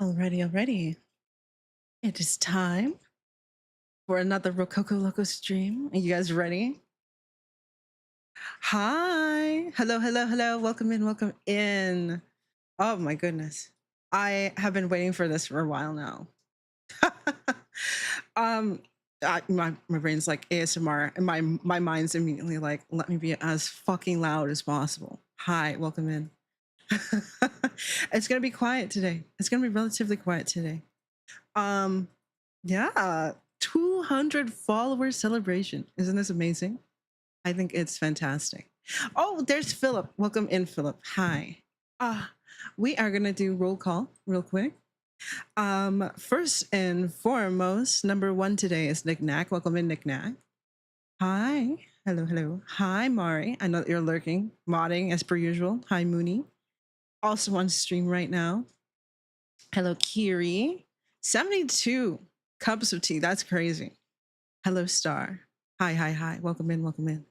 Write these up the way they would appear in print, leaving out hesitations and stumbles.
Alrighty. It is time for another RococoLoco stream. Are you guys ready? Hi. Hello. Welcome in, welcome in. Oh my goodness. I have been waiting for this for a while now. um my brain's like ASMR and my mind's immediately like, let me be as fucking loud as possible. Hi, welcome in. It's gonna be quiet today. It's gonna be relatively quiet today. Yeah, 200 followers celebration. Isn't this amazing? I think it's fantastic. Oh, there's Philip. Welcome in, Philip. Hi. We are gonna do roll call real quick. First and foremost, number one today is Nick Knack. Welcome in, Nick Knack. Hi. Hello. Hi, Mari. I know that you're lurking, modding as per usual. Hi, Mooney. Also on stream right now. Hello, Kiri. 72 cups of tea. That's crazy. Hello, Star. Hi. Welcome in.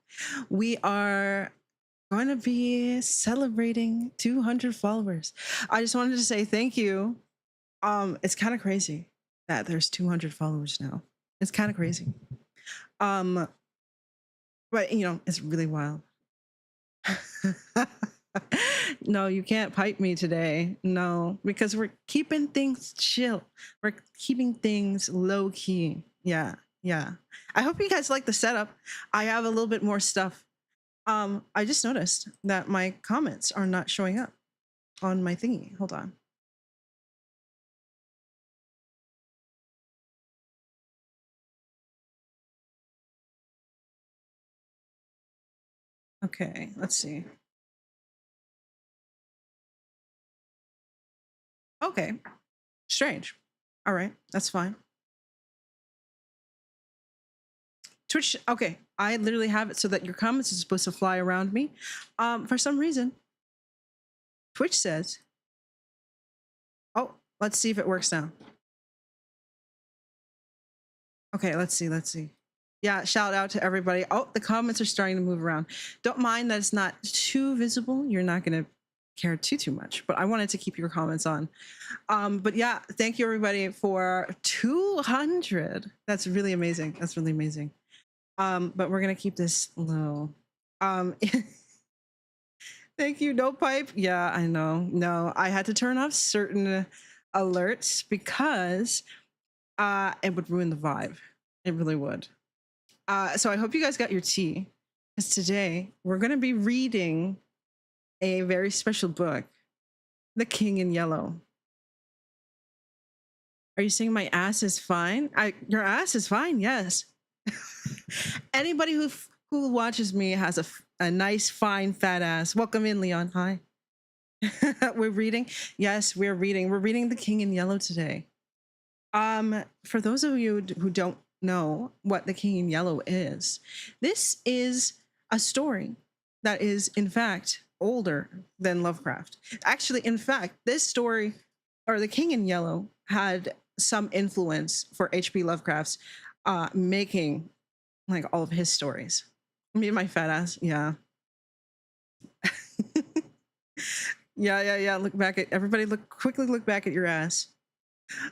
We are going to be celebrating 200 followers. I just wanted to say thank you. It's kind of crazy that there's 200 followers now. It's kind of crazy. But you know, it's really wild. No, you can't pipe me today. No, because we're keeping things chill. We're keeping things low key. Yeah. I hope you guys like the setup. I have a little bit more stuff. I just noticed that my comments are not showing up on my thingy. Hold on. Okay, let's see. Okay, strange. All right, that's fine. Twitch, okay, I literally have it so that your comments are supposed to fly around me. For some reason, Twitch says, oh, let's see if it works now. Okay, let's see. Yeah, shout out to everybody. Oh, the comments are starting to move around. Don't mind that it's not too visible. You're not going to care too much, but I wanted to keep your comments on. But yeah, thank you everybody for 200. That's really amazing. But we're going to keep this low. Thank you. No pipe. Yeah, I know. No, I had to turn off certain alerts because it would ruin the vibe. It really would. So I hope you guys got your tea, because today we're going to be reading a very special book, The King in Yellow. Are you saying my ass is fine? Your ass is fine, yes. Anybody who watches me has a nice, fine, fat ass. Welcome in, Leon. Hi. We're reading. Yes, we're reading. We're reading The King in Yellow today. For those of you who don't know what The King in Yellow is, this is a story that is, in fact, older than Lovecraft. Actually, in fact, this story, or The King in Yellow, had some influence for H.P. Lovecraft's making like all of his stories. Me and my fat ass, yeah. Yeah. Look back at everybody. Quickly look back at your ass.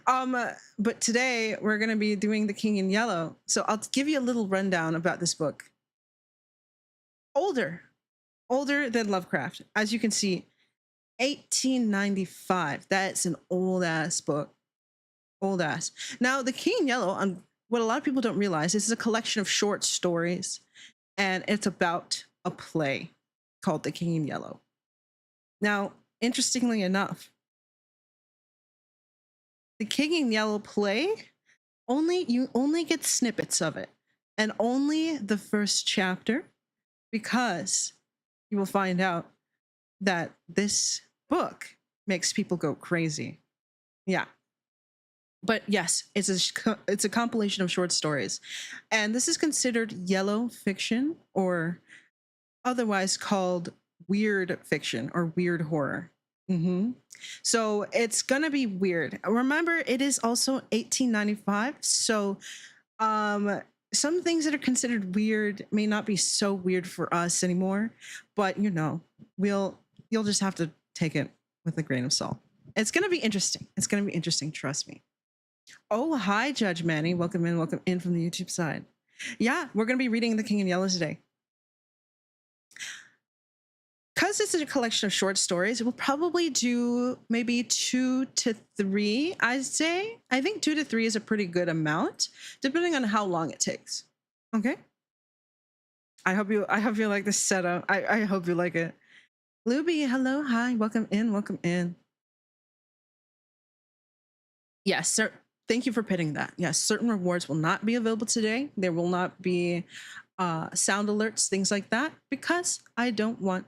But today we're going to be doing The King in Yellow. So I'll give you a little rundown about this book. Older than Lovecraft. As you can see, 1895. That's an old ass book. Old ass. Now, The King in Yellow, what a lot of people don't realize, this is a collection of short stories, and it's about a play called The King in Yellow. Now, interestingly enough, The King in Yellow play, you only get snippets of it, and only the first chapter, because you will find out that this book makes people go crazy. Yeah. But yes, it's a compilation of short stories, and this is considered yellow fiction, or otherwise called weird fiction or weird horror. So it's gonna be weird. Remember, it is also 1895, so some things that are considered weird may not be so weird for us anymore, but you know, you'll just have to take it with a grain of salt. It's gonna be interesting. It's gonna be interesting. Trust me. Oh, hi, Judge Manny. Welcome in from the YouTube side. Yeah, we're gonna be reading The King in Yellow today. Because this is a collection of short stories, we'll probably do maybe 2 to 3, I'd say. I think 2 to 3 is a pretty good amount, depending on how long it takes. Okay. I hope you like this setup. I hope you like it. Luby, hello, hi, welcome in, welcome in. Yes, sir. Thank you for pitting that. Yes, certain rewards will not be available today. There will not be sound alerts, things like that, because I don't want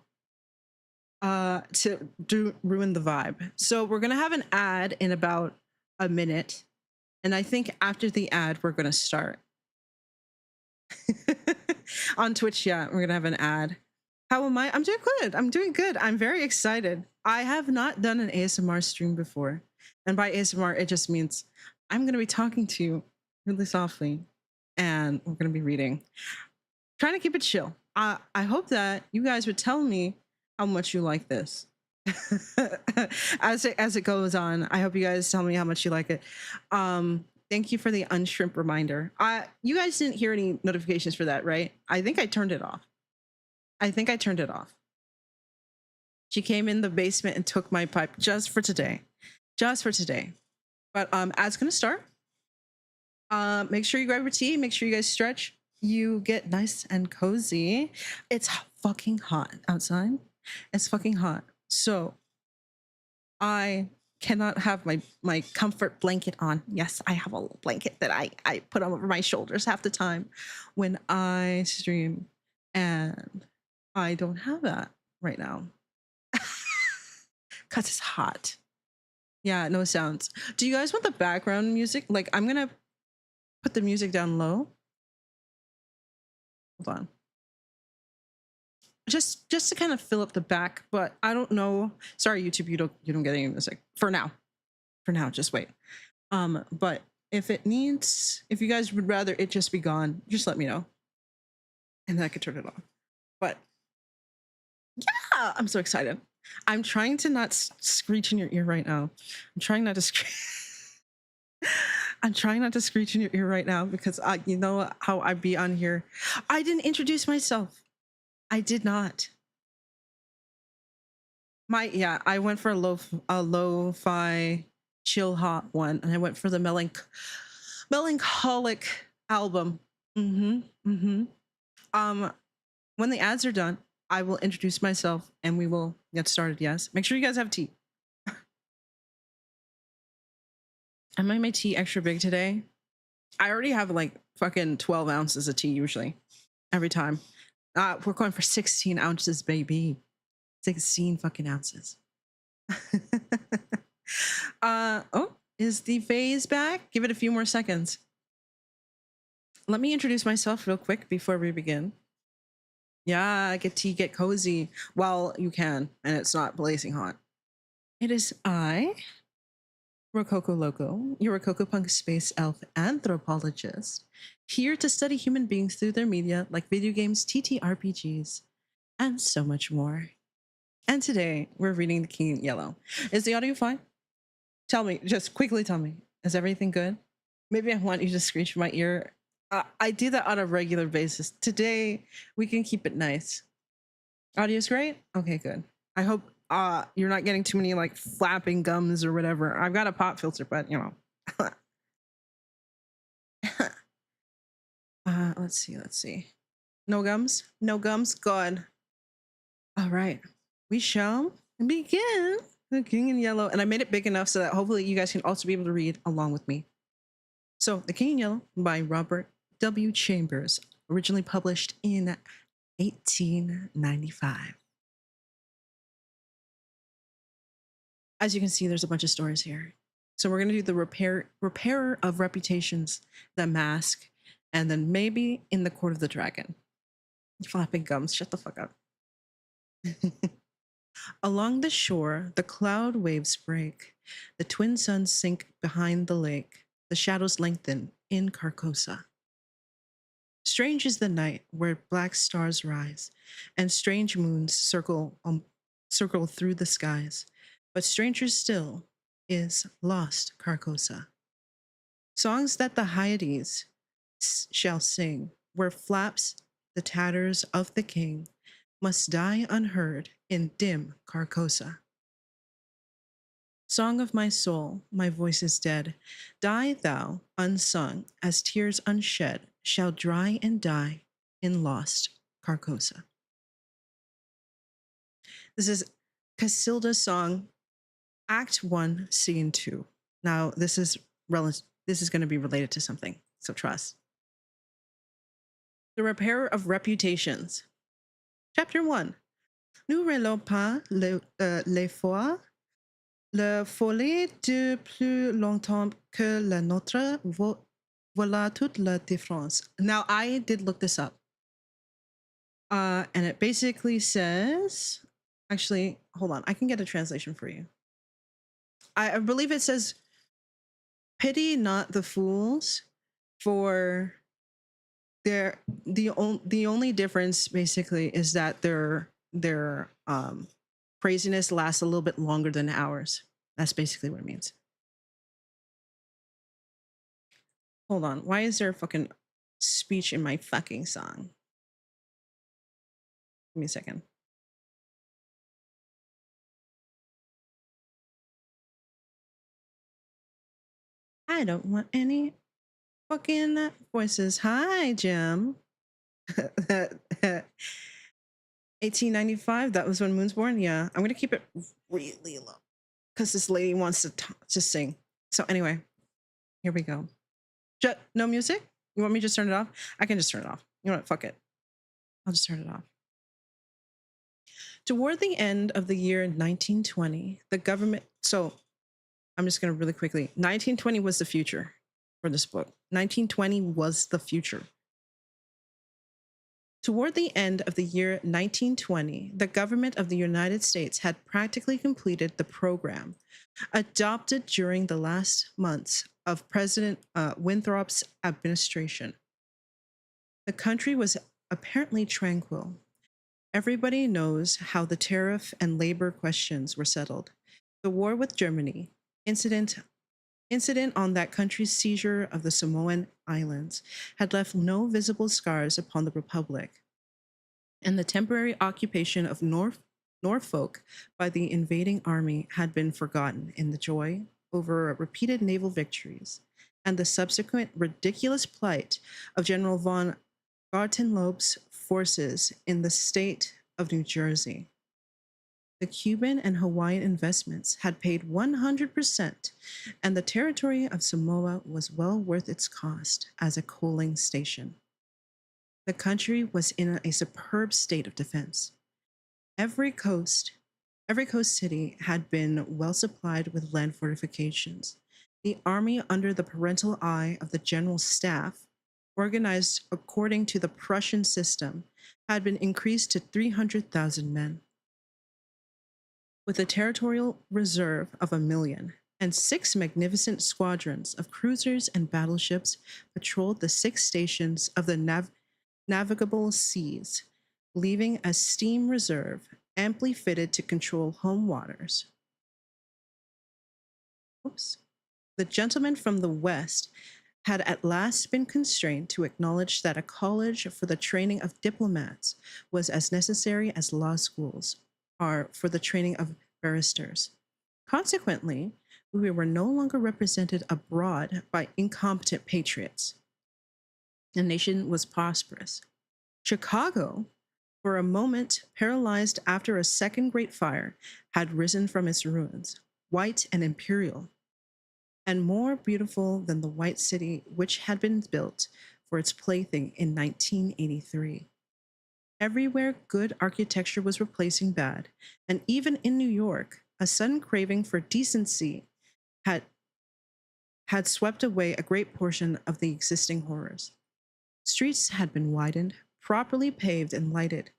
to ruin the vibe. So we're gonna have an ad in about a minute, and I think after the ad we're gonna start. On Twitch, yeah, we're gonna have an ad. How am I? I'm doing good. I'm doing good. I'm very excited. I have not done an ASMR stream before, and by ASMR it just means I'm gonna be talking to you really softly, and we're gonna be reading. Trying to keep it chill. I hope that you guys would tell me how much you like this. as it goes on, I hope you guys tell me how much you like it. Thank you for the unshrimp reminder. You guys didn't hear any notifications for that, right? I think I turned it off. She came in the basement and took my pipe just for today. But ad's gonna start. Make sure you grab your tea, make sure you guys stretch, you get nice and cozy. It's fucking hot outside. It's fucking hot. So I cannot have my comfort blanket on. Yes, I have a little blanket that I put on over my shoulders half the time when I stream, and I don't have that right now because it's hot. Yeah, no sounds. Do you guys want the background music? Like, I'm gonna put the music down low. Hold on. Just to kind of fill up the back, but I don't know. Sorry, YouTube, you don't get any music for now. Just wait. But if you guys would rather it just be gone, just let me know, and then I could turn it off. But yeah, I'm so excited. I'm trying to not screech in your ear right now. I'm trying not to screech. I'm trying not to screech in your ear right now because you know how I be on here. I didn't introduce myself. I did not. I went for a lo-fi chill hot one, and I went for the melancholic album. When the ads are done, I will introduce myself and we will get started. Yes, make sure you guys have tea. I made my tea extra big today. I already have like fucking 12 ounces of tea usually every time. We're going for 16 ounces, baby. 16 fucking ounces. Oh, is the phase back? Give it a few more seconds. Let me introduce myself real quick before we begin. Yeah, get tea, get cozy while you can, and it's not blazing hot. It is I, RococoLoco, your Rococopunk space elf anthropologist, here to study human beings through their media like video games, TTRPGs, and so much more. And today we're reading The King in Yellow. Is the audio fine? Tell me, just quickly tell me. Is everything good? Maybe I want you to screech in my ear. I do that on a regular basis. Today we can keep it nice. Audio's great? Okay, good. I hope you're not getting too many like flapping gums or whatever. I've got a pop filter, but you know. Let's see. No gums? No gums? Good. All right. We shall begin The King in Yellow. And I made it big enough so that hopefully you guys can also be able to read along with me. So, The King in Yellow by Robert W. Chambers, originally published in 1895. As you can see, there's a bunch of stories here. So we're going to do the Repairer of Reputations, The Mask, and then maybe In the Court of the Dragon. Flapping gums, shut the fuck up. Along the shore, the cloud waves break. The twin suns sink behind the lake. The shadows lengthen in Carcosa. Strange is the night where black stars rise, and strange moons circle through the skies. But stranger still is lost, Carcosa. Songs that the Hyades shall sing, where flaps the tatters of the king, must die unheard in dim Carcosa. Song of my soul, my voice is dead. Die thou, unsung, as tears unshed shall dry and die in lost Carcosa. This is Casilda's song, Act 1, Scene 2. Now, this is going to be related to something, so trust. The Repairer of Reputations. Chapter 1. Nous relons pas les fois le folie de plus longtemps que la nôtre. Voilà toute la différence. Now, I did look this up. And it basically says, actually, hold on. I can get a translation for you. I believe it says, pity not the fools, for the only difference basically is that their craziness lasts a little bit longer than ours. That's basically what it means. Hold on. Why is there a fucking speech in my fucking song? Give me a second. I don't want any fucking voices. Hi, Jim. 1895, that was when Moon's born. Yeah, I'm gonna keep it really low because this lady wants to sing. So anyway, here we go. No music? You want me to just turn it off? I can just turn it off. You know what? Fuck it. I'll just turn it off. Toward the end of the year 1920, the government. So I'm just gonna really quickly. 1920 was the future for this book. 1920 was the future. Toward the end of the year 1920, the government of the United States had practically completed the program adopted during the last months of President Winthrop's administration. The country was apparently tranquil. Everybody knows how the tariff and labor questions were settled. The war with Germany, incident on that country's seizure of the Samoan Islands, had left no visible scars upon the Republic, and the temporary occupation of Norfolk by the invading army had been forgotten in the joy over repeated naval victories and the subsequent ridiculous plight of General von Gartenlob's forces in the state of New Jersey. The Cuban and Hawaiian investments had paid 100%, and the territory of Samoa was well worth its cost as a coaling station. The country was in a superb state of defense. Every coast city had been well supplied with land fortifications. The army, under the parental eye of the general staff, organized according to the Prussian system, had been increased to 300,000 men. With a territorial reserve of 1 million, and 6 magnificent squadrons of cruisers and battleships patrolled the 6 stations of the navigable seas, leaving a steam reserve amply fitted to control home waters. The gentlemen from the West had at last been constrained to acknowledge that a college for the training of diplomats was as necessary as law schools are for the training of barristers. Consequently, we were no longer represented abroad by incompetent patriots. The nation was prosperous. Chicago, for a moment paralyzed after a second great fire, had risen from its ruins, white and imperial, and more beautiful than the white city which had been built for its plaything in 1983. Everywhere good architecture was replacing bad, and even in New York, a sudden craving for decency had swept away a great portion of the existing horrors. Streets had been widened, properly paved and lighted.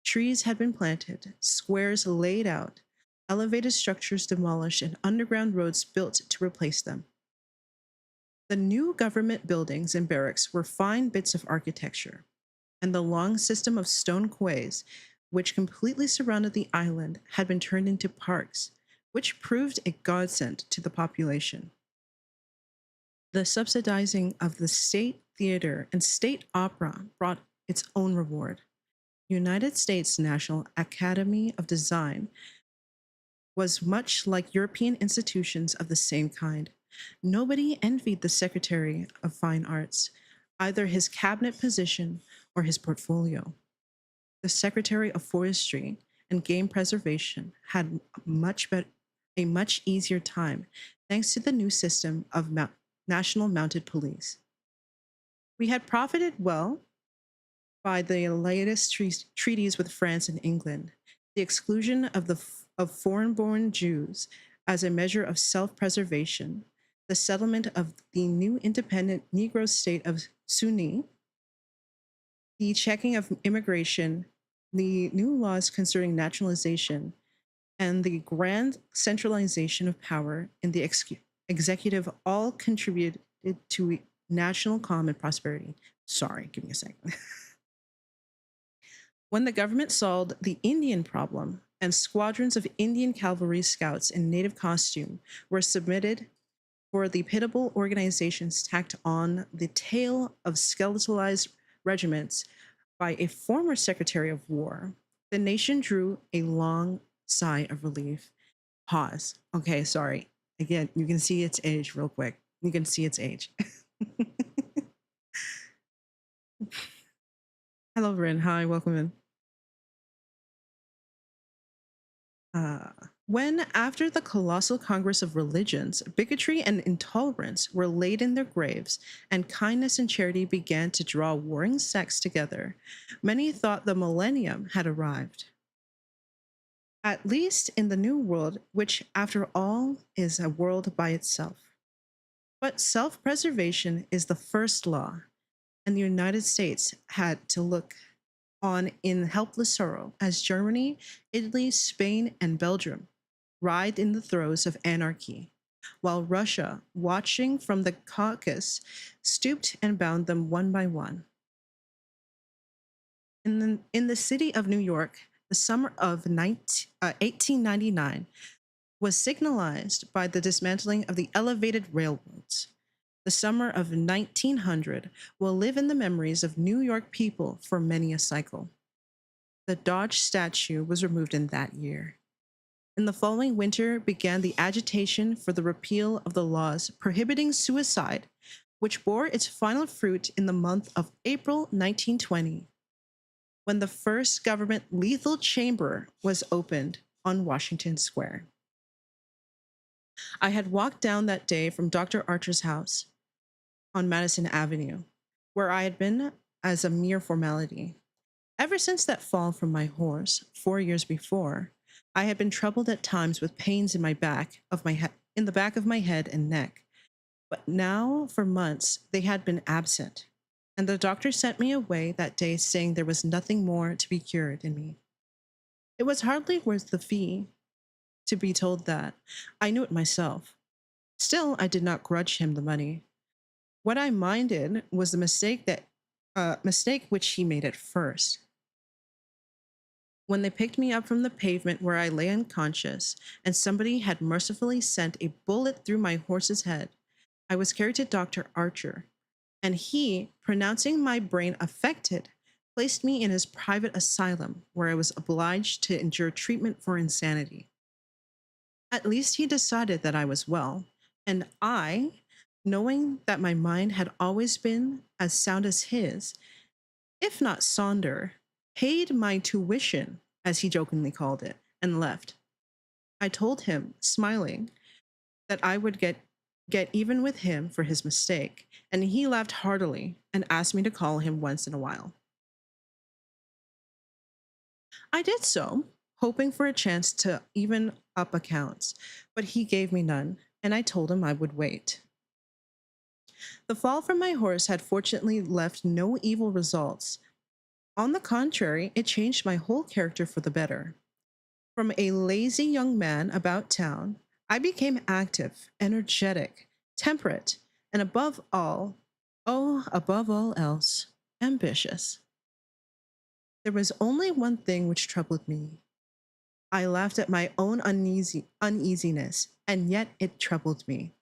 Trees had been planted, squares laid out, elevated structures demolished, and underground roads built to replace them. The new government buildings and barracks were fine bits of architecture, and the long system of stone quays, which completely surrounded the island, had been turned into parks, which proved a godsend to the population. The subsidizing of the state theater and state opera brought its own reward. United States National Academy of Design was much like European institutions of the same kind. Nobody envied the Secretary of Fine Arts, either his cabinet position or his portfolio. The Secretary of Forestry and Game Preservation had a much easier time thanks to the new system of national mounted police. We had profited well by the latest treaties with France and England, the exclusion of foreign-born Jews as a measure of self-preservation, the settlement of the new independent Negro state of Sunni, the checking of immigration, the new laws concerning naturalization, and the grand centralization of power in the executive all contributed to national calm and prosperity. Sorry, give me a second. When the government solved the Indian problem and squadrons of Indian cavalry scouts in native costume were submitted for the pitiable organizations tacked on the tail of skeletalized regiments by a former Secretary of War, the nation drew a long sigh of relief. Pause. Okay, sorry. Again, you can see its age real quick. You can see its age. Hello, Rin. Hi, welcome in. When, after the colossal congress of religions, bigotry and intolerance were laid in their graves, and kindness and charity began to draw warring sects together, many thought the millennium had arrived. At least in the New World, which, after all, is a world by itself. But self-preservation is the first law, and the United States had to look on in helpless sorrow as Germany, Italy, Spain, and Belgium writhed in the throes of anarchy, while Russia, watching from the Caucasus, stooped and bound them one by one. In the city of New York, the summer of 1899 was signalized by the dismantling of the elevated railroads. The summer of 1900 will live in the memories of New York people for many a cycle. The Dodge statue was removed in that year. In the following winter began the agitation for the repeal of the laws prohibiting suicide, which bore its final fruit in the month of April 1920, when the first government lethal chamber was opened on Washington Square. I had walked down that day from Dr. Archer's house on Madison Avenue, where I had been as a mere formality. Ever since that fall from my horse 4 years before, I had been troubled at times with pains in in the back of my head and neck. But now, for months, they had been absent, and the doctor sent me away that day saying there was nothing more to be cured in me. It was hardly worth the fee to be told that. I knew it myself. Still, I did not grudge him the money. What I minded was the mistake which he made at first. When they picked me up from the pavement where I lay unconscious, and somebody had mercifully sent a bullet through my horse's head, I was carried to Dr. Archer, and he, pronouncing my brain affected, placed me in his private asylum where I was obliged to endure treatment for insanity. At least he decided that I was well, and I, knowing that my mind had always been as sound as his, if not sonder, paid my tuition, as he jokingly called it, and left. I told him, smiling, that I would get even with him for his mistake, and he laughed heartily and asked me to call him once in a while. I did so, hoping for a chance to even up accounts, but he gave me none, and I told him I would wait. The fall from my horse had fortunately left no evil results. On the contrary, it changed my whole character for the better. From a lazy young man about town, I became active, energetic, temperate, and above all else, ambitious. There was only one thing which troubled me. I laughed at my own uneasiness, and yet it troubled me.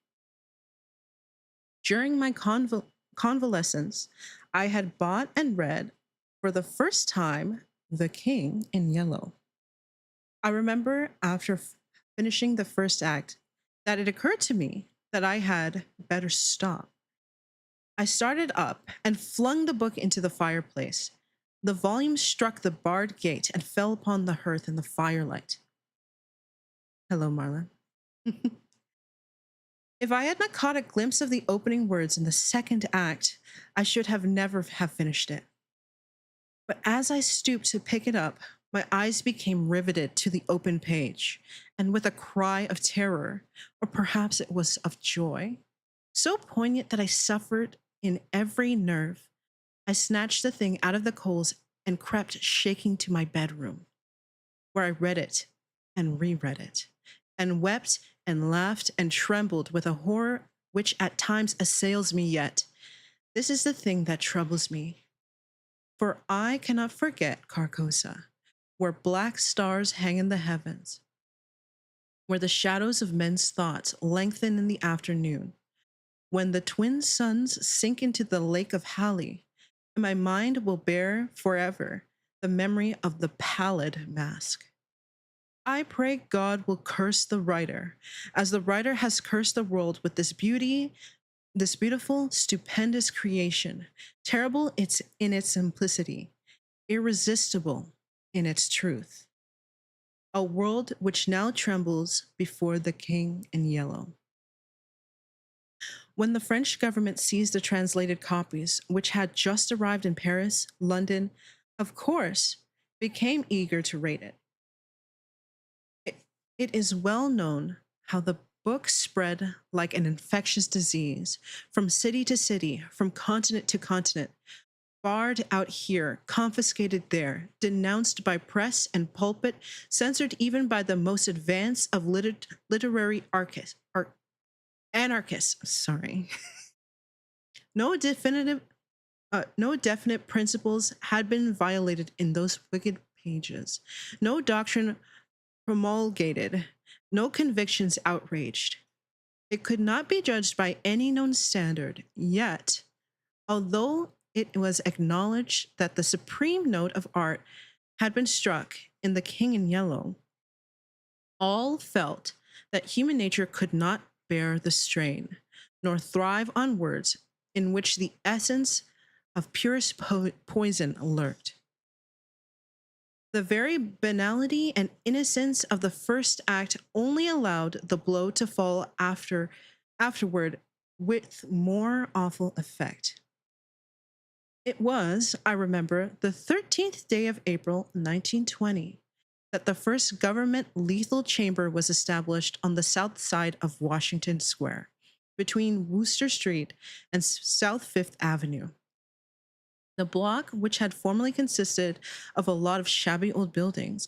During my convalescence, I had bought and read for the first time The King in Yellow. I remember after finishing the first act that it occurred to me that I had better stop. I started up and flung the book into the fireplace. The volume struck the barred gate and fell upon the hearth in the firelight. Hello, Marlon. If I had not caught a glimpse of the opening words in the second act, I should have never have finished it. But as I stooped to pick it up, my eyes became riveted to the open page, and with a cry of terror, or perhaps it was of joy, so poignant that I suffered in every nerve, I snatched the thing out of the coals and crept shaking to my bedroom, where I read it and reread it, and wept and laughed and trembled with a horror which at times assails me yet. This is the thing that troubles me. For I cannot forget Carcosa, where black stars hang in the heavens, where the shadows of men's thoughts lengthen in the afternoon, when the twin suns sink into the lake of Hali, and my mind will bear forever the memory of the pallid mask. I pray God will curse the writer, as the writer has cursed the world with this beautiful, stupendous creation, terrible in its simplicity, irresistible in its truth. A world which now trembles before the King in Yellow. When the French government seized the translated copies, which had just arrived in Paris, London, of course, became eager to read it. It is well known how the book spread like an infectious disease from city to city, from continent to continent, barred out here, confiscated there, denounced by press and pulpit, censored even by the most advanced of literary anarchists. Sorry. No definite principles had been violated in those wicked pages. No doctrine promulgated, no convictions outraged. It could not be judged by any known standard, yet, although it was acknowledged that the supreme note of art had been struck in The King in Yellow, all felt that human nature could not bear the strain, nor thrive on words in which the essence of purest poison lurked. The very banality and innocence of the first act only allowed the blow to fall afterward with more awful effect. It was, I remember, the 13th day of April, 1920, that the first government lethal chamber was established on the south side of Washington Square, between Wooster Street and South Fifth Avenue. The block, which had formerly consisted of a lot of shabby old buildings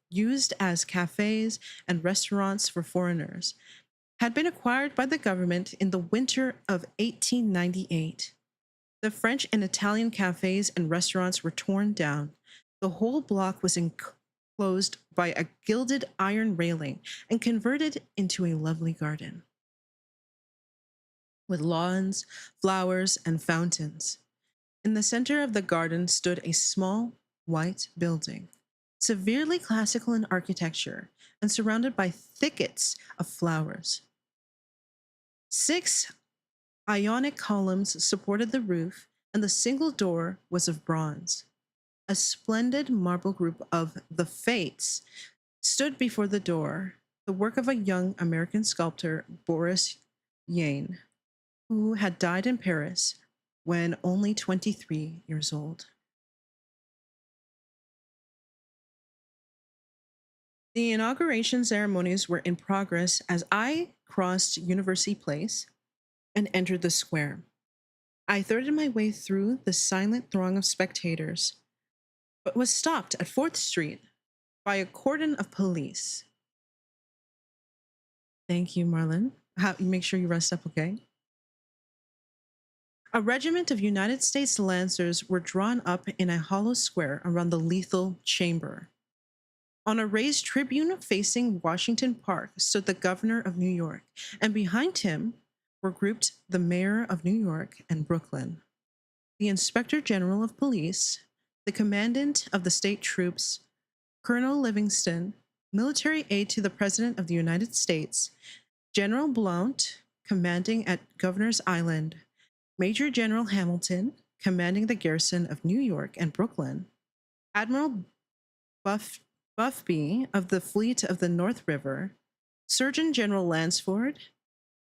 used as cafes and restaurants for foreigners, had been acquired by the government in the winter of 1898. The French and Italian cafes and restaurants were torn down. The whole block was enclosed by a gilded iron railing and converted into a lovely garden, with lawns, flowers, and fountains. In the center of the garden stood a small, white building, severely classical in architecture and surrounded by thickets of flowers. 6 Ionic columns supported the roof, and the single door was of bronze. A splendid marble group of the Fates stood before the door, the work of a young American sculptor, Boris Yain, who had died in Paris when only 23 years old. The inauguration ceremonies were in progress as I crossed University Place and entered the square. I threaded my way through the silent throng of spectators, but was stopped at 4th Street by a cordon of police. Thank you, Marlon. Make sure you rest up, okay? A regiment of United States Lancers were drawn up in a hollow square around the lethal chamber. On a raised tribune facing Washington Park stood the governor of New York, and behind him were grouped the mayor of New York and Brooklyn, the inspector general of police, the commandant of the state troops, Colonel Livingston, military aide to the President of the United States, General Blount, commanding at Governor's Island, Major General Hamilton, commanding the garrison of New York and Brooklyn, Admiral Buffby of the fleet of the North River, Surgeon General Lansford,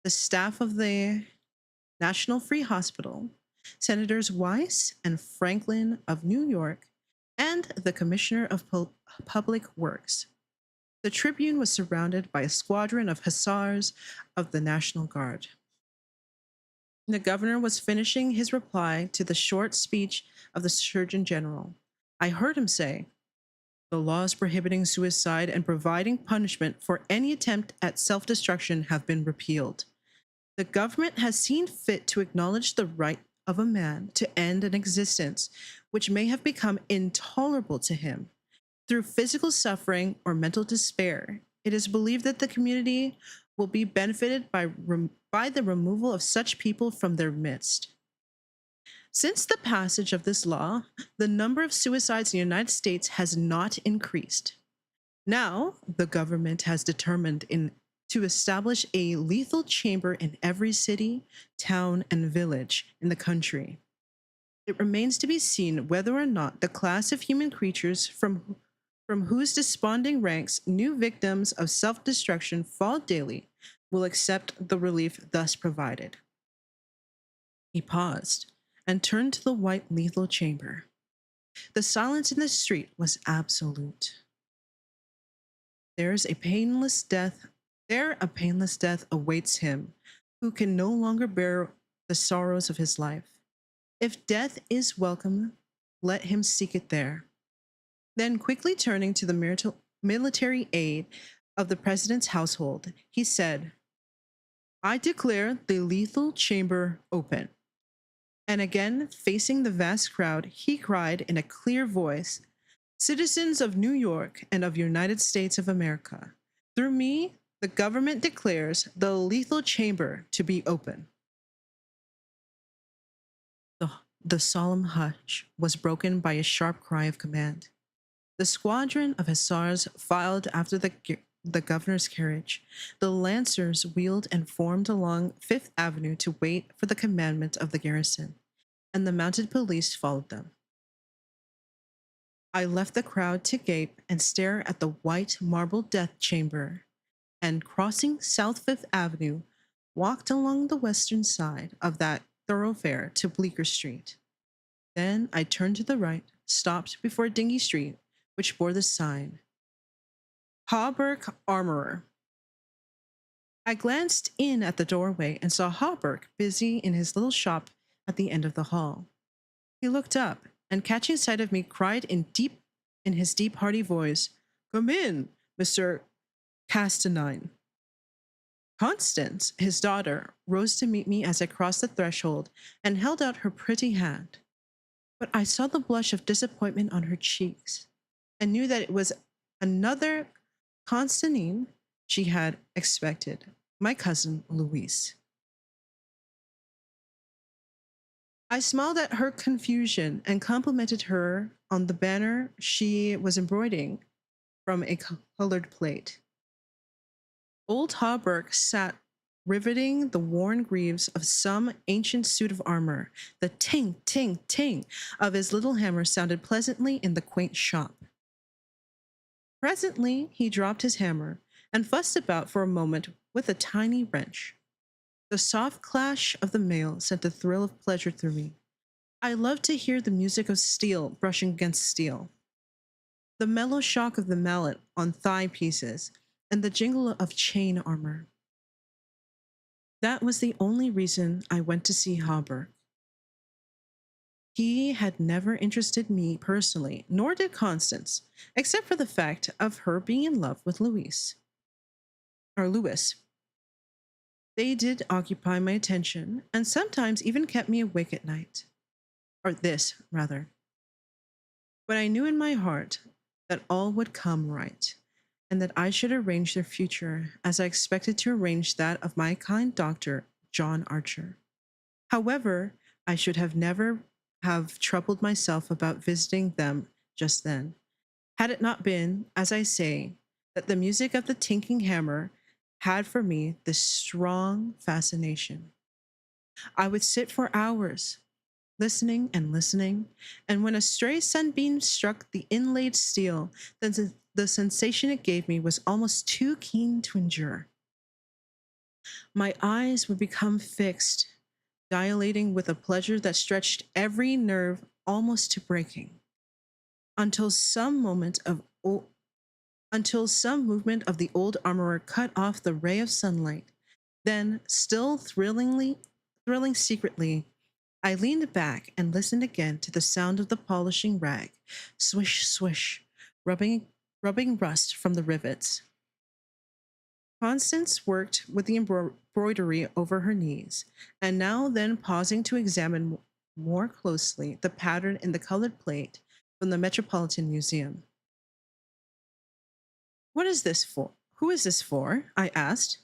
the staff of the National Free Hospital, Senators Weiss and Franklin of New York, and the Commissioner of Public Works. The tribune was surrounded by a squadron of hussars of the National Guard. The governor was finishing his reply to the short speech of the Surgeon General. I heard him say, "The laws prohibiting suicide and providing punishment for any attempt at self-destruction have been repealed. The government has seen fit to acknowledge the right of a man to end an existence which may have become intolerable to him through physical suffering or mental despair. It is believed that the community will be benefited by the removal of such people from their midst." Since the passage of this law, the number of suicides in the United States has not increased. Now, the government has determined to establish a lethal chamber in every city, town, and village in the country. It remains to be seen whether or not the class of human creatures from whose desponding ranks new victims of self-destruction fall daily will accept the relief thus provided. He paused and turned to the white lethal chamber. The silence in the street was absolute. There a painless death awaits him who can no longer bear the sorrows of his life. If death is welcome, let him seek it there. Then, quickly turning to the military aide of the president's household, he said, "I declare the lethal chamber open." And again, facing the vast crowd, he cried in a clear voice, "Citizens of New York and of the United States of America, through me, the government declares the lethal chamber to be open." The solemn hush was broken by a sharp cry of command. The squadron of hussars filed after the governor's carriage. The lancers wheeled and formed along Fifth Avenue to wait for the commandment of the garrison, and the mounted police followed them. I left the crowd to gape and stare at the white marble death chamber, and crossing South Fifth Avenue, walked along the western side of that thoroughfare to Bleecker Street. Then I turned to the right, stopped before Dingy Street, which bore the sign, Hawberk Armorer. I glanced in at the doorway and saw Hawberk busy in his little shop at the end of the hall. He looked up and, catching sight of me, cried in his deep, hearty voice, "Come in, Mr. Castanyne." Constance, his daughter, rose to meet me as I crossed the threshold and held out her pretty hand. But I saw the blush of disappointment on her cheeks and knew that it was another Constantine she had expected, my cousin Louise. I smiled at her confusion and complimented her on the banner she was embroidering from a colored plate. Old Hawberk sat riveting the worn greaves of some ancient suit of armor. The ting, ting, ting of his little hammer sounded pleasantly in the quaint shop. Presently, he dropped his hammer and fussed about for a moment with a tiny wrench. The soft clash of the mail sent a thrill of pleasure through me. I loved to hear the music of steel brushing against steel, the mellow shock of the mallet on thigh pieces, and the jingle of chain armor. That was the only reason I went to see Hawberk. He had never interested me personally, nor did Constance, except for the fact of her being in love with Louis. They did occupy my attention, and sometimes even kept me awake at night. Or this, rather. But I knew in my heart that all would come right, and that I should arrange their future as I expected to arrange that of my kind doctor, John Archer. However, I should have never have troubled myself about visiting them just then, had it not been, as I say, that the music of the tinking hammer had for me this strong fascination. I would sit for hours, listening and listening, and when a stray sunbeam struck the inlaid steel, then the sensation it gave me was almost too keen to endure. My eyes would become fixed, dilating with a pleasure that stretched every nerve almost to breaking, until some moment of until some movement of the old armorer cut off the ray of sunlight. Then, still thrilling secretly, I leaned back and listened again to the sound of the polishing rag, swish, swish, rubbing rust from the rivets. Constance worked with the embroidery over her knees, and now then pausing to examine more closely the pattern in the colored plate from the Metropolitan Museum. What is this for? Who is this for? I asked.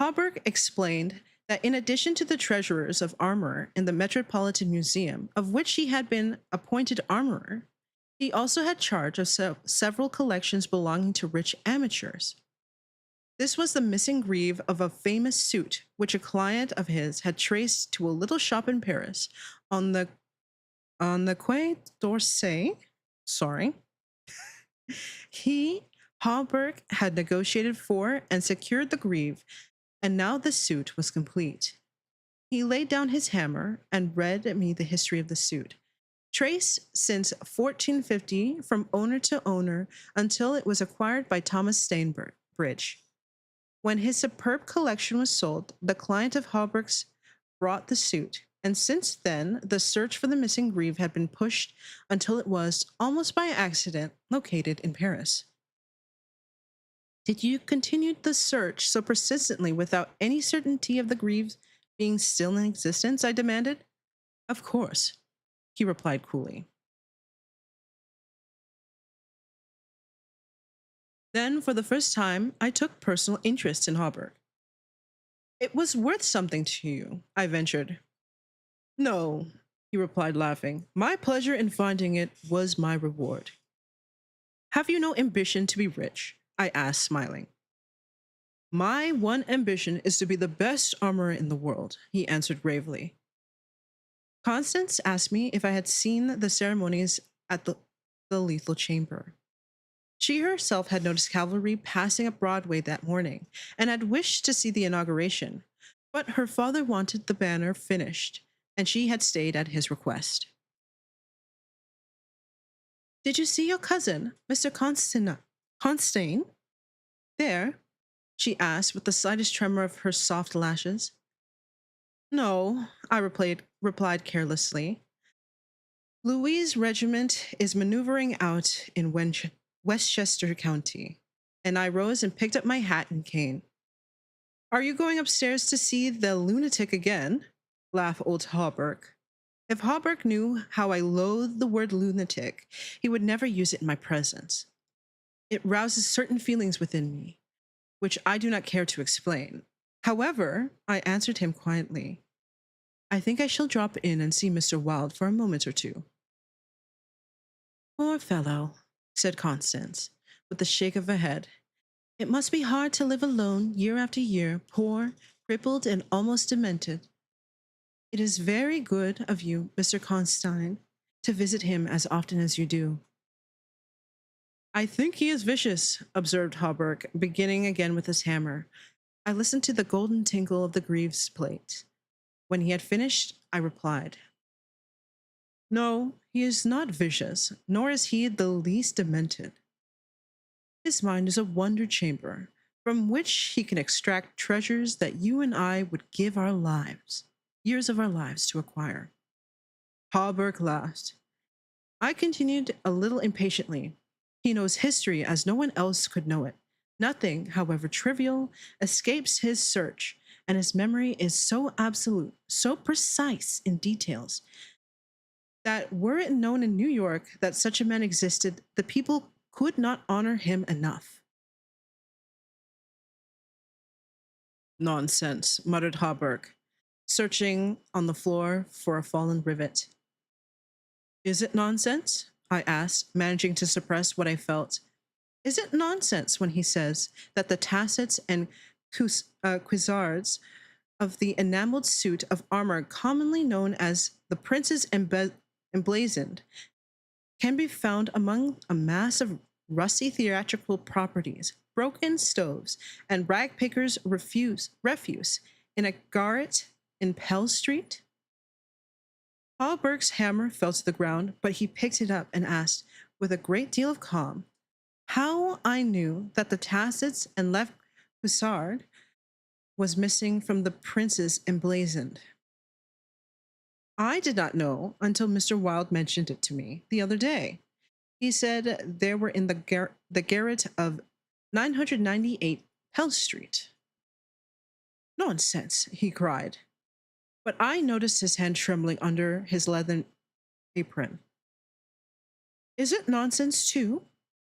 Hauberg explained that in addition to the treasurers of armor in the Metropolitan Museum, of which he had been appointed armorer, he also had charge of several collections belonging to rich amateurs. This was the missing greave of a famous suit which a client of his had traced to a little shop in Paris on the Quai d'Orsay. Sorry. He, Hauberg, had negotiated for and secured the greave, and now the suit was complete. He laid down his hammer and read me the history of the suit, traced since 1450 from owner to owner until it was acquired by Thomas Stainbridge. When his superb collection was sold, the client of Hauberg's brought the suit, and since then the search for the missing greave had been pushed until it was, almost by accident, located in Paris. Did you continue the search so persistently without any certainty of the greave being still in existence? I demanded. Of course, he replied coolly. Then, for the first time, I took personal interest in Hauberg. It was worth something to you, I ventured. No, he replied, laughing. My pleasure in finding it was my reward. Have you no ambition to be rich? I asked, smiling. My one ambition is to be the best armorer in the world, he answered gravely. Constance asked me if I had seen the ceremonies at the lethal chamber. She herself had noticed cavalry passing up Broadway that morning and had wished to see the inauguration, but her father wanted the banner finished, and she had stayed at his request. Did you see your cousin, Mr. Constantine? There, she asked with the slightest tremor of her soft lashes. No, I replied carelessly. Louis' regiment is maneuvering out in Westchester County, and I rose and picked up my hat and cane. Are you going upstairs to see the lunatic again? Laughed old Hauberg. If Hauberg knew how I loathed the word lunatic, he would never use it in my presence. It rouses certain feelings within me, which I do not care to explain. However, I answered him quietly. I think I shall drop in and see Mr. Wilde for a moment or two. Poor fellow, said Constance, with a shake of her head. It must be hard to live alone year after year, poor, crippled, and almost demented. It is very good of you, Mr. Constantine, to visit him as often as you do. I think he is vicious, observed Hauberg, beginning again with his hammer. I listened to the golden tinkle of the greaves plate. When he had finished, I replied, No, he is not vicious, nor is he the least demented. His mind is a wonder chamber, from which he can extract treasures that you and I would give our lives, years of our lives, to acquire. Hauberg laughed. I continued a little impatiently. He knows history as no one else could know it. Nothing, however trivial, escapes his search, and his memory is so absolute, so precise in details, that were it known in New York that such a man existed, the people could not honor him enough. Nonsense, muttered Hawberk, searching on the floor for a fallen rivet. Is it nonsense? I asked, managing to suppress what I felt. Is it nonsense when he says that the tassets and cuissards of the enameled suit of armor commonly known as the Prince's Emblazoned can be found among a mass of rusty theatrical properties, broken stoves, and rag pickers' refuse in a garret in Pell Street? Hawberk's hammer fell to the ground, but he picked it up and asked, with a great deal of calm, how I knew that the tassets and left cuissard was missing from the Prince's Emblazoned. I did not know until Mr. Wilde mentioned it to me the other day. He said they were in the garret of 998 Pell Street. Nonsense, he cried. But I noticed his hand trembling under his leathern apron. Is it nonsense, too?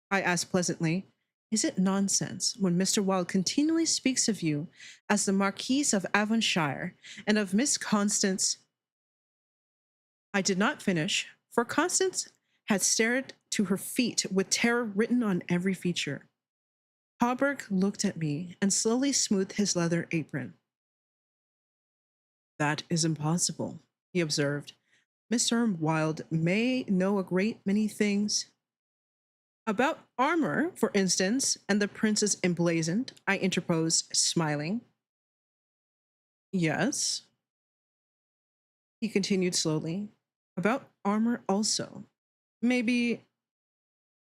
I asked pleasantly. Is it nonsense when Mr. Wilde continually speaks of you as the Marquise of Avonshire and of Miss Constance? I did not finish, for Constance had stared to her feet with terror written on every feature. Hawberk looked at me and slowly smoothed his leather apron. That is impossible, he observed. Mr. Wilde may know a great many things. About armor, for instance, and the Prince's Emblazoned, I interposed, smiling. Yes, he continued slowly. About armor also. Maybe,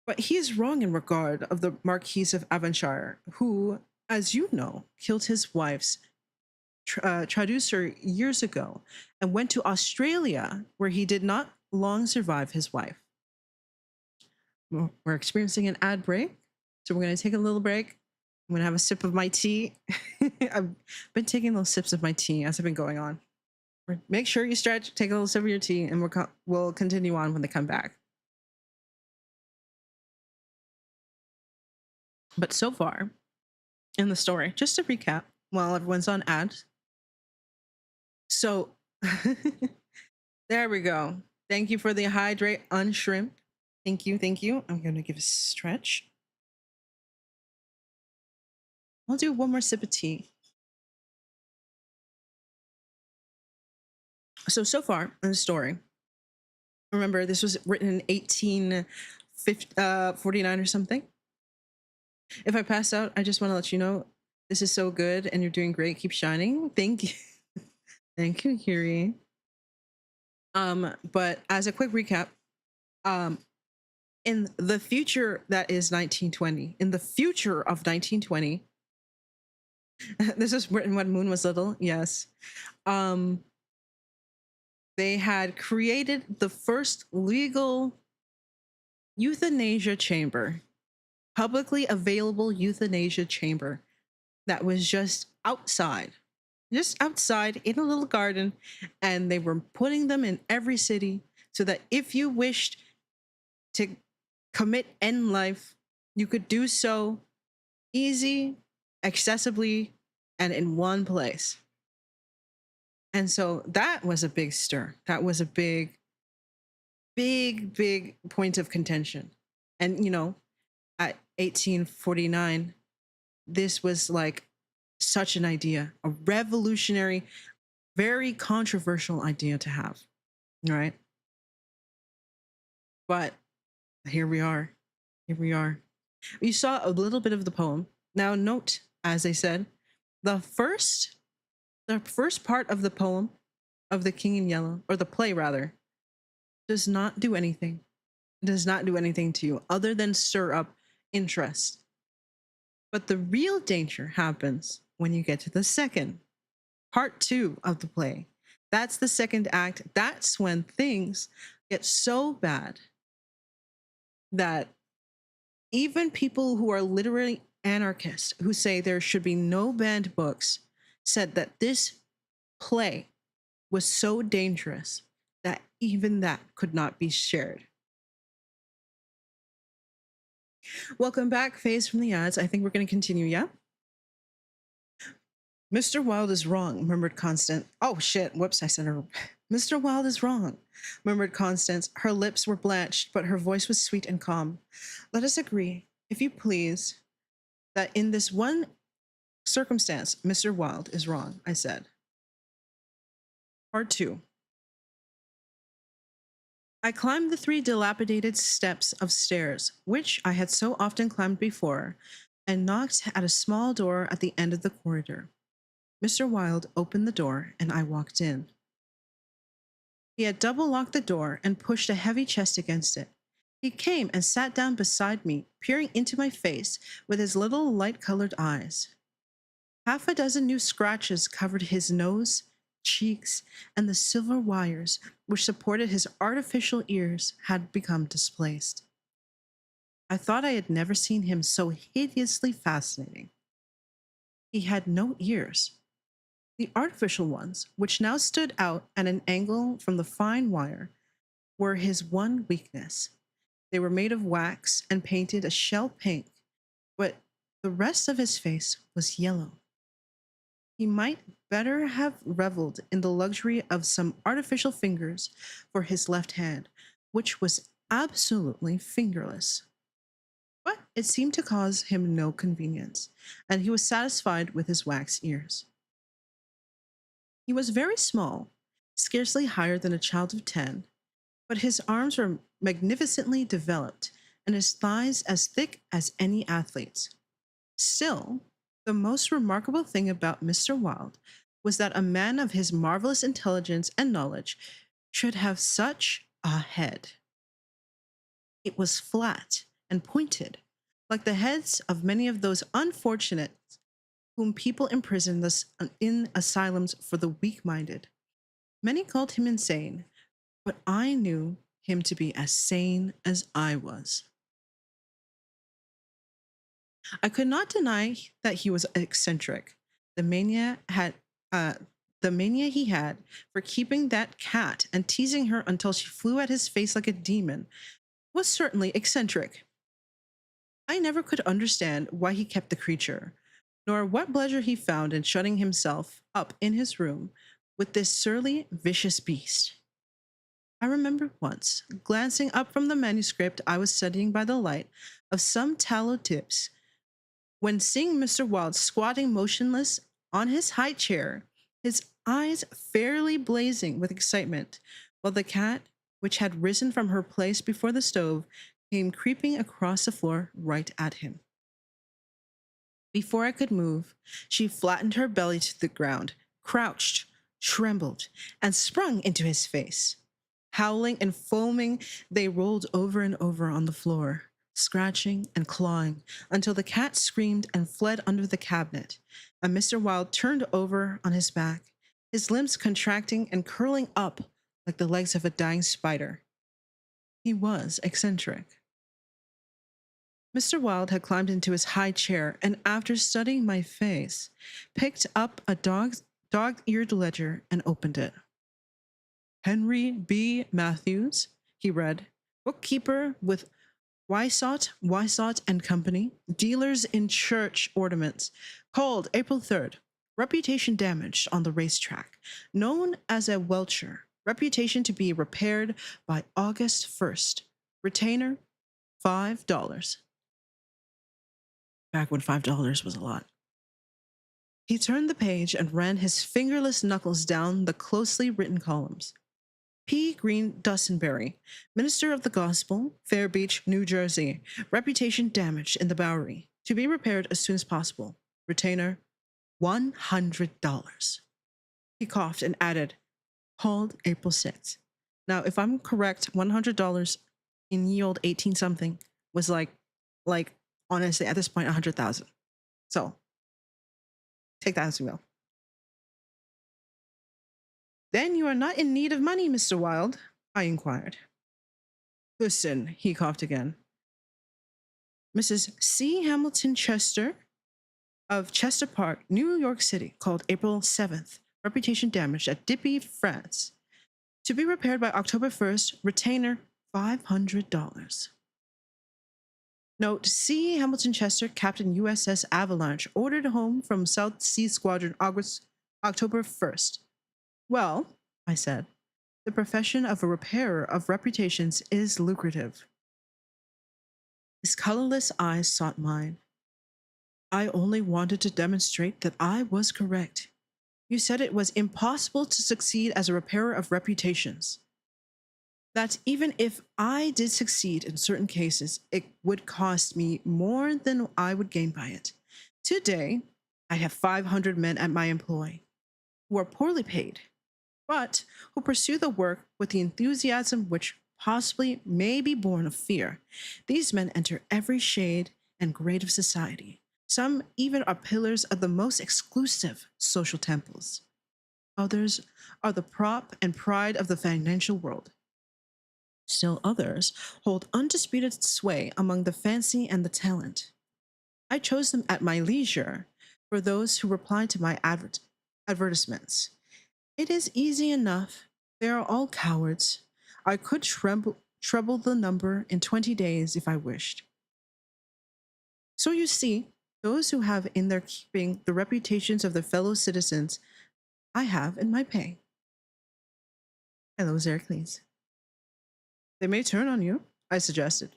but he is wrong in regard of the Marquis of Avonshire, who, as you know, killed his wife's traducer years ago and went to Australia, where he did not long survive his wife. We're experiencing an ad break, so we're going to take a little break. I'm going to have a sip of my tea. I've been taking little sips of my tea as I've been going on. Make sure you stretch, take a little sip of your tea, and we'll continue on when they come back. But so far in the story, just to recap while everyone's on ads. So there we go. Thank you for the hydrate unshrimp. Thank you, thank you. I'm going to give a stretch. I'll do one more sip of tea. So far in the story, remember this was written in 1849 or something. If I pass out, I just want to let you know this is so good and you're doing great. Keep shining. Thank you. Thank you, Kiri. But as a quick recap, in the future that is 1920, in the future of 1920, this is written when Moon was little, yes. They had created the first legal euthanasia chamber, publicly available euthanasia chamber that was just outside in a little garden, and they were putting them in every city so that if you wished to commit end life, you could do so easy, accessibly, and in one place. And so that was a big stir. That was a big point of contention. And, you know, at 1849, this was like such an idea, a revolutionary, very controversial idea to have, right? But here we are. Here we are. You saw a little bit of the poem. Now note, as I said, the first part of the poem of The King in Yellow, or the play rather, does not do anything. It does not do anything to you other than stir up interest. But the real danger happens when you get to the second, part 2 of the play. That's the second act. That's when things get so bad that even people who are literally anarchists, who say there should be no banned books, said that this play was so dangerous that even that could not be shared. Welcome back, Phase from the ads. I think we're going to continue, yeah? Mr. Wilde is wrong, murmured Constance. Oh, shit. Whoops, I said her. Mr. Wilde is wrong, murmured Constance. Her lips were blanched, but her voice was sweet and calm. Let us agree, if you please, that in this one circumstance, Mr. Wilde is wrong, I said. Part 2. I climbed the 3 dilapidated steps of stairs, which I had so often climbed before, and knocked at a small door at the end of the corridor. Mr. Wilde opened the door, and I walked in. He had double-locked the door and pushed a heavy chest against it. He came and sat down beside me, peering into my face with his little light-colored eyes. Half a dozen new scratches covered his nose, cheeks, and the silver wires which supported his artificial ears had become displaced. I thought I had never seen him so hideously fascinating. He had no ears. The artificial ones, which now stood out at an angle from the fine wire, were his one weakness. They were made of wax and painted a shell pink, but the rest of his face was yellow. He might better have reveled in the luxury of some artificial fingers for his left hand, which was absolutely fingerless. But it seemed to cause him no convenience, and he was satisfied with his wax ears. He was very small, scarcely higher than a child of 10, but his arms were magnificently developed and his thighs as thick as any athlete's. Still, the most remarkable thing about Mr. Wilde was that a man of his marvelous intelligence and knowledge should have such a head. It was flat and pointed, like the heads of many of those unfortunates whom people imprison in asylums for the weak-minded. Many called him insane, but I knew him to be as sane as I was. I could not deny that he was eccentric. The mania he had for keeping that cat and teasing her until she flew at his face like a demon was certainly eccentric. I never could understand why he kept the creature, nor what pleasure he found in shutting himself up in his room with this surly, vicious beast. I remember once glancing up from the manuscript I was studying by the light of some tallow tips, when seeing Mr. Wilde squatting motionless on his high chair, his eyes fairly blazing with excitement, while the cat, which had risen from her place before the stove, came creeping across the floor right at him. Before I could move, she flattened her belly to the ground, crouched, trembled, and sprung into his face. Howling and foaming, they rolled over and over on the floor, scratching and clawing, until the cat screamed and fled under the cabinet, and Mr. Wilde turned over on his back, his limbs contracting and curling up like the legs of a dying spider. He was eccentric. Mr. Wilde had climbed into his high chair and, after studying my face, picked up a dog-eared ledger and opened it. Henry B. Matthews, he read, bookkeeper with Wysott and Company, dealers in church ornaments, called April 3rd, reputation damaged on the racetrack, known as a welcher, reputation to be repaired by August 1st, retainer $5. Back when $5 was a lot. He turned the page and ran his fingerless knuckles down the closely written columns. P. Green Dussenberry, Minister of the Gospel, Fair Beach, New Jersey. Reputation damaged in the Bowery. To be repaired as soon as possible. Retainer, $100. He coughed and added, called April 6th. Now, if I'm correct, $100 in yield 18-something was like, honestly, at this point, 100,000. So, take that as you will. Then you are not in need of money, Mr. Wilde, I inquired. Listen, he coughed again. Mrs. C. Hamilton Chester of Chester Park, New York City, called April 7th, reputation damaged at Dippy, France. To be repaired by October 1st, retainer $500. Note C. Hamilton Chester, Captain USS Avalanche, ordered home from South Sea Squadron October 1st. Well, I said, the profession of a repairer of reputations is lucrative. His colorless eyes sought mine. I only wanted to demonstrate that I was correct. You said it was impossible to succeed as a repairer of reputations. That even if I did succeed in certain cases, it would cost me more than I would gain by it. Today, I have 500 men at my employ who are poorly paid, but who pursue the work with the enthusiasm which possibly may be born of fear. These men enter every shade and grade of society. Some even are pillars of the most exclusive social temples. Others are the prop and pride of the financial world. Still others hold undisputed sway among the fancy and the talent. I chose them at my leisure for those who reply to my advertisements. It is easy enough. They are all cowards. I could treble the number in 20 days if I wished. So you see, those who have in their keeping the reputations of their fellow citizens, I have in my pay. Hello, Xerxes. They may turn on you, I suggested.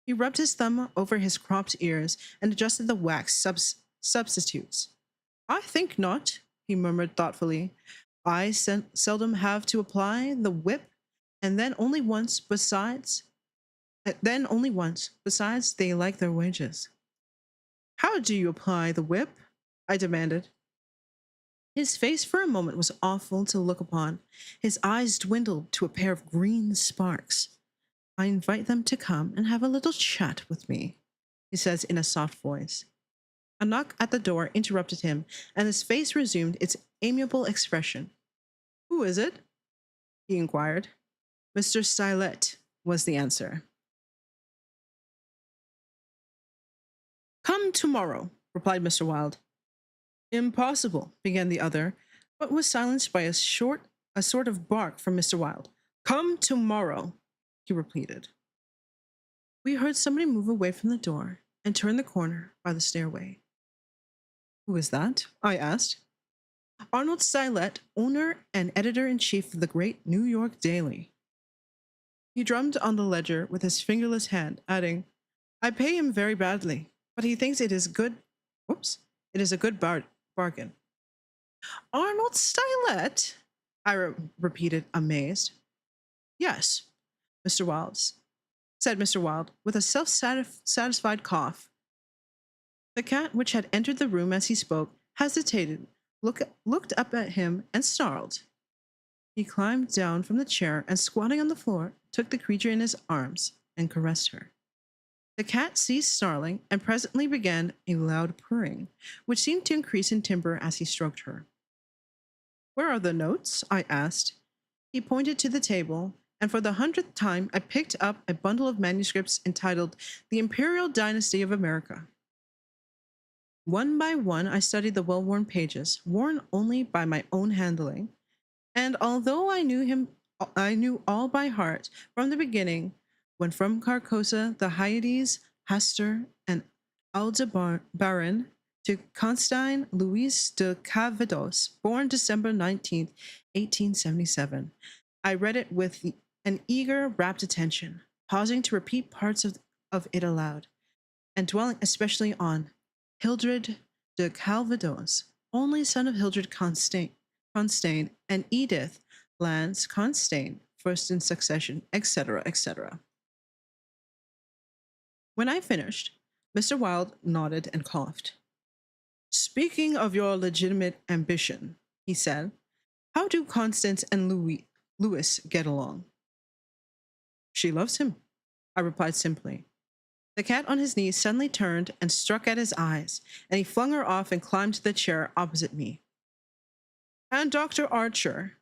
He rubbed his thumb over his cropped ears and adjusted the wax substitutes. I think not, he murmured thoughtfully. I seldom have to apply the whip, and then only once. Besides, they like their wages. How do you apply the whip? I demanded. His face for a moment was awful to look upon. His eyes dwindled to a pair of green sparks. I invite them to come and have a little chat with me, he says in a soft voice. A knock at the door interrupted him, and his face resumed its amiable expression. Who is it? He inquired. Mr. Stylet, was the answer. Come tomorrow, replied Mr. Wilde. Impossible, began the other, but was silenced by a sort of bark from Mr. Wilde. Come tomorrow, he repeated. We heard somebody move away from the door and turn the corner by the stairway. Who is that? I asked. Arnold Stylet, owner and editor-in-chief of the great New York Daily. He drummed on the ledger with his fingerless hand, adding, I pay him very badly, but he thinks it is good. It is a good bargain. Arnold Stylet? I repeated, amazed. Yes, said Mr. Wilde, with a self-satisfied cough. The cat, which had entered the room as he spoke, hesitated, looked up at him, and snarled. He climbed down from the chair and, squatting on the floor, took the creature in his arms and caressed her. The cat ceased snarling and presently began a loud purring, which seemed to increase in timbre as he stroked her. Where are the notes? I asked. He pointed to the table, and for the 100th time I picked up a bundle of manuscripts entitled The Imperial Dynasty of America. One by one I studied the well-worn pages, worn only by my own handling, and although I knew all by heart from the beginning, when from Carcosa, the Hyades, Hastur, and Aldebaran to Constantine Louis de Calvados, born December 19th, 1877, I read it with an eager, rapt attention, pausing to repeat parts of it aloud, and dwelling especially on Hildred de Calvados, only son of Hildred Constane, and Edith Lance Constane, first in succession, etc., etc. When I finished, Mr. Wilde nodded and coughed. Speaking of your legitimate ambition, he said, how do Constance and Louis get along? She loves him, I replied simply. The cat on his knees suddenly turned and struck at his eyes, and he flung her off and climbed to the chair opposite me. And Dr. Archer.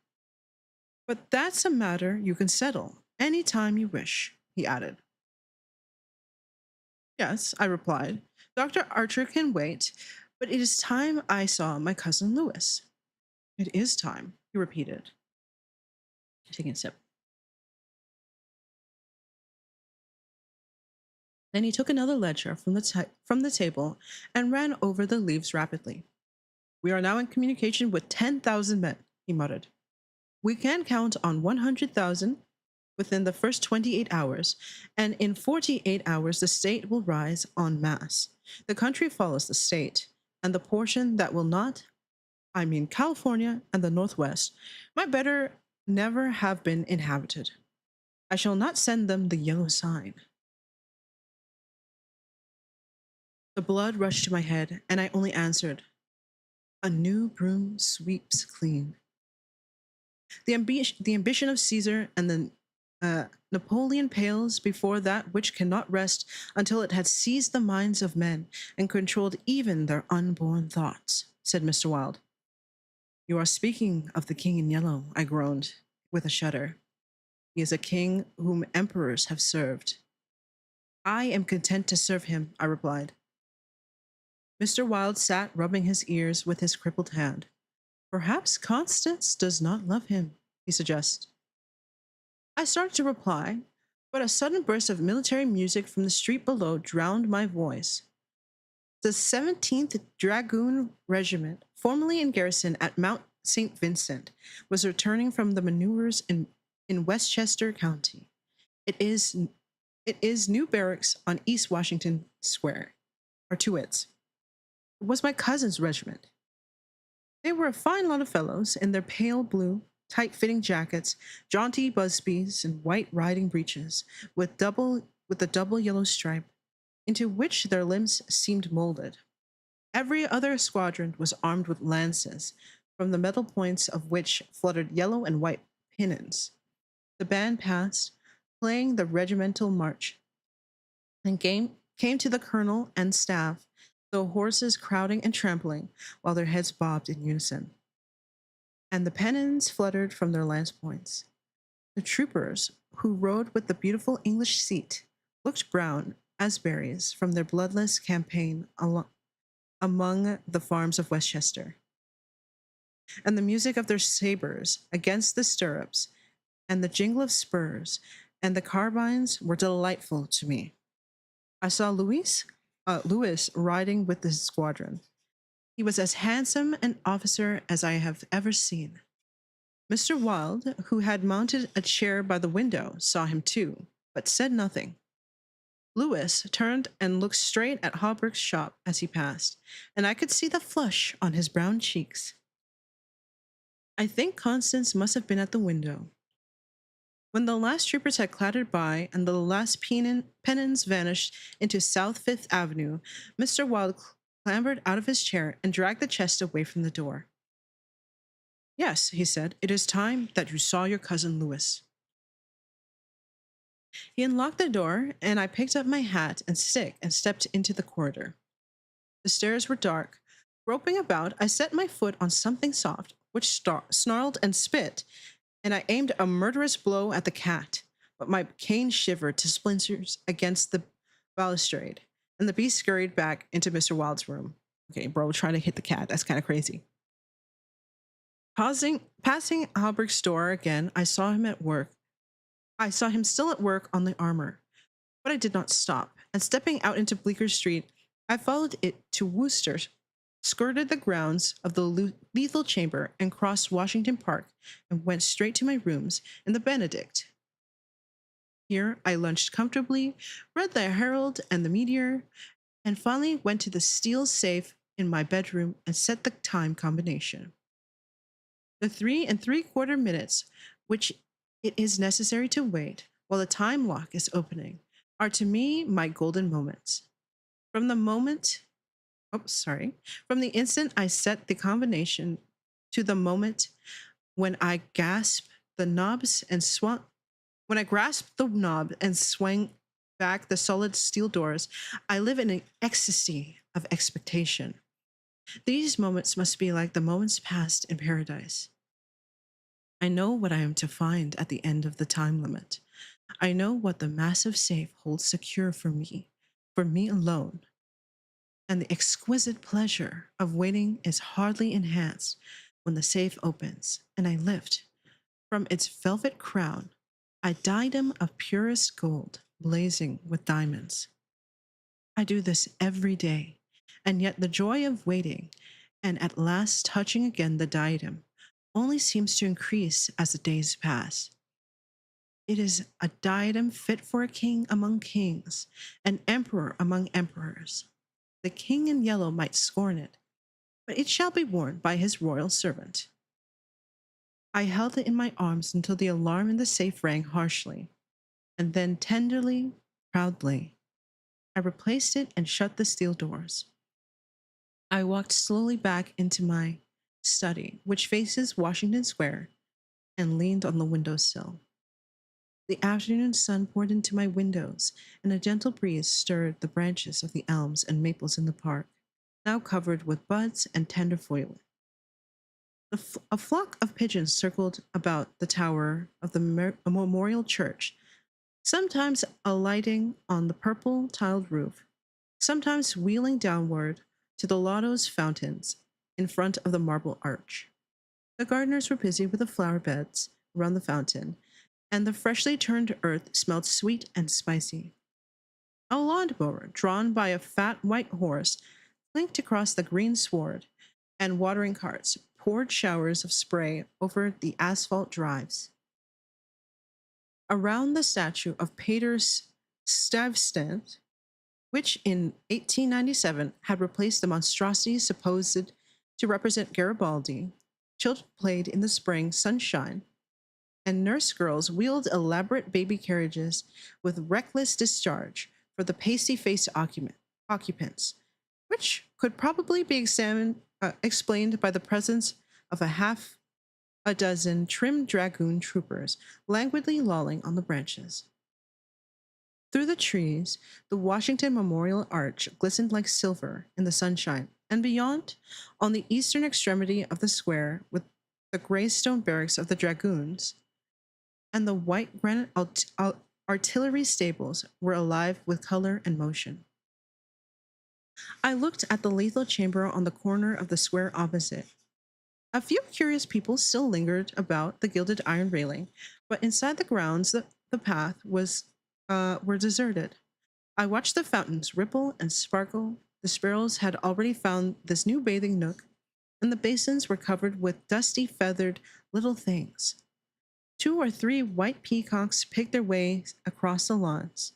But that's a matter you can settle any time you wish, he added. Yes, I replied. Dr. Archer can wait, but it is time I saw my cousin Louis. It is time, he repeated, taking a sip. Then he took another ledger from the table and ran over the leaves rapidly. We are now in communication with 10,000 men, he muttered. We can count on 100,000 within the first 28 hours, and in 48 hours the state will rise en masse. The country follows the state, and the portion that will not, I mean California and the Northwest, might better never have been inhabited. I shall not send them the yellow sign. The blood rushed to my head, and I only answered, a new broom sweeps clean. The ambition of Caesar and the Napoleon pales before that which cannot rest until it had seized the minds of men and controlled even their unborn thoughts, said Mr. Wilde. You are speaking of the king in yellow, I groaned, with a shudder. He is a king whom emperors have served. I am content to serve him, I replied. Mr. Wilde sat rubbing his ears with his crippled hand. Perhaps Constance does not love him, he suggested. I started to reply, but a sudden burst of military music from the street below drowned my voice. The 17th Dragoon Regiment, formerly in garrison at Mount St. Vincent, was returning from the maneuvers in Westchester County. It is new barracks on East Washington Square, or to its. It was my cousin's regiment. They were a fine lot of fellows in their pale blue, tight-fitting jackets, jaunty busbies, and white riding breeches with a double yellow stripe, into which their limbs seemed molded. Every other squadron was armed with lances, from the metal points of which fluttered yellow and white pennons. The band passed, playing the regimental march, and came to the colonel and staff, the horses crowding and trampling, while their heads bobbed in unison. And the pennons fluttered from their lance points. The troopers, who rode with the beautiful English seat, looked brown as berries from their bloodless campaign among the farms of Westchester. And the music of their sabers against the stirrups, and the jingle of spurs, and the carbines were delightful to me. I saw Louis riding with the squadron. He was as handsome an officer as I have ever seen. Mr. Wilde, who had mounted a chair by the window, saw him too, but said nothing. Louis turned and looked straight at Hawberk's shop as he passed, and I could see the flush on his brown cheeks. I think Constance must have been at the window. When the last troopers had clattered by and the last pennons vanished into South Fifth Avenue, Mr. Wilde clambered out of his chair and dragged the chest away from the door. Yes, he said, it is time that you saw your cousin Louis. He unlocked the door, and I picked up my hat and stick and stepped into the corridor. The stairs were dark. Groping about, I set my foot on something soft, which snarled and spit, and I aimed a murderous blow at the cat, but my cane shivered to splinters against the balustrade, and the beast scurried back into Mr. Wilde's room. Okay, bro, trying to hit the cat. That's kind of crazy. Passing Hawberk's door again, I saw him at work. I saw him still at work on the armor, but I did not stop, and stepping out into Bleecker Street, I followed it to Wooster, skirted the grounds of the Lethal Chamber, and crossed Washington Park, and went straight to my rooms in the Benedict. Here I lunched comfortably, read the Herald and the Meteor, and finally went to the steel safe in my bedroom and set the time combination. The 3 3/4 minutes, which it is necessary to wait while the time lock is opening, are to me my golden moments. From the instant I set the combination to the moment when I grasped the knob and swung back the solid steel doors, I live in an ecstasy of expectation. These moments must be like the moments passed in paradise. I know what I am to find at the end of the time limit. I know what the massive safe holds secure for me alone. And the exquisite pleasure of waiting is hardly enhanced when the safe opens, and I lift, from its velvet crown, a diadem of purest gold blazing with diamonds. I do this every day, and yet the joy of waiting and at last touching again the diadem only seems to increase as the days pass. It is a diadem fit for a king among kings, an emperor among emperors. The king in yellow might scorn it, but it shall be worn by his royal servant. I held it in my arms until the alarm in the safe rang harshly, and then tenderly, proudly, I replaced it and shut the steel doors. I walked slowly back into my study, which faces Washington Square, and leaned on the windowsill. The afternoon sun poured into my windows, and a gentle breeze stirred the branches of the elms and maples in the park, now covered with buds and tender foliage. A flock of pigeons circled about the tower of the memorial church, sometimes alighting on the purple tiled roof, sometimes wheeling downward to the Lotto's fountains in front of the marble arch. The gardeners were busy with the flower beds around the fountain, and the freshly turned earth smelled sweet and spicy. A lawnmower, drawn by a fat white horse, clinked across the green sward, and watering carts poured showers of spray over the asphalt drives. Around the statue of Peter Stuyvesant, which in 1897 had replaced the monstrosity supposed to represent Garibaldi, children played in the spring sunshine, and nurse girls wheeled elaborate baby carriages with reckless discharge for the pasty-faced occupants, which could probably be explained by the presence of a dozen trim dragoon troopers languidly lolling on the branches. Through the trees, the Washington Memorial Arch glistened like silver in the sunshine, and beyond, on the eastern extremity of the square, with the gray stone barracks of the dragoons, and the white granite artillery stables were alive with color and motion. I looked at the lethal chamber on the corner of the square opposite. A few curious people still lingered about the gilded iron railing, but inside the grounds, the path were deserted. I watched the fountains ripple and sparkle. The sparrows had already found this new bathing nook, and the basins were covered with dusty, feathered little things. 2 or 3 white peacocks picked their way across the lawns,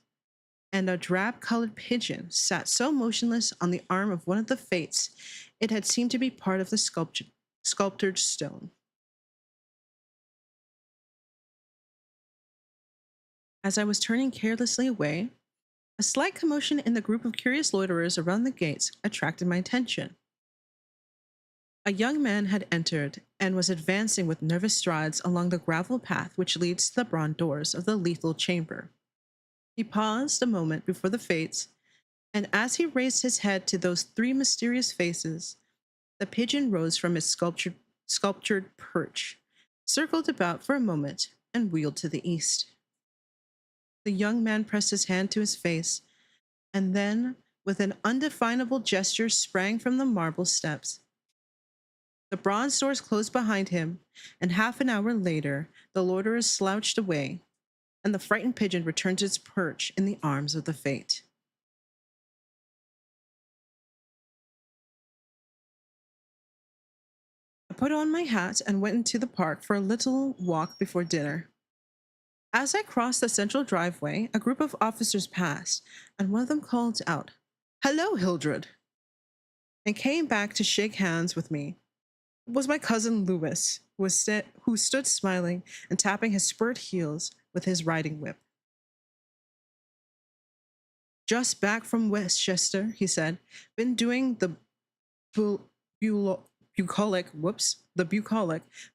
and a drab-colored pigeon sat so motionless on the arm of one of the fates it had seemed to be part of the sculptured stone. As I was turning carelessly away, a slight commotion in the group of curious loiterers around the gates attracted my attention. A young man had entered and was advancing with nervous strides along the gravel path which leads to the bronze doors of the lethal chamber. He paused a moment before the fates, and as he raised his head to those 3 mysterious faces, the pigeon rose from its sculptured perch, circled about for a moment, and wheeled to the east. The young man pressed his hand to his face, and then, with an undefinable gesture, sprang from the marble steps. The bronze doors closed behind him, and half an hour later, the loiterers slouched away, and the frightened pigeon returned to its perch in the arms of the fate. I put on my hat and went into the park for a little walk before dinner. As I crossed the central driveway, a group of officers passed, and one of them called out, "Hello, Hildred," and came back to shake hands with me. It was my cousin Louis, who stood smiling and tapping his spurred heels with his riding whip. "Just back from Westchester," he said. "Been doing the bucolic,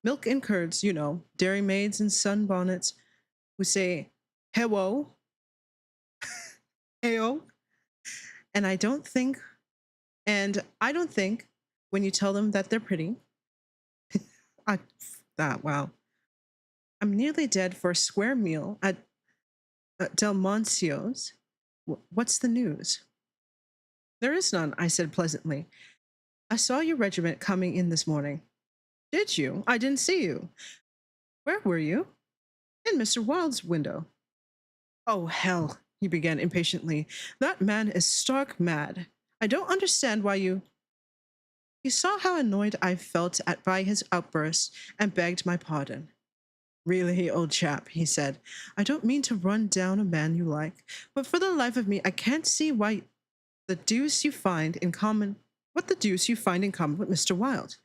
milk and curds, you know, dairy maids and sunbonnets who say, hello, heyo, and I don't think when you tell them that they're pretty, wow. I'm nearly dead for a square meal at Del Moncion's. What's the news?" "There is none," I said pleasantly. "I saw your regiment coming in this morning." "Did you? I didn't see you." "Where were you?" "In Mr. Wild's window." "Oh, hell. he began impatiently. That man is stark mad. I don't understand why you. He saw how annoyed I felt by his outburst and begged my pardon. Really, old chap, he said, I don't mean to run down a man you like, but for the life of me, I can't see why the deuce you find in common. What the deuce you find in common with Mr. Wilde?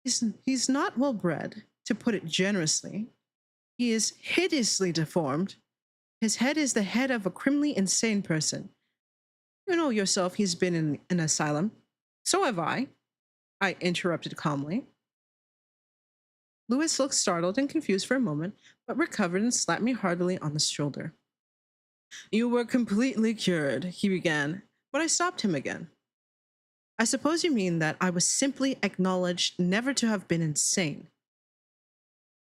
He's not well bred, to put it generously. He is hideously deformed. His head is the head of a criminally insane person. You know yourself he's been in an asylum. So have I interrupted calmly. Louis looked startled and confused for a moment, but recovered and slapped me heartily on the shoulder. You were completely cured, he began, but I stopped him again. I suppose you mean that I was simply acknowledged never to have been insane.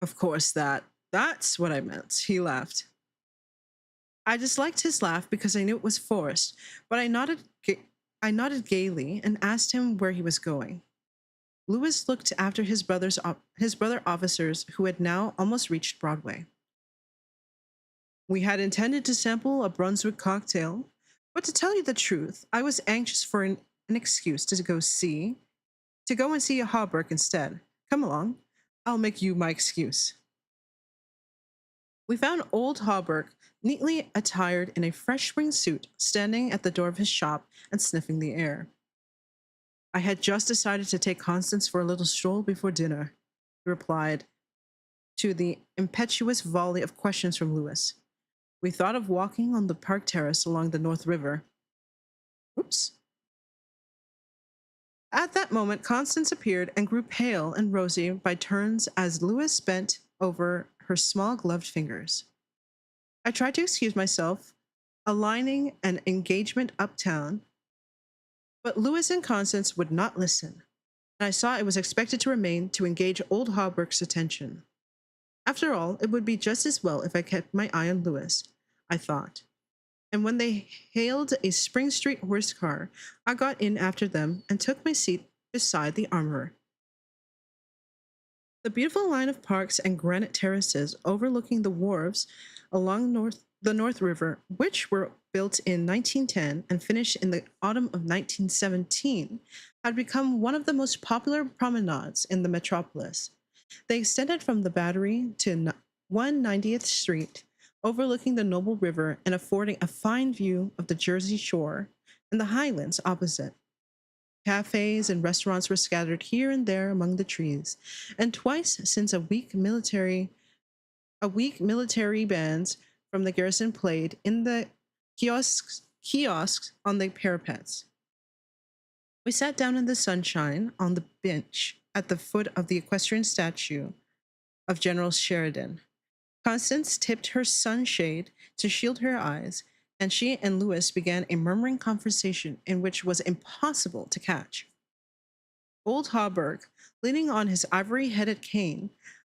Of course, that's what I meant, he laughed. I disliked his laugh because I knew it was forced, but I nodded gaily and asked him where he was going. Louis looked after his brother officers who had now almost reached Broadway. We had intended to sample a Brunswick cocktail, but to tell you the truth, I was anxious for an excuse to go and see a Hawberk instead. Come along, I'll make you my excuse. We found old Hawberk neatly attired in a fresh spring suit, standing at the door of his shop and sniffing the air. I had just decided to take Constance for a little stroll before dinner, he replied to the impetuous volley of questions from Louis. We thought of walking on the park terrace along the North River. Oops. At that moment, Constance appeared and grew pale and rosy by turns as Louis bent over her small gloved fingers. I tried to excuse myself, aligning an engagement uptown, but Louis and Constance would not listen, and I saw it was expected to remain to engage old Hawberk's attention. After all, it would be just as well if I kept my eye on Louis, I thought. And when they hailed a Spring Street horse car, I got in after them and took my seat beside the armorer. The beautiful line of parks and granite terraces overlooking the wharves along the North River, which were built in 1910 and finished in the autumn of 1917, had become one of the most popular promenades in the metropolis. They extended from the Battery to 190th Street, overlooking the noble river and affording a fine view of the Jersey Shore and the highlands opposite. Cafes and restaurants were scattered here and there among the trees, and twice since a week military bands from the garrison played in the kiosks on the parapets. We sat down in the sunshine on the bench at the foot of the equestrian statue of General Sheridan. Constance tipped her sunshade to shield her eyes, and she and Louis began a murmuring conversation in which was impossible to catch. Old Hawberk, leaning on his ivory-headed cane,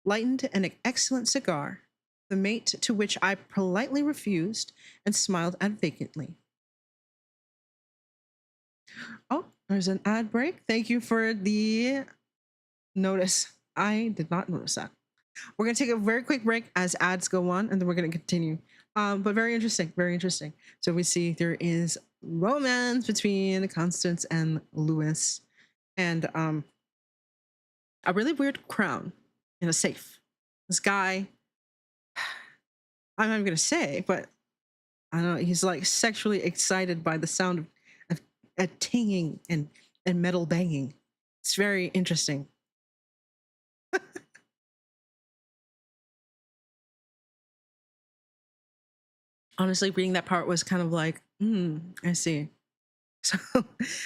lightened an excellent cigar, the mate to which I politely refused and smiled at vacantly. Oh, there's an ad break. Thank you for the notice. I did not notice that. We're going to take a very quick break as ads go on, and then we're going to continue. But very interesting, very interesting. So we see there is romance between Constance and Louis, and a really weird crown in a safe. This guy, I'm not even going to say, but I don't know, he's like sexually excited by the sound of a tinging and metal banging. It's very interesting. Honestly, reading that part was kind of like, I see. So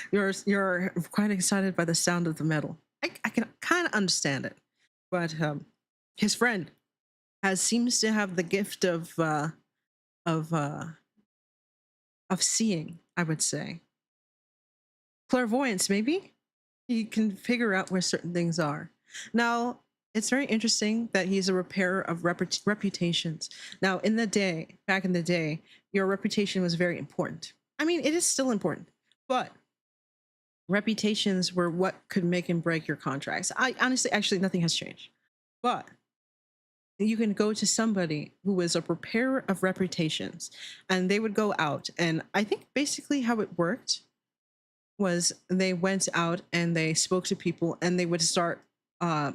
you're quite excited by the sound of the metal. I can kind of understand it, but his friend seems to have the gift of seeing. I would say clairvoyance. Maybe he can figure out where certain things are. Now, it's very interesting that he's a repairer of reputations. Now, back in the day, your reputation was very important. I mean, it is still important, but reputations were what could make and break your contracts. I honestly, actually, nothing has changed. But you can go to somebody who is a preparer of reputations, and they would go out. And I think basically how it worked was they went out and they spoke to people, and they would start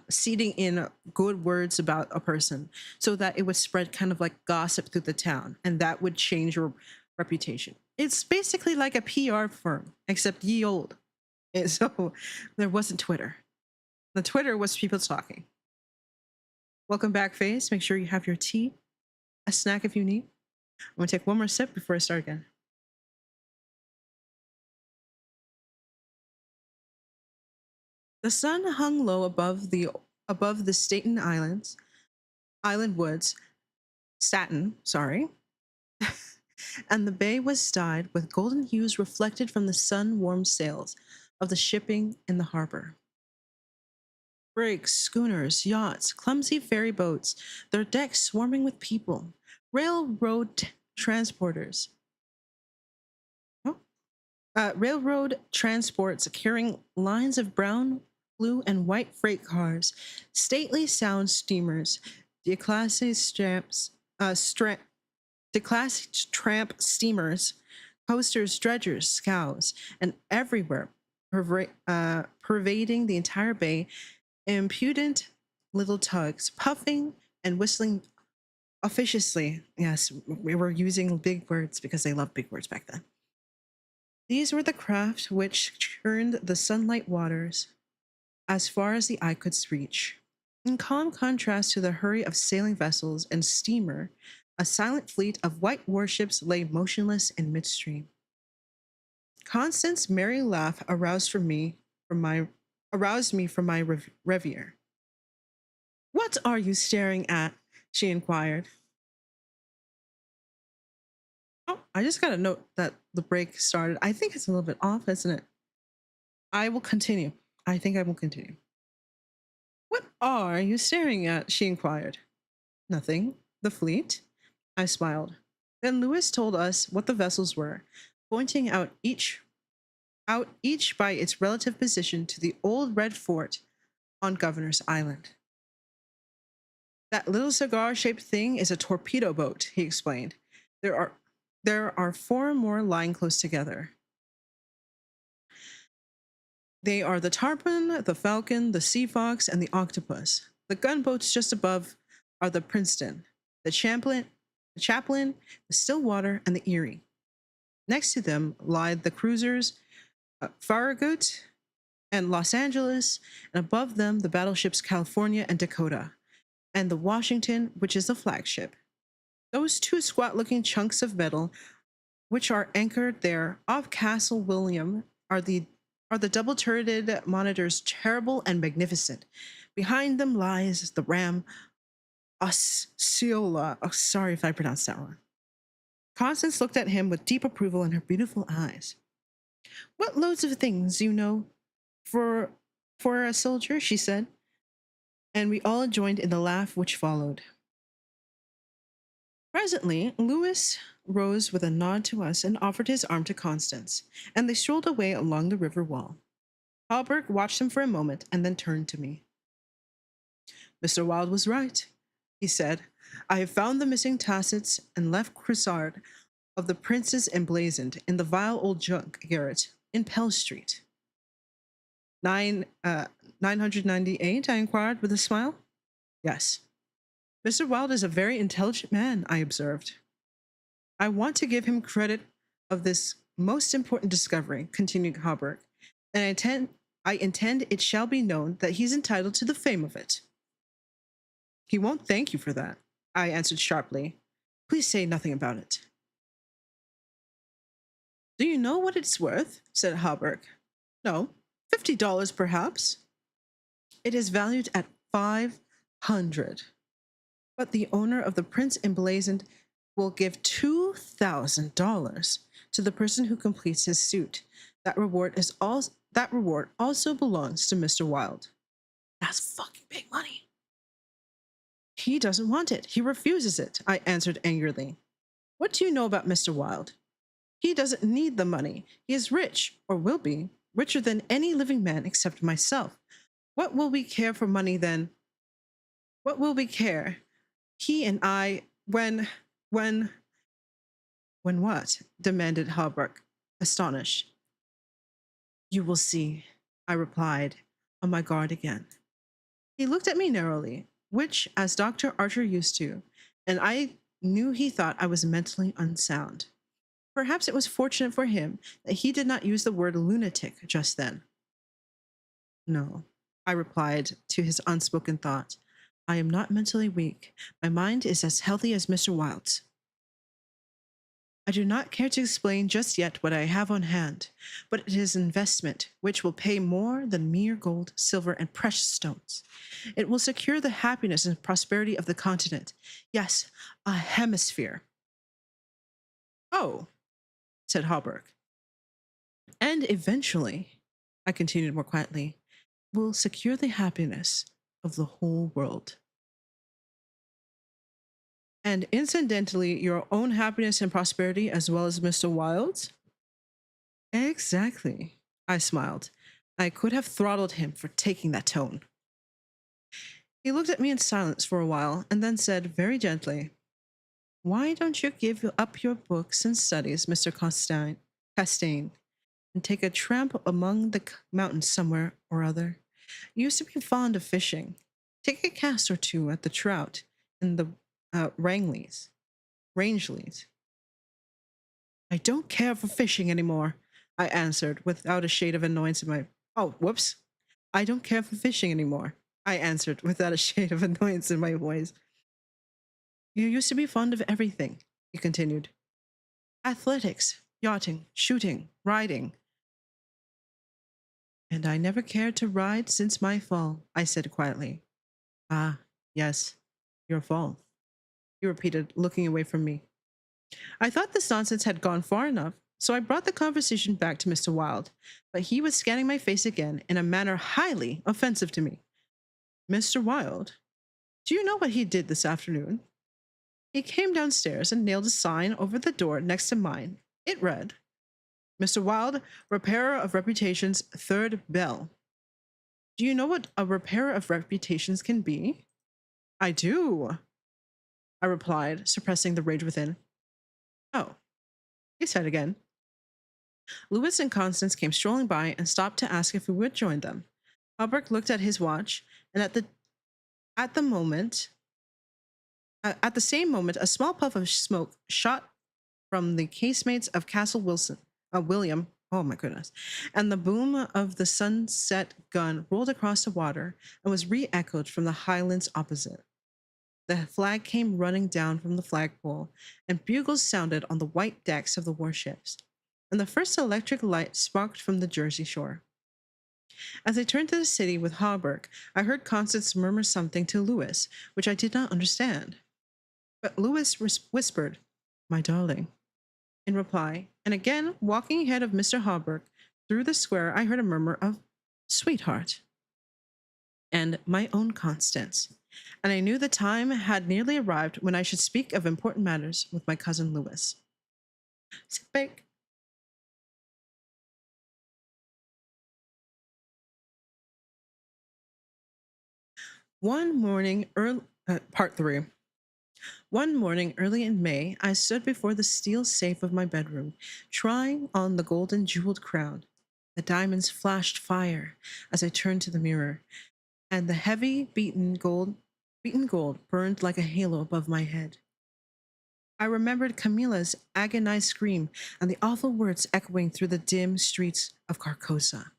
seeding in good words about a person so that it would spread kind of like gossip through the town, and that would change your reputation. It's basically like a PR firm, except ye old. And so there wasn't Twitter. The Twitter was people talking. Welcome back, Faze. Make sure you have your tea, a snack if you need. I'm gonna take one more sip before I start again. The sun hung low above the Staten Island woods, Staten, sorry, and the bay was dyed with golden hues reflected from the sun-warmed sails of the shipping in the harbor. Brigs, schooners, yachts, clumsy ferry boats, their decks swarming with people, transporters. Railroad transports carrying lines of brown, blue, and white freight cars, stately sound steamers, declassed tramp steamers, coasters, dredgers, scows, and everywhere, pervading the entire bay, impudent little tugs, puffing and whistling officiously. Yes, we were using big words because they loved big words back then. These were the craft which churned the sunlight waters as far as the eye could reach. In calm contrast to the hurry of sailing vessels and steamer, a silent fleet of white warships lay motionless in midstream. Constance's merry laugh aroused me from my reverie. "What are you staring at?" she inquired. Oh, I just got a note that the break started. I think it's a little bit off, isn't it? I will continue. I think I will continue. "What are you staring at?" she inquired. "Nothing. The fleet." I smiled. Then Lewis told us what the vessels were, pointing out each by its relative position to the old red fort on Governor's Island. "That little cigar-shaped thing is a torpedo boat," he explained. There are 4 more lying close together. They are the Tarpon, the Falcon, the Sea Fox, and the Octopus. The gunboats just above are the Princeton, the Chaplin, the Stillwater, and the Erie. Next to them lie the cruisers Farragut and Los Angeles, and above them the battleships California and Dakota, and the Washington, which is the flagship. Those 2 squat-looking chunks of metal, which are anchored there off Castle William, are the double-turreted monitors, terrible and magnificent. Behind them lies the ram Osceola. Oh, sorry if I pronounced that wrong. Constance looked at him with deep approval in her beautiful eyes. "What loads of things you know for a soldier," she said, and we all joined in the laugh which followed. Presently, Lewis rose with a nod to us and offered his arm to Constance, and they strolled away along the river wall. Halberg watched them for a moment and then turned to me. "Mr. Wilde was right," he said. "I have found the missing tassets and left cuirass of the princes emblazoned in the vile old junk garret in Pell Street." 998, I inquired with a smile. "Yes." "Mr. Wilde is a very intelligent man," I observed. "I want to give him credit of this most important discovery," continued Halberg, "and I intend it shall be known that he's entitled to the fame of it." "He won't thank you for that," I answered sharply. "Please say nothing about it." "Do you know what it's worth?" said Halberg. "No. $50 perhaps." "It is valued at 500. But the owner of the Prince Emblazoned will give $2,000 to the person who completes his suit. That reward also belongs to Mr. Wilde." "That's fucking big money." "He doesn't want it. He refuses it," I answered angrily. "What do you know about Mr. Wilde? He doesn't need the money. He is rich, or will be, richer than any living man except myself. What will we care for money then? What will we care? He and I, when, when what? Demanded Halbrook, astonished. You will see, I replied, on my guard again. He looked at me narrowly, which, as Dr. Archer used to, and I knew he thought I was mentally unsound. Perhaps it was fortunate for him that he did not use the word lunatic just then. No, I replied to his unspoken thought. I am not mentally weak. My mind is as healthy as Mr. Wilde's. I do not care to explain just yet what I have on hand, but it is an investment which will pay more than mere gold, silver, and precious stones. It will secure the happiness and prosperity of the continent. Yes, a hemisphere. Oh, said Hawberk. And eventually, I continued more quietly, will secure the happiness of the whole world. And incidentally, your own happiness and prosperity as well as Mr. Wilde's? Exactly, I smiled. I could have throttled him for taking that tone. He looked at me in silence for a while and then said very gently, Why don't you give up your books and studies, Mr. Castaigne, and take a tramp among the mountains somewhere or other? You used to be fond of fishing. Take a cast or two at the trout in the Rangleys. I don't care for fishing anymore, I answered without a shade of annoyance in my. Oh, whoops. I don't care for fishing anymore, I answered without a shade of annoyance in my voice. You used to be fond of everything, he continued. Athletics, yachting, shooting, riding. And I never cared to ride since my fall, I said quietly. Ah, yes, your fall, he repeated, looking away from me. I thought this nonsense had gone far enough, so I brought the conversation back to Mr. Wilde, but he was scanning my face again in a manner highly offensive to me. Mr. Wilde, do you know what he did this afternoon? He came downstairs and nailed a sign over the door next to mine. It read, Mr. Wilde, repairer of reputations, third bell. Do you know what a repairer of reputations can be? I do, I replied, suppressing the rage within. Oh, he said again. Louis and Constance came strolling by and stopped to ask if we would join them. Albert looked at his watch, and at the same moment, a small puff of smoke shot from the casemates of Castle William. Oh my goodness! And the boom of the sunset gun rolled across the water and was re-echoed from the highlands opposite. The flag came running down from the flagpole, and bugles sounded on the white decks of the warships, and the first electric light sparkled from the Jersey shore. As I turned to the city with Hawberk, I heard Constance murmur something to Louis, which I did not understand. But Louis whispered, My darling, in reply, and again, walking ahead of Mr. Hawberk through the square, I heard a murmur of sweetheart and my own Constance, and I knew the time had nearly arrived when I should speak of important matters with my cousin Louis. Sit back. Part 3. One morning early in May, I stood before the steel safe of my bedroom, trying on the golden jeweled crown. The diamonds flashed fire as I turned to the mirror, and the heavy beaten gold burned like a halo above my head. I remembered Camilla's agonized scream and the awful words echoing through the dim streets of Carcosa.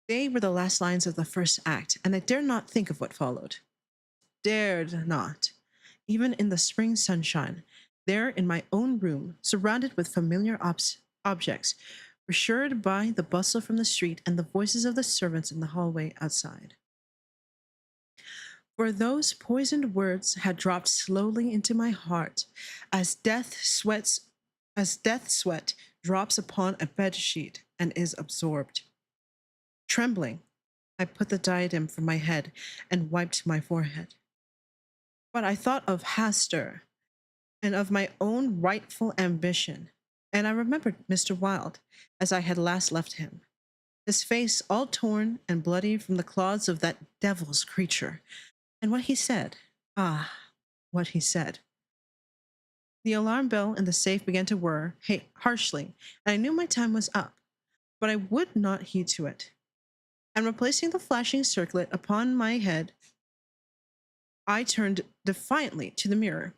They were the last lines of the first act, and I dared not think of what followed. Dared not. Even in the spring sunshine, there in my own room, surrounded with familiar objects, reassured by the bustle from the street and the voices of the servants in the hallway outside. For those poisoned words had dropped slowly into my heart, as death sweat drops upon a bed sheet and is absorbed. Trembling, I put the diadem from my head and wiped my forehead. But I thought of Hastur and of my own rightful ambition, and I remembered Mr. Wilde as I had last left him, his face all torn and bloody from the claws of that devil's creature, and what he said. Ah, what he said. The alarm bell in the safe began to whir harshly, and I knew my time was up, but I would not heed to it. And replacing the flashing circlet upon my head, I turned defiantly to the mirror.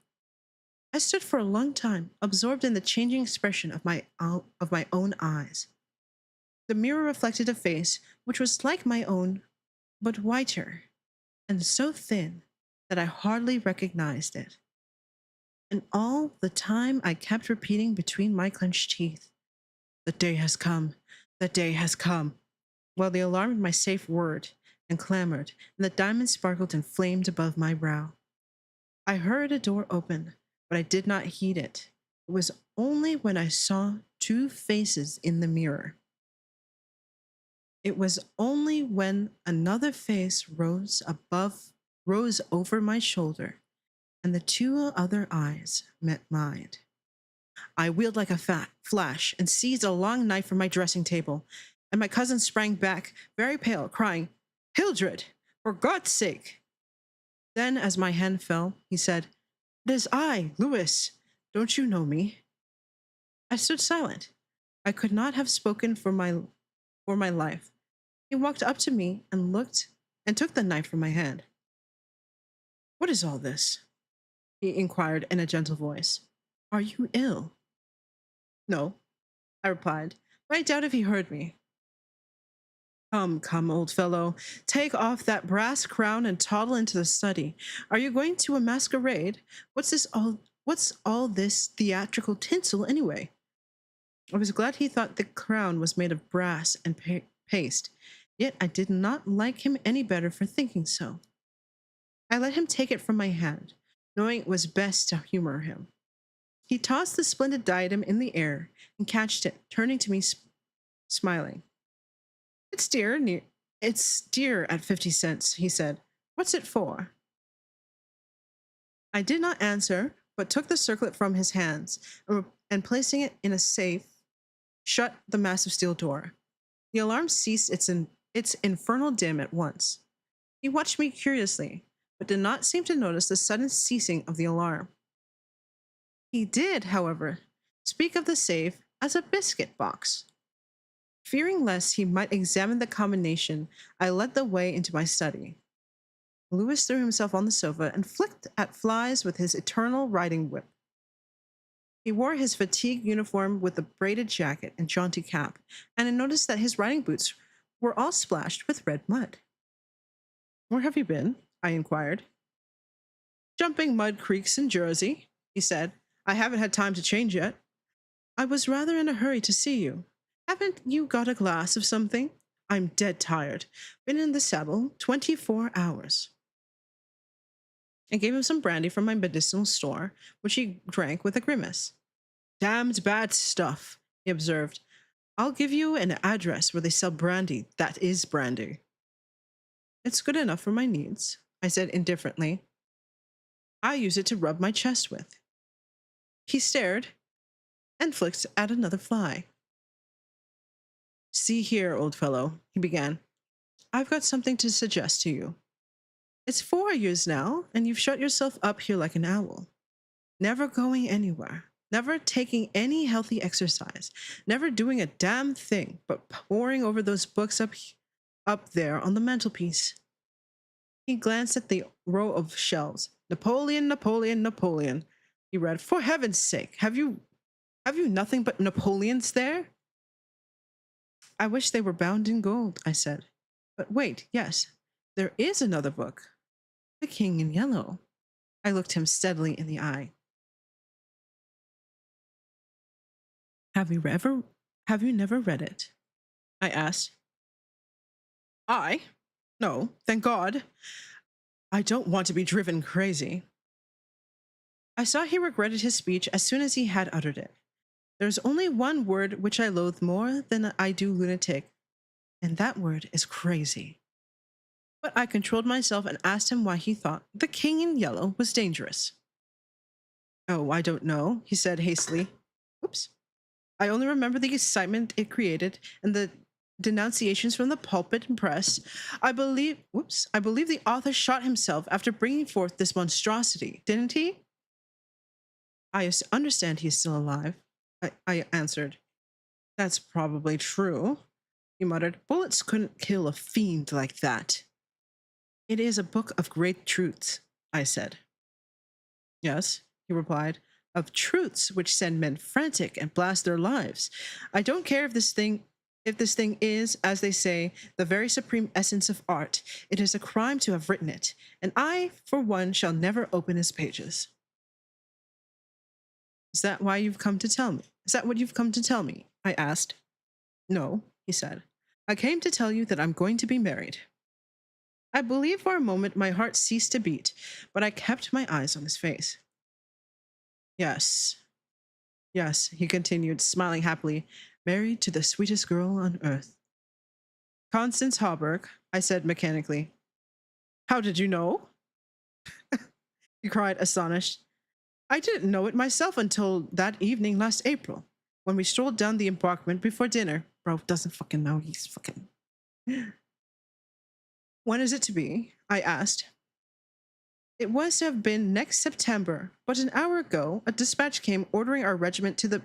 I stood for a long time, absorbed in the changing expression of my own eyes. The mirror reflected a face which was like my own, but whiter, and so thin that I hardly recognized it. And all the time I kept repeating between my clenched teeth, "The day has come, the day has come," while the alarm in my safe whirred and clamored, and the diamond sparkled and flamed above my brow. I heard a door open, but I did not heed it. It was only when I saw two faces in the mirror. It was only when another face rose over my shoulder, and the two other eyes met mine. I wheeled like a flash and seized a long knife from my dressing table, and my cousin sprang back, very pale, crying, "Hildred, for God's sake!" Then, as my hand fell, he said, "It is I, Lewis. Don't you know me?" I stood silent. I could not have spoken for my life. He walked up to me and took the knife from my hand. "What is all this?" he inquired in a gentle voice. "Are you ill?" "No," I replied, but I doubt if he heard me. Come, come, old fellow, take off that brass crown and toddle into the study. Are you going to a masquerade? What's all this theatrical tinsel anyway?" I was glad he thought the crown was made of brass and paste, yet I did not like him any better for thinking so. I let him take it from my hand, knowing it was best to humor him. He tossed the splendid diadem in the air and catched it, turning to me, smiling. It's dear at 50 cents, he said. "What's it for?" I did not answer, but took the circlet from his hands and placing it in a safe, shut the massive steel door. The alarm ceased its infernal dim at once. He watched me curiously, but did not seem to notice the sudden ceasing of the alarm. He did, however, speak of the safe as a biscuit box. Fearing lest he might examine the combination, I led the way into my study. Lewis threw himself on the sofa and flicked at flies with his eternal riding whip. He wore his fatigue uniform with the braided jacket and jaunty cap, and I noticed that his riding boots were all splashed with red mud. "Where have you been?" I inquired. "Jumping mud creeks in Jersey," he said. "I haven't had time to change yet." "I was rather in a hurry to see you. Haven't you got a glass of something? I'm dead tired. Been in the saddle 24 hours. I gave him some brandy from my medicinal store, which he drank with a grimace. "Damned bad stuff," he observed. "I'll give you an address where they sell brandy that is brandy." "It's good enough for my needs," I said indifferently. "I use it to rub my chest with." He stared and flicked at another fly. "See here, old fellow," he began. "I've got something to suggest to you. It's 4 years now, and you've shut yourself up here like an owl. Never going anywhere, never taking any healthy exercise, never doing a damn thing but poring over those books up there on the mantelpiece." He glanced at the row of shelves. "Napoleon, Napoleon, Napoleon," he read. "For heaven's sake, have you nothing but Napoleons there?" "I wish they were bound in gold," I said. "But wait, yes, there is another book. The King in Yellow." I looked him steadily in the eye. Have you never read it?" I asked. "I? No, thank God. I don't want to be driven crazy." I saw he regretted his speech as soon as he had uttered it. There's only one word which I loathe more than I do lunatic, and that word is crazy. But I controlled myself and asked him why he thought The King in Yellow was dangerous. "Oh, I don't know," he said hastily. "Oops. I only remember the excitement it created and the denunciations from the pulpit and press. I believe the author shot himself after bringing forth this monstrosity, didn't he? I understand he's still alive, I answered. That's probably true, he muttered. Bullets couldn't kill a fiend like that. It is a book of great truths, I said. Yes, he replied, of truths which send men frantic and blast their lives. I don't care if this thing is, as they say, the very supreme essence of art. It is a crime to have written it, and I, for one, shall never open its pages. Is that why you've come to tell me? Is that what you've come to tell me? I asked. No, he said. I came to tell you that I'm going to be married. I believe for a moment my heart ceased to beat, but I kept my eyes on his face. Yes, yes, he continued, smiling happily, married to the sweetest girl on earth. Constance Hawberk, I said mechanically. How did you know? He cried, astonished. I didn't know it myself until that evening last April, when we strolled down the embankment before dinner. Bro doesn't fucking know. He's fucking... When is it to be? I asked. It was to have been next September, but an hour ago, a dispatch came ordering our regiment to the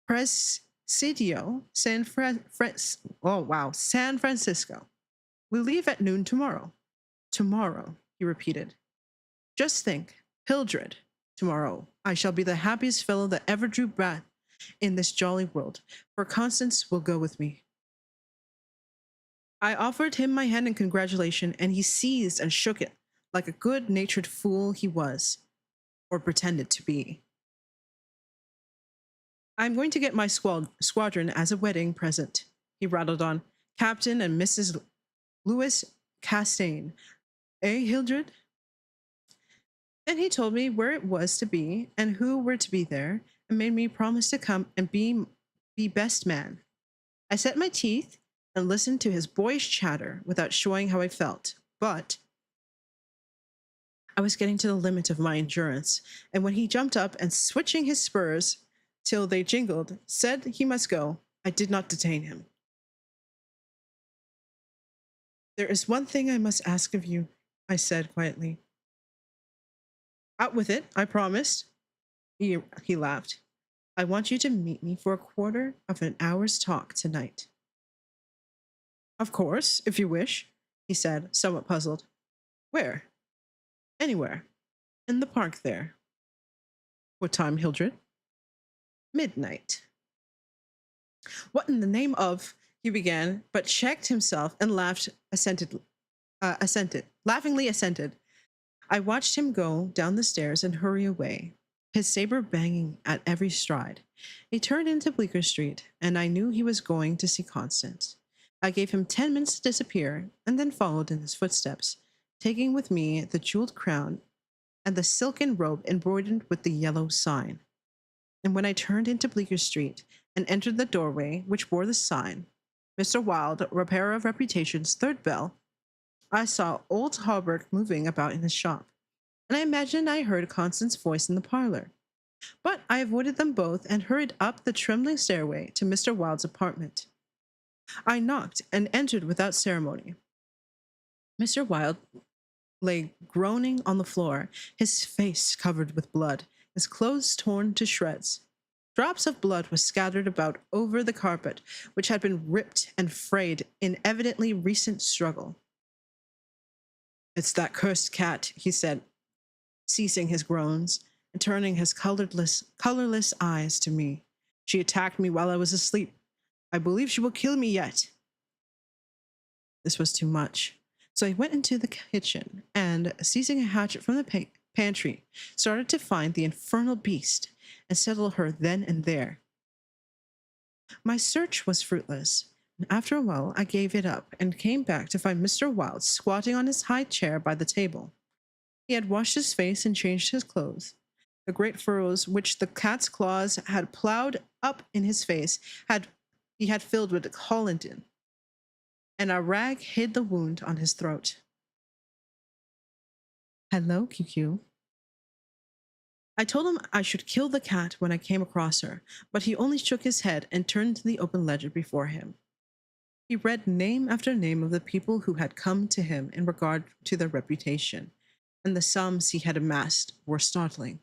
Presidio San Francisco. We leave at noon tomorrow. Tomorrow, he repeated. Just think, Hildred, tomorrow I shall be the happiest fellow that ever drew breath in this jolly world, for Constance will go with me. I offered him my hand in congratulation, and he seized and shook it like a good-natured fool he was, or pretended to be. I'm going to get my squadron as a wedding present, he rattled on. Captain and Mrs. Louis Castaigne. Eh, Hildred? Then he told me where it was to be and who were to be there, and made me promise to come and be best man. I set my teeth and listened to his boyish chatter without showing how I felt, but I was getting to the limit of my endurance, and when he jumped up and, switching his spurs till they jingled, said he must go, I did not detain him. There is one thing I must ask of you, I said quietly. Out with it, I promised. He laughed. I want you to meet me for a quarter of an hour's talk tonight. Of course, if you wish, he said, somewhat puzzled. Where? Anywhere. In the park there. What time, Hildred? Midnight. What in the name of... he began, but checked himself and laughingly assented. I watched him go down the stairs and hurry away, his saber banging at every stride. He turned into Bleecker Street, and I knew he was going to see Constance. I gave him 10 minutes to disappear, and then followed in his footsteps, taking with me the jeweled crown and the silken robe embroidered with the yellow sign. And when I turned into Bleecker Street and entered the doorway which bore the sign, Mr. Wilde, Repairer of Reputation's third bell, I saw old Hawberk moving about in his shop, and I imagined I heard Constance's voice in the parlor. But I avoided them both and hurried up the trembling stairway to Mr. Wilde's apartment. I knocked and entered without ceremony. Mr. Wilde lay groaning on the floor, his face covered with blood, his clothes torn to shreds. Drops of blood were scattered about over the carpet, which had been ripped and frayed in evidently recent struggle. It's that cursed cat, he said, ceasing his groans and turning his colorless eyes to me. She attacked me while I was asleep. I believe she will kill me yet. This was too much. So I went into the kitchen and, seizing a hatchet from the pantry, started to find the infernal beast and settle her then and there. My search was fruitless, and after a while I gave it up and came back to find Mr. Wilde squatting on his high chair by the table. He had washed his face and changed his clothes. The great furrows which the cat's claws had plowed up in his face he had filled with Hollandian, and a rag hid the wound on his throat. Hello, QQ. I told him I should kill the cat when I came across her, but he only shook his head and turned to the open ledger before him. He read name after name of the people who had come to him in regard to their reputation, and the sums he had amassed were startling.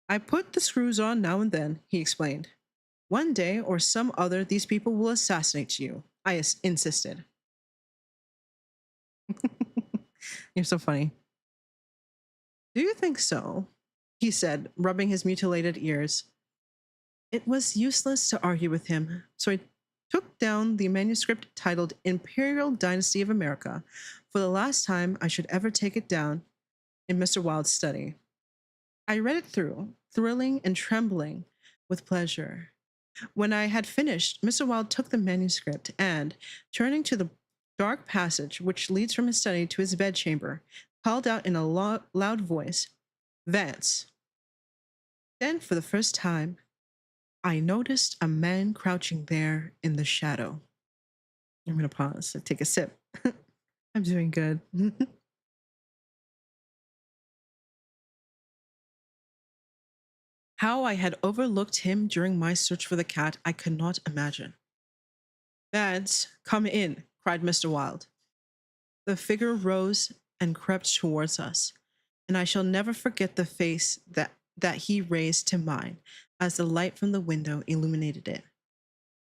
I put the screws on now and then, he explained. One day or some other, these people will assassinate you, I insisted. You're so funny. Do you think so? He said, rubbing his mutilated ears. It was useless to argue with him, so I took down the manuscript titled Imperial Dynasty of America for the last time I should ever take it down in Mr. Wilde's study. I read it through, thrilling and trembling with pleasure. When I had finished, Mr. Wilde took the manuscript and, turning to the dark passage which leads from his study to his bedchamber, called out in a loud voice, Vance. Then, for the first time, I noticed a man crouching there in the shadow. I'm going to pause and take a sip. I'm doing good. How I had overlooked him during my search for the cat, I could not imagine. Vance, come in, cried Mr. Wilde. The figure rose and crept towards us, and I shall never forget the face that he raised to mine as the light from the window illuminated it.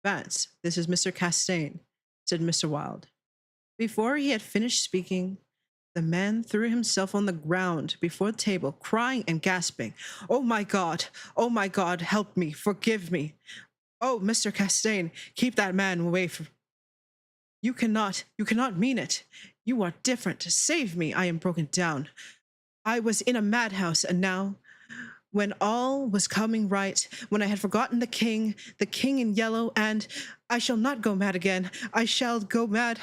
Vance, this is Mr. Castaigne, said Mr. Wilde. Before he had finished speaking, the man threw himself on the ground before the table, crying and gasping, oh my God, help me, forgive me. Oh, Mr. Castaigne, keep that man away from... You cannot mean it. You are different. Save me, I am broken down. I was in a madhouse, and now, when all was coming right, when I had forgotten the king in yellow, and I shall not go mad again. I shall go mad.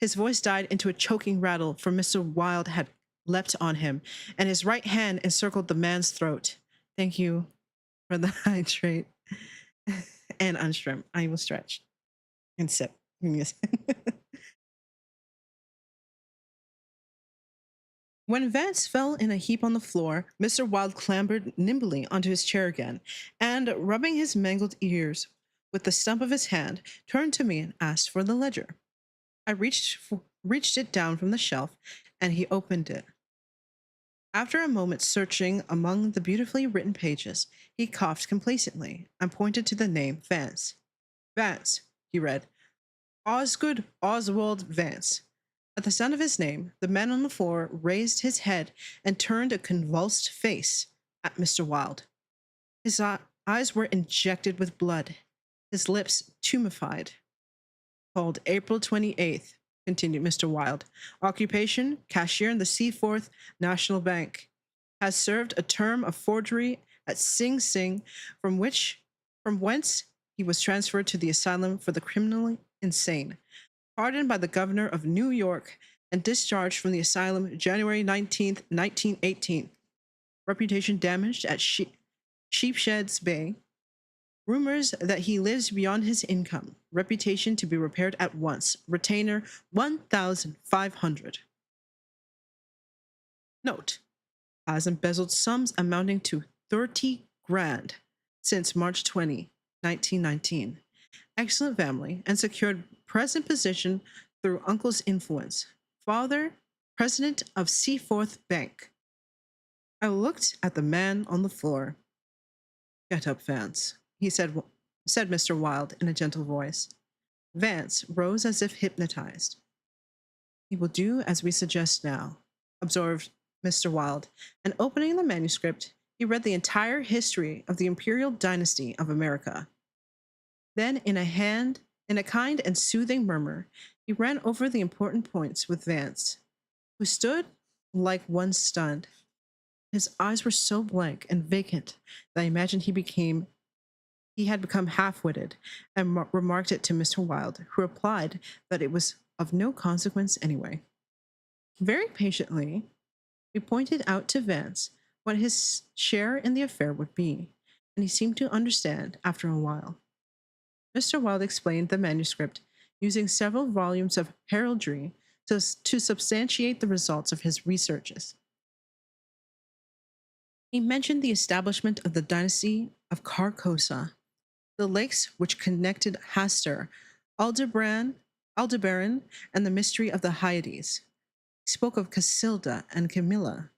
His voice died into a choking rattle, for Mr. Wilde had leapt on him, and his right hand encircled the man's throat. Thank you for the hydrate and unstrim. I will stretch and sip. Yes. When Vance fell in a heap on the floor, Mr. Wilde clambered nimbly onto his chair again, and, rubbing his mangled ears with the stump of his hand, turned to me and asked for the ledger. I reached it down from the shelf, and he opened it. After a moment searching among the beautifully written pages, he coughed complacently and pointed to the name Vance. Vance, he read. Osgood Oswald Vance. At the sound of his name, the man on the floor raised his head and turned a convulsed face at Mr. Wilde. His eyes were injected with blood, his lips tumefied. Called April 28th, continued Mr. Wilde. Occupation, cashier in the Seaforth National Bank. Has served a term of forgery at Sing Sing, from whence he was transferred to the asylum for the criminally insane. Pardoned by the governor of New York and discharged from the asylum January 19th, 1918. Reputation damaged at Sheepsheds Bay. Rumors that he lives beyond his income. Reputation to be repaired at once. Retainer 1,500. Note, has embezzled sums amounting to 30 grand since March 20, 1919. Excellent family and secured present position through uncle's influence. Father, president of Seaforth Bank. I looked at the man on the floor. Get up, Vance, said Mr. Wilde in a gentle voice. Vance rose as if hypnotized. He will do as we suggest now, observed Mr. Wilde, and opening the manuscript, he read the entire history of the Imperial Dynasty of America. Then, in a kind and soothing murmur, he ran over the important points with Vance, who stood like one stunned. His eyes were so blank and vacant that I imagined he had become half-witted, and remarked it to Mr. Wilde, who replied that it was of no consequence anyway. Very patiently, we pointed out to Vance what his share in the affair would be, and he seemed to understand after a while. Mr. Wilde explained the manuscript using several volumes of heraldry to substantiate the results of his researches. He mentioned the establishment of the dynasty of Carcosa, the lakes which connected Hastur, Aldebaran, Aldebaran, and the mystery of the Hyades. He spoke of Casilda and Camilla,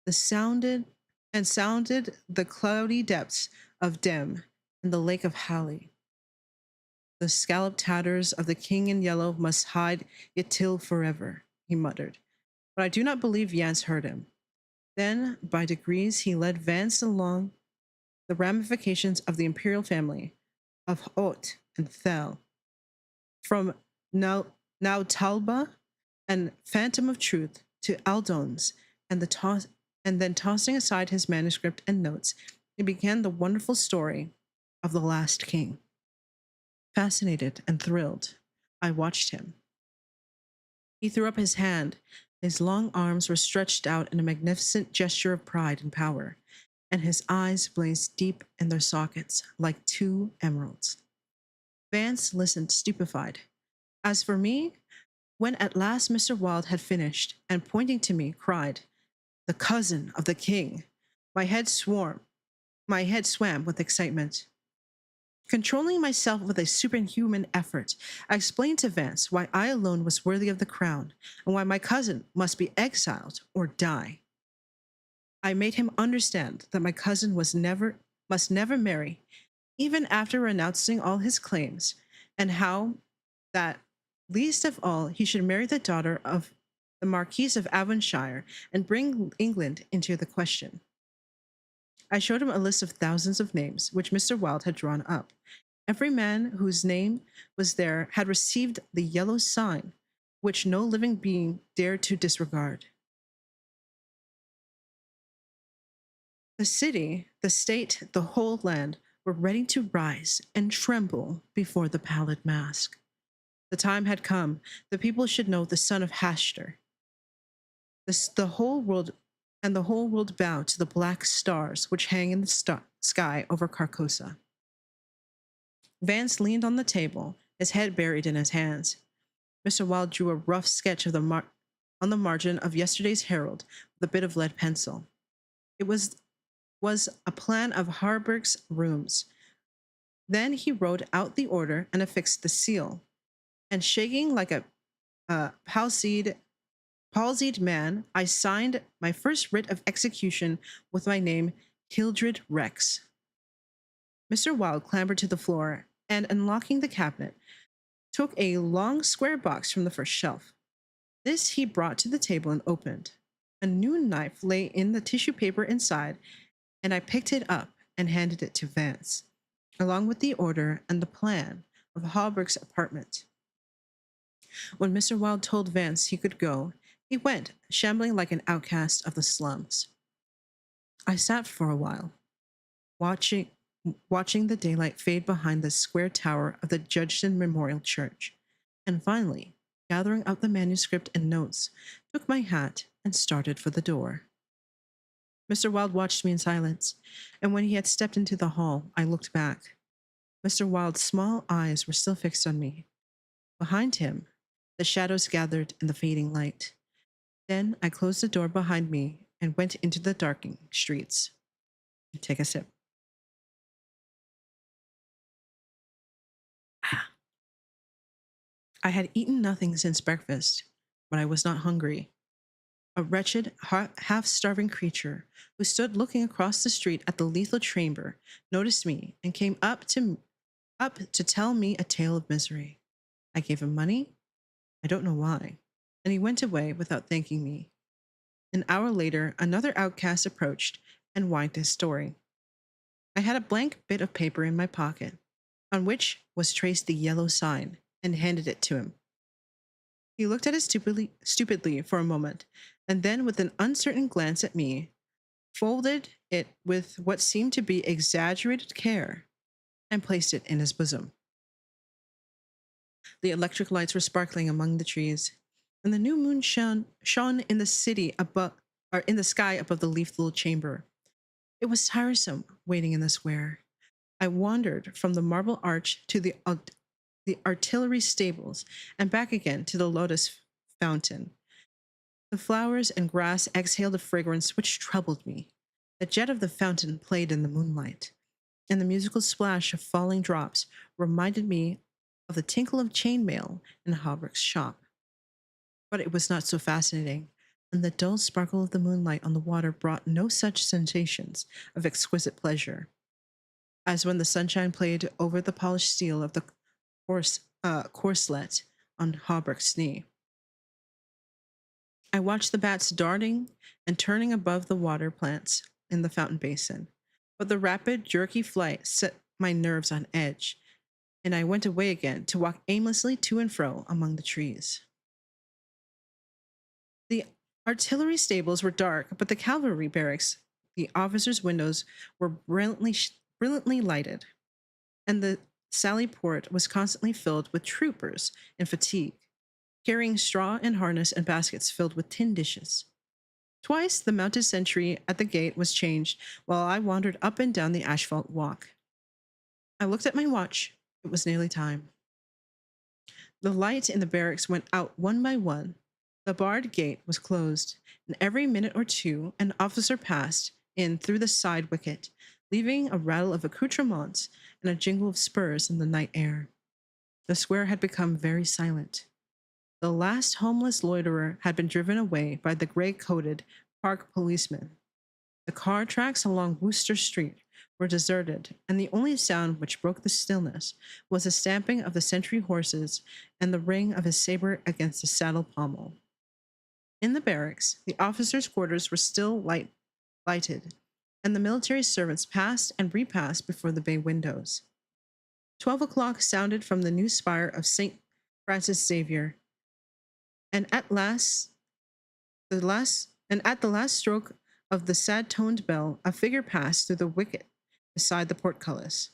the sounded the cloudy depths of Dem and the lake of Hali. The scalloped tatters of the king in yellow must hide Yatil forever, he muttered. But I do not believe Vance heard him. Then, by degrees, he led Vance along the ramifications of the imperial family of Ot and Thel, from Nautalba and Phantom of Truth to Aldons, and then tossing aside his manuscript and notes, he began the wonderful story of the last king. Fascinated and thrilled, I watched him. He threw up his hand. His long arms were stretched out in a magnificent gesture of pride and power, and his eyes blazed deep in their sockets like two emeralds. Vance listened stupefied. As for me, when at last Mr. Wilde had finished and pointing to me cried, "The cousin of the king," my head swam with excitement. Controlling myself with a superhuman effort, I explained to Vance why I alone was worthy of the crown and why my cousin must be exiled or die. I made him understand that my cousin must never marry, even after renouncing all his claims, and how that, least of all, he should marry the daughter of the Marquis of Avonshire and bring England into the question. I showed him a list of thousands of names, which Mr. Wilde had drawn up. Every man whose name was there had received the yellow sign, which no living being dared to disregard. The city, the state, the whole land were ready to rise and tremble before the pallid mask. The time had come. The people should know the son of Hastur. The whole world bowed to the black stars which hang in the sky over Carcosa. Vance leaned on the table, his head buried in his hands. Mr. Wilde drew a rough sketch of on the margin of yesterday's Herald with a bit of lead pencil. It was a plan of Harburg's rooms. Then he wrote out the order and affixed the seal. And shaking like a palsied man, I signed my first writ of execution with my name, Hildred Rex. Mr. Wilde clambered to the floor and, unlocking the cabinet, took a long square box from the first shelf. This he brought to the table and opened. A new knife lay in the tissue paper inside, and I picked it up and handed it to Vance, along with the order and the plan of Hallberg's apartment. When Mr. Wilde told Vance he could go, he went, shambling like an outcast of the slums. I sat for a while, watching the daylight fade behind the square tower of the Judgton Memorial Church, and finally, gathering up the manuscript and notes, took my hat and started for the door. Mr. Wilde watched me in silence, and when he had stepped into the hall, I looked back. Mr. Wilde's small eyes were still fixed on me. Behind him, the shadows gathered in the fading light. Then I closed the door behind me and went into the darkening streets. Take a sip. I had eaten nothing since breakfast, but I was not hungry. A wretched, half-starving creature who stood looking across the street at the lethal chamber noticed me and came up to tell me a tale of misery. I gave him money, I don't know why, and he went away without thanking me. An hour later, another outcast approached and whined his story. I had a blank bit of paper in my pocket, on which was traced the yellow sign, and handed it to him. He looked at it stupidly for a moment, and then, with an uncertain glance at me, folded it with what seemed to be exaggerated care, and placed it in his bosom. The electric lights were sparkling among the trees, and the new moon shone in the sky above the lethal chamber. It was tiresome waiting in the square. I wandered from the Marble Arch to the artillery stables and back again to the lotus fountain. The flowers and grass exhaled a fragrance which troubled me. The jet of the fountain played in the moonlight. and the musical splash of falling drops reminded me of the tinkle of chainmail in Hauberk's shop. But it was not so fascinating, and the dull sparkle of the moonlight on the water brought no such sensations of exquisite pleasure as when the sunshine played over the polished steel of the corselet on Hauberk's knee. I watched the bats darting and turning above the water plants in the fountain basin, but the rapid, jerky flight set my nerves on edge, and I went away again to walk aimlessly to and fro among the trees. The artillery stables were dark, but the cavalry barracks, the officers' windows, were brilliantly lighted, and the sally port was constantly filled with troopers in fatigue, carrying straw and harness and baskets filled with tin dishes. Twice the mounted sentry at the gate was changed while I wandered up and down the asphalt walk. I looked at my watch. It was nearly time. The light in the barracks went out one by one. The barred gate was closed, and every minute or two an officer passed in through the side wicket, leaving a rattle of accoutrements and a jingle of spurs in the night air. The square had become very silent. The last homeless loiterer had been driven away by the gray-coated park policeman. The car tracks along Wooster Street were deserted, and the only sound which broke the stillness was the stamping of the sentry horses and the ring of his saber against the saddle pommel. In the barracks, the officers' quarters were still lighted, and the military servants passed and repassed before the bay windows. 12 o'clock sounded from the new spire of St. Francis Xavier, and at the last stroke of the sad-toned bell, a figure passed through the wicket beside the portcullis,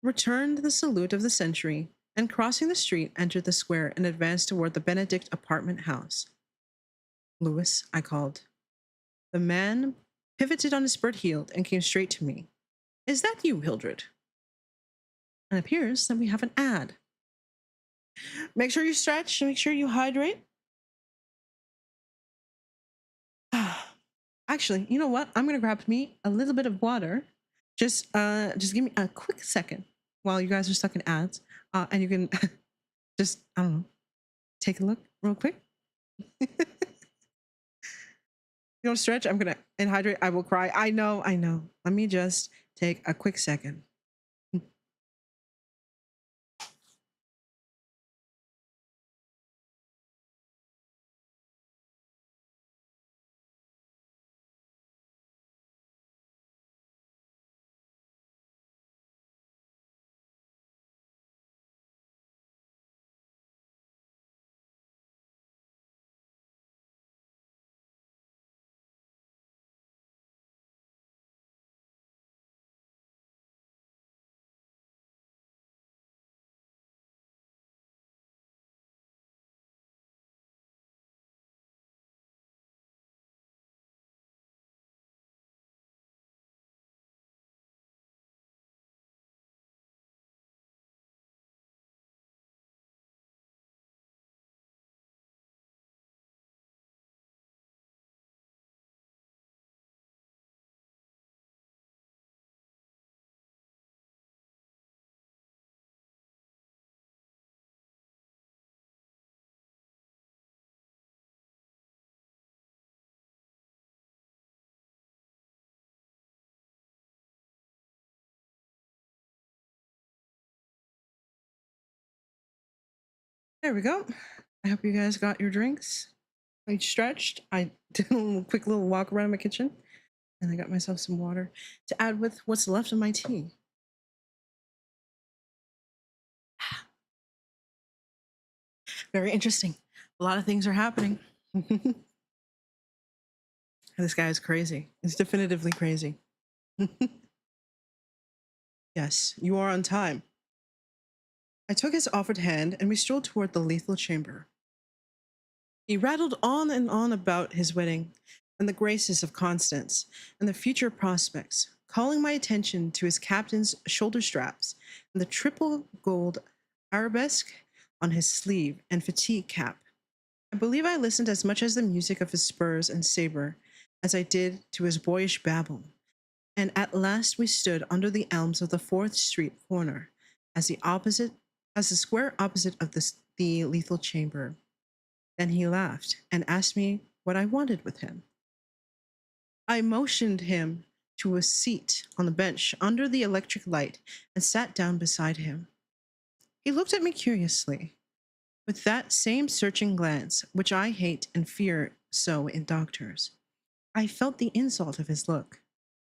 returned the salute of the sentry, and crossing the street, entered the square and advanced toward the Benedict apartment house. "Louis," I called. The man pivoted on his spurt heel and came straight to me. "Is that you, Hildred?" It appears that we have an ad. Make sure you stretch, make sure you hydrate. Actually, you know what? I'm gonna grab me a little bit of water. Just give me a quick second while you guys are stuck in ads, and you can just, I don't know, take a look real quick. You don't stretch. I'm gonna hydrate. I will cry. I know. Let me just take a quick second. There we go. I hope you guys got your drinks. I stretched. I did a quick little walk around my kitchen, and I got myself some water to add with what's left of my tea. Very interesting. A lot of things are happening. This guy is crazy. He's definitively crazy. Yes, you are on time. I took his offered hand, and we strolled toward the lethal chamber. He rattled on and on about his wedding, and the graces of Constance, and the future prospects, calling my attention to his captain's shoulder straps and the triple gold arabesque on his sleeve and fatigue cap. I believe I listened as much as the music of his spurs and saber as I did to his boyish babble, and at last we stood under the elms of the 4th Street corner, as the square opposite of the lethal chamber. Then he laughed and asked me what I wanted with him. I motioned him to a seat on the bench under the electric light and sat down beside him. He looked at me curiously, with that same searching glance which I hate and fear so in doctors. I felt the insult of his look,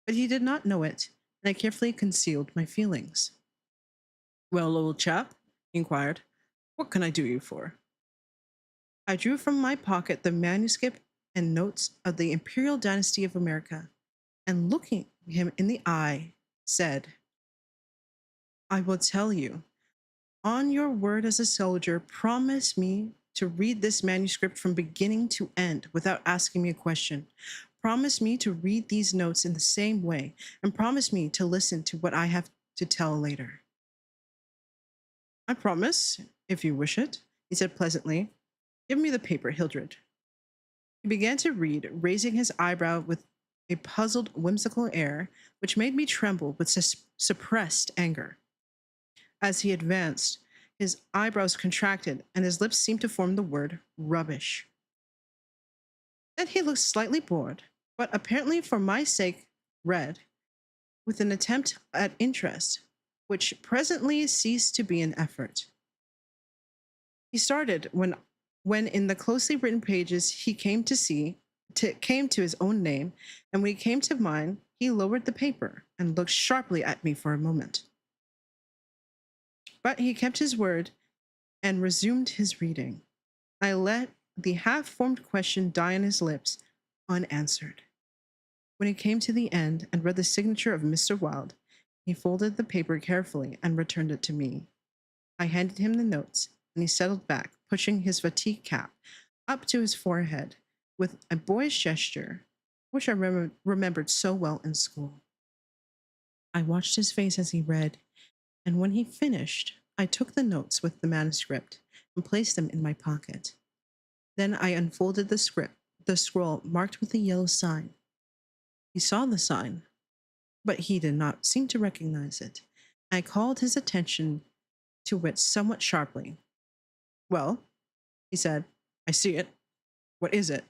but he did not know it, and I carefully concealed my feelings. "Well, old chap," he inquired, "what can I do you for?" I drew from my pocket the manuscript and notes of the Imperial Dynasty of America, and looking him in the eye, said, "I will tell you. On your word as a soldier, promise me to read this manuscript from beginning to end without asking me a question. Promise me to read these notes in the same way, and promise me to listen to what I have to tell later." "I promise, if you wish it," he said pleasantly. "Give me the paper, Hildred." He began to read, raising his eyebrow with a puzzled, whimsical air, which made me tremble with suppressed anger. As he advanced, his eyebrows contracted, and his lips seemed to form the word rubbish. Then he looked slightly bored, but apparently for my sake read, with an attempt at interest, which presently ceased to be an effort. He started when in the closely written pages he came to his own name, and when he came to mine, he lowered the paper and looked sharply at me for a moment. But he kept his word and resumed his reading. I let the half-formed question die on his lips, unanswered. When he came to the end and read the signature of Mr. Wilde, he folded the paper carefully and returned it to me. I handed him the notes, and he settled back, pushing his fatigue cap up to his forehead with a boyish gesture, which I remembered so well in school. I watched his face as he read, and when he finished, I took the notes with the manuscript and placed them in my pocket. Then I unfolded the scroll marked with the yellow sign. He saw the sign, but he did not seem to recognize it. I called his attention to it somewhat sharply. "Well," he said, "I see it. What is it?"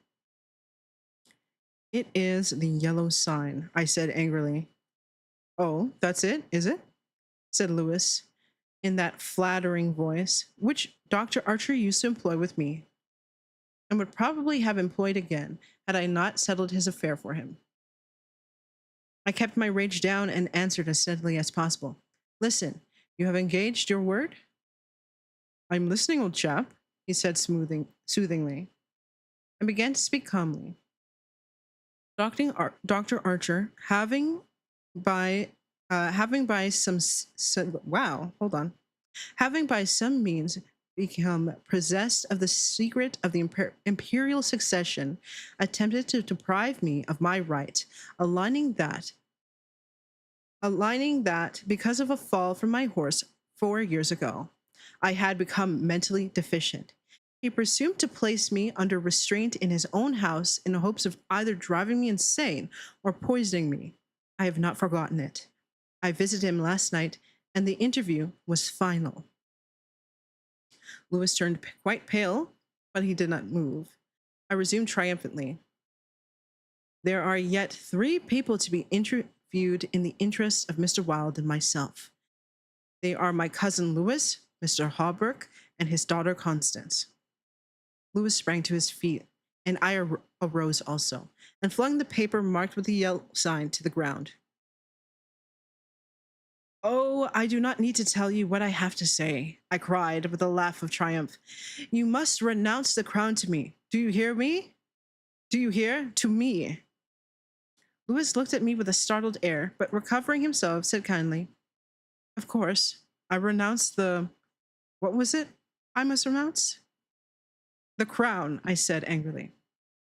"It is the yellow sign," I said angrily. "Oh, that's it, is it?" said Lewis, in that flattering voice which Dr. Archer used to employ with me, and would probably have employed again had I not settled his affair for him. I kept my rage down and answered as steadily as possible. "Listen, you have engaged your word?" "I'm listening, old chap," he said soothingly, and began to speak calmly. Dr. Archer, having by some means become possessed of the secret of the imperial succession, attempted to deprive me of my right, aligning that because of a fall from my horse 4 years ago, I had become mentally deficient. He presumed to place me under restraint in his own house in the hopes of either driving me insane or poisoning me. I have not forgotten it. I visited him last night, and the interview was final." Lewis turned quite pale, but he did not move. I resumed triumphantly. "There are yet 3 people to be interviewed in the interests of Mr. Wilde and myself. They are my cousin Lewis, Mr. Hawberk, and his daughter Constance." Lewis sprang to his feet, and I arose also, and flung the paper marked with the yellow sign to the ground. "Oh, I do not need to tell you what I have to say," I cried with a laugh of triumph. "You must renounce the crown to me. Do you hear me? Do you hear? To me." Lewis looked at me with a startled air, but recovering himself, said kindly, "Of course, I renounce what was it I must renounce?" "The crown," I said angrily.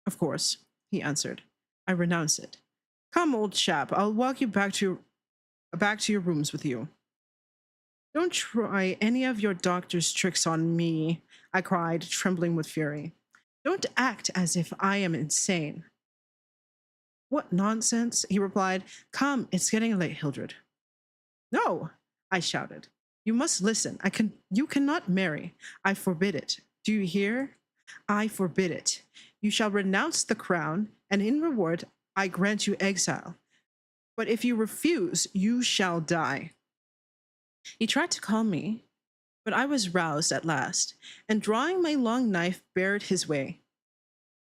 "Of course," he answered. "I renounce it. Come, old chap, I'll walk you back to your rooms with you." "Don't try any of your doctor's tricks on me," I cried, trembling with fury. "Don't act as if I am insane." What nonsense, he replied. Come, it's getting late, Hildred. No, I shouted. You must listen. You cannot marry. I forbid it. Do you hear? I forbid it. You shall renounce the crown, and in reward, I grant you exile. But if you refuse, you shall die. He tried to calm me, but I was roused at last, and drawing my long knife, barred his way.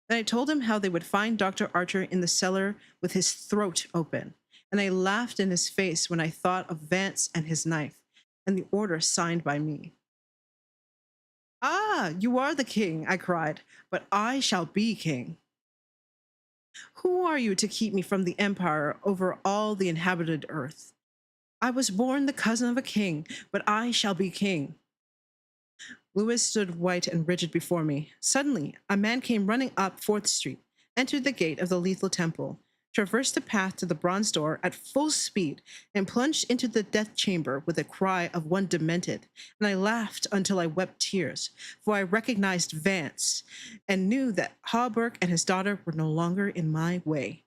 Then I told him how they would find Dr. Archer in the cellar with his throat open, and I laughed in his face when I thought of Vance and his knife, and the order signed by me. Ah, you are the king, I cried, but I shall be king. Who are you to keep me from the empire over all the inhabited earth? I was born the cousin of a king, but I shall be king. Lewis stood white and rigid before me. Suddenly, a man came running up 4th Street, entered the gate of the Lethal Temple, traversed the path to the bronze door at full speed, and plunged into the death chamber with a cry of one demented, and I laughed until I wept tears, for I recognized Vance, and knew that Hawberk and his daughter were no longer in my way.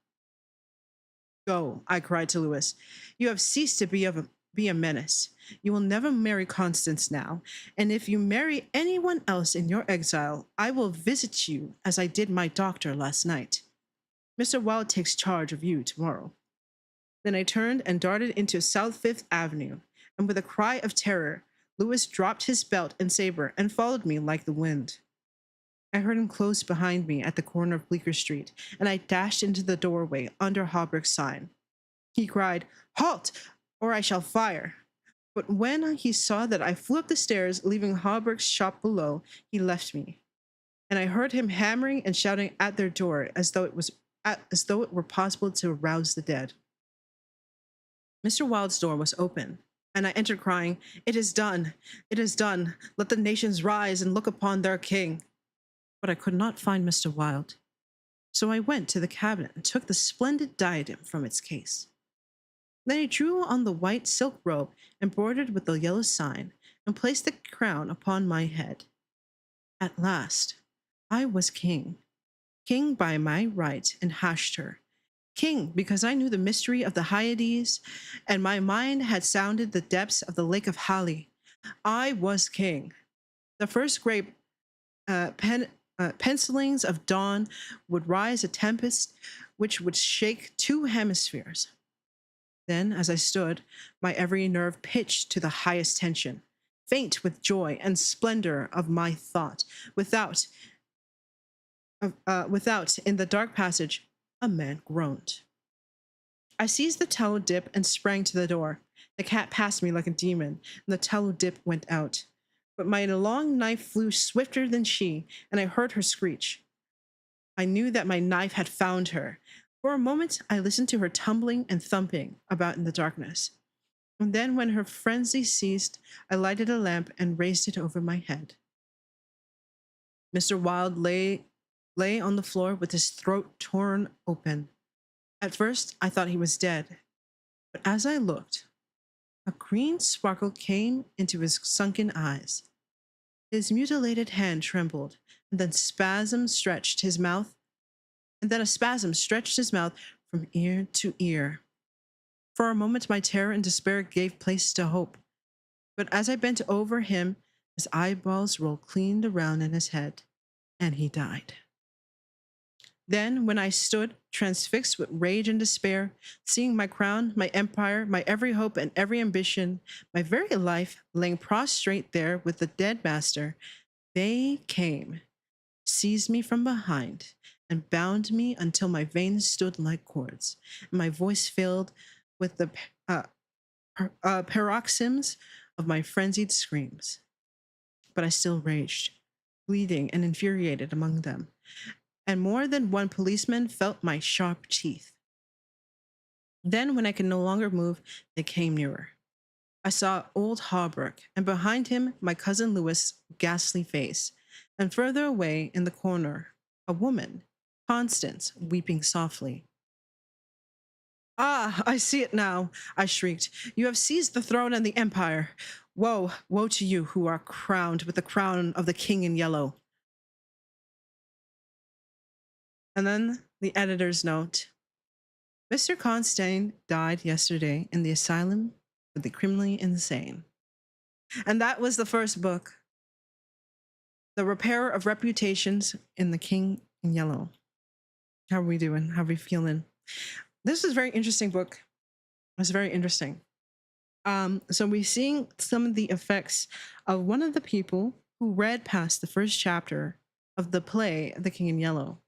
Go, I cried to Lewis. You have ceased to be a menace. You will never marry Constance now, and if you marry anyone else in your exile, I will visit you as I did my doctor last night. Mr. Wilde takes charge of you tomorrow. Then I turned and darted into South 5th Avenue, and with a cry of terror, Lewis dropped his belt and saber and followed me like the wind. I heard him close behind me at the corner of Bleecker Street, and I dashed into the doorway under Hawberk's sign. He cried, "Halt, or I shall fire!" But when he saw that I flew up the stairs, leaving Hawberk's shop below, he left me. And I heard him hammering and shouting at their door as though it were possible to arouse the dead. Mr. Wilde's door was open, and I entered crying, "It is done! It is done! Let the nations rise and look upon their king!" But I could not find Mr. Wilde. So I went to the cabinet and took the splendid diadem from its case. Then I drew on the white silk robe embroidered with the yellow sign and placed the crown upon my head. At last, I was king. King by my right in Hashter. King because I knew the mystery of the Hyades and my mind had sounded the depths of the lake of Hali. I was king. The first great pencilings of dawn would rise a tempest which would shake 2 hemispheres. Then, as I stood, my every nerve pitched to the highest tension, faint with joy and splendor of my thought. Without, in the dark passage, a man groaned. I seized the tallow dip and sprang to the door. The cat passed me like a demon, and the tallow dip went out. But my long knife flew swifter than she, and I heard her screech. I knew that my knife had found her. For a moment, I listened to her tumbling and thumping about in the darkness. And then, when her frenzy ceased, I lighted a lamp and raised it over my head. Mr. Wilde lay on the floor with his throat torn open. At first, I thought he was dead. But as I looked, a green sparkle came into his sunken eyes. His mutilated hand trembled, and then a spasm stretched his mouth from ear to ear. For a moment, my terror and despair gave place to hope. But as I bent over him, his eyeballs rolled clean around in his head, and he died. Then, when I stood, transfixed with rage and despair, seeing my crown, my empire, my every hope and every ambition, my very life laying prostrate there with the dead master, they came, seized me from behind, and bound me until my veins stood like cords, and my voice filled with the paroxysms of my frenzied screams. But I still raged, bleeding and infuriated among them, and more than one policeman felt my sharp teeth. Then, when I could no longer move, they came nearer. I saw old Hawberk, and behind him my cousin Lewis' ghastly face, and further away in the corner, a woman, Constance, weeping softly. "Ah, I see it now," I shrieked. "You have seized the throne and the empire. Woe, woe to you who are crowned with the crown of the king in yellow." And then the editor's note. Mr. Constantine died yesterday in the asylum for the criminally insane. And that was the first book, The Repairer of Reputations in The King in Yellow. How are we doing? How are we feeling? This is a very interesting book. It's very interesting. So we're seeing some of the effects of one of the people who read past the first chapter of the play, The King in Yellow.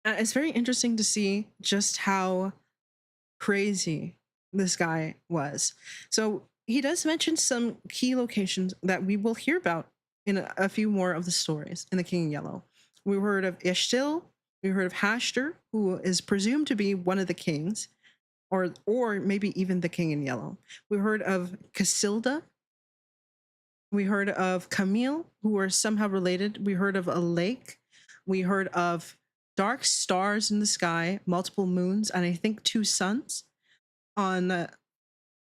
It's very interesting to see just how crazy this guy was. So he does mention some key locations that we will hear about in a few more of the stories in The King in Yellow. We heard of Ishtil, we heard of Hashter, who is presumed to be one of the kings, or maybe even the King in Yellow. We heard of Casilda. We heard of Camille, who are somehow related. We heard of a lake. We heard of dark stars in the sky, multiple moons, and I think 2 suns on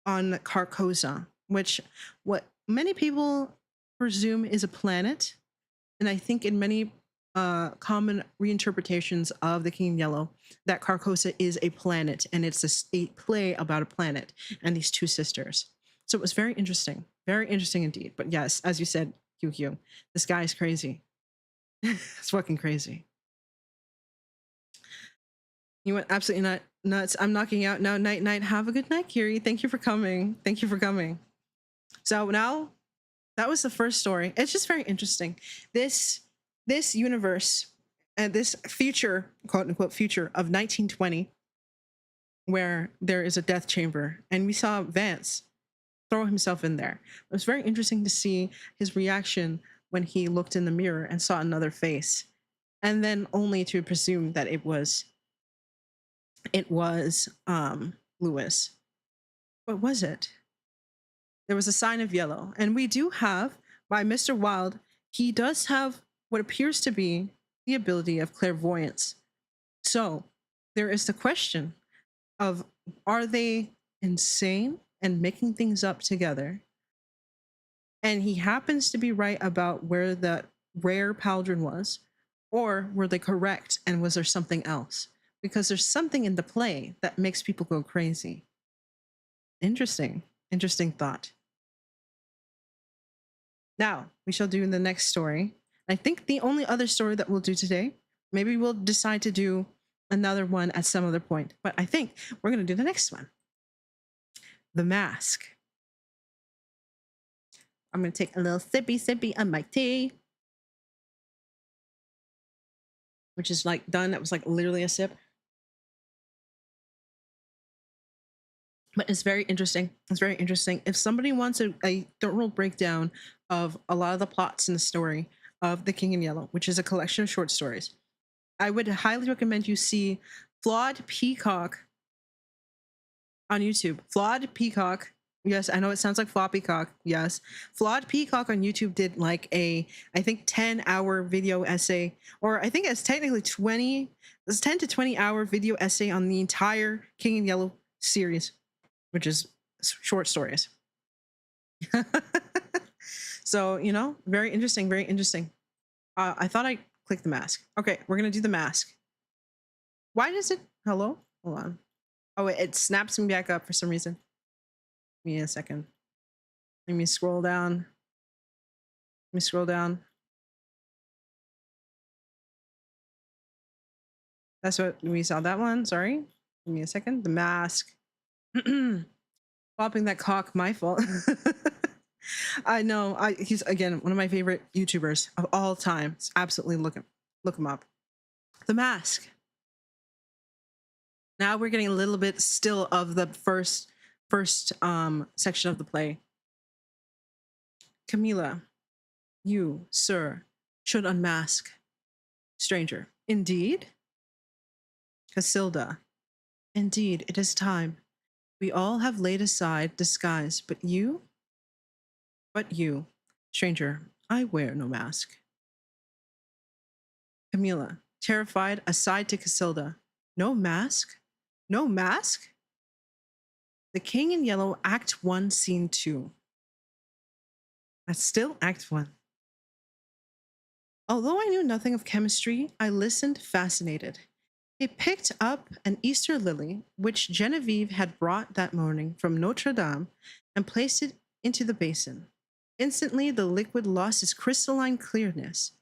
Carcosa, which what many people presume is a planet. And I think in many common reinterpretations of The King in Yellow, that Carcosa is a planet, and it's a play about a planet and these 2 sisters. So it was very interesting indeed. But yes, as you said, Hugh, this guy is crazy. It's fucking crazy. You went absolutely nuts. I'm knocking out now. Night. Have a good night, Kiri. Thank you for coming. So now, that was the first story. It's just very interesting. This universe and this future, quote unquote, future of 1920, where there is a death chamber, and we saw Vance throw himself in there. It was very interesting to see his reaction when he looked in the mirror and saw another face, and then only to presume that it was Lewis. What was it? There was a sign of yellow, and we do have, by Mr. Wilde, he does have what appears to be the ability of clairvoyance. So there is the question of, are they insane and making things up together? And he happens to be right about where the rare pauldron was, or were they correct and was there something else? Because there's something in the play that makes people go crazy. Interesting thought. Now, we shall do the next story. I think the only other story that we'll do today, maybe we'll decide to do another one at some other point, but I think we're going to do the next one. The Mask. I'm going to take a little sippy on my tea, which is like done. That was like literally a sip. But it's very interesting. If somebody wants a thorough breakdown of a lot of the plots in the story of The King in Yellow, which is a collection of short stories, I would highly recommend you see Flawed Peacock on YouTube. Flawed Peacock. Yes, I know it sounds like Floppy Cock. Yes. Flawed Peacock on YouTube did like I think 10-hour video essay, or I think it's technically 10 to 20-hour video essay on the entire King in Yellow series, which is short stories. So, very interesting. I thought I clicked the mask. Okay, we're going to do the mask. Why does it... Hello? Hold on. Oh, it snaps me back up for some reason. Give me a second. Let me scroll down. That's what we saw. That one. Sorry. Give me a second. The mask. Popping that cock, my fault. I know. He's, again, one of my favorite YouTubers of all time. It's absolutely look him up. The Mask. Now we're getting a little bit still of the first section of the play. Camilla, you, sir, should unmask. Stranger, indeed? Casilda, indeed, it is time. We all have laid aside disguise, but you? Stranger, I wear no mask. Camilla, terrified, aside to Casilda. No mask? No mask? The King in Yellow, Act 1, Scene 2. That's still Act 1. Although I knew nothing of chemistry, I listened fascinated. He picked up an Easter lily, which Genevieve had brought that morning from Notre Dame, and placed it into the basin. Instantly, the liquid lost its crystalline clearness.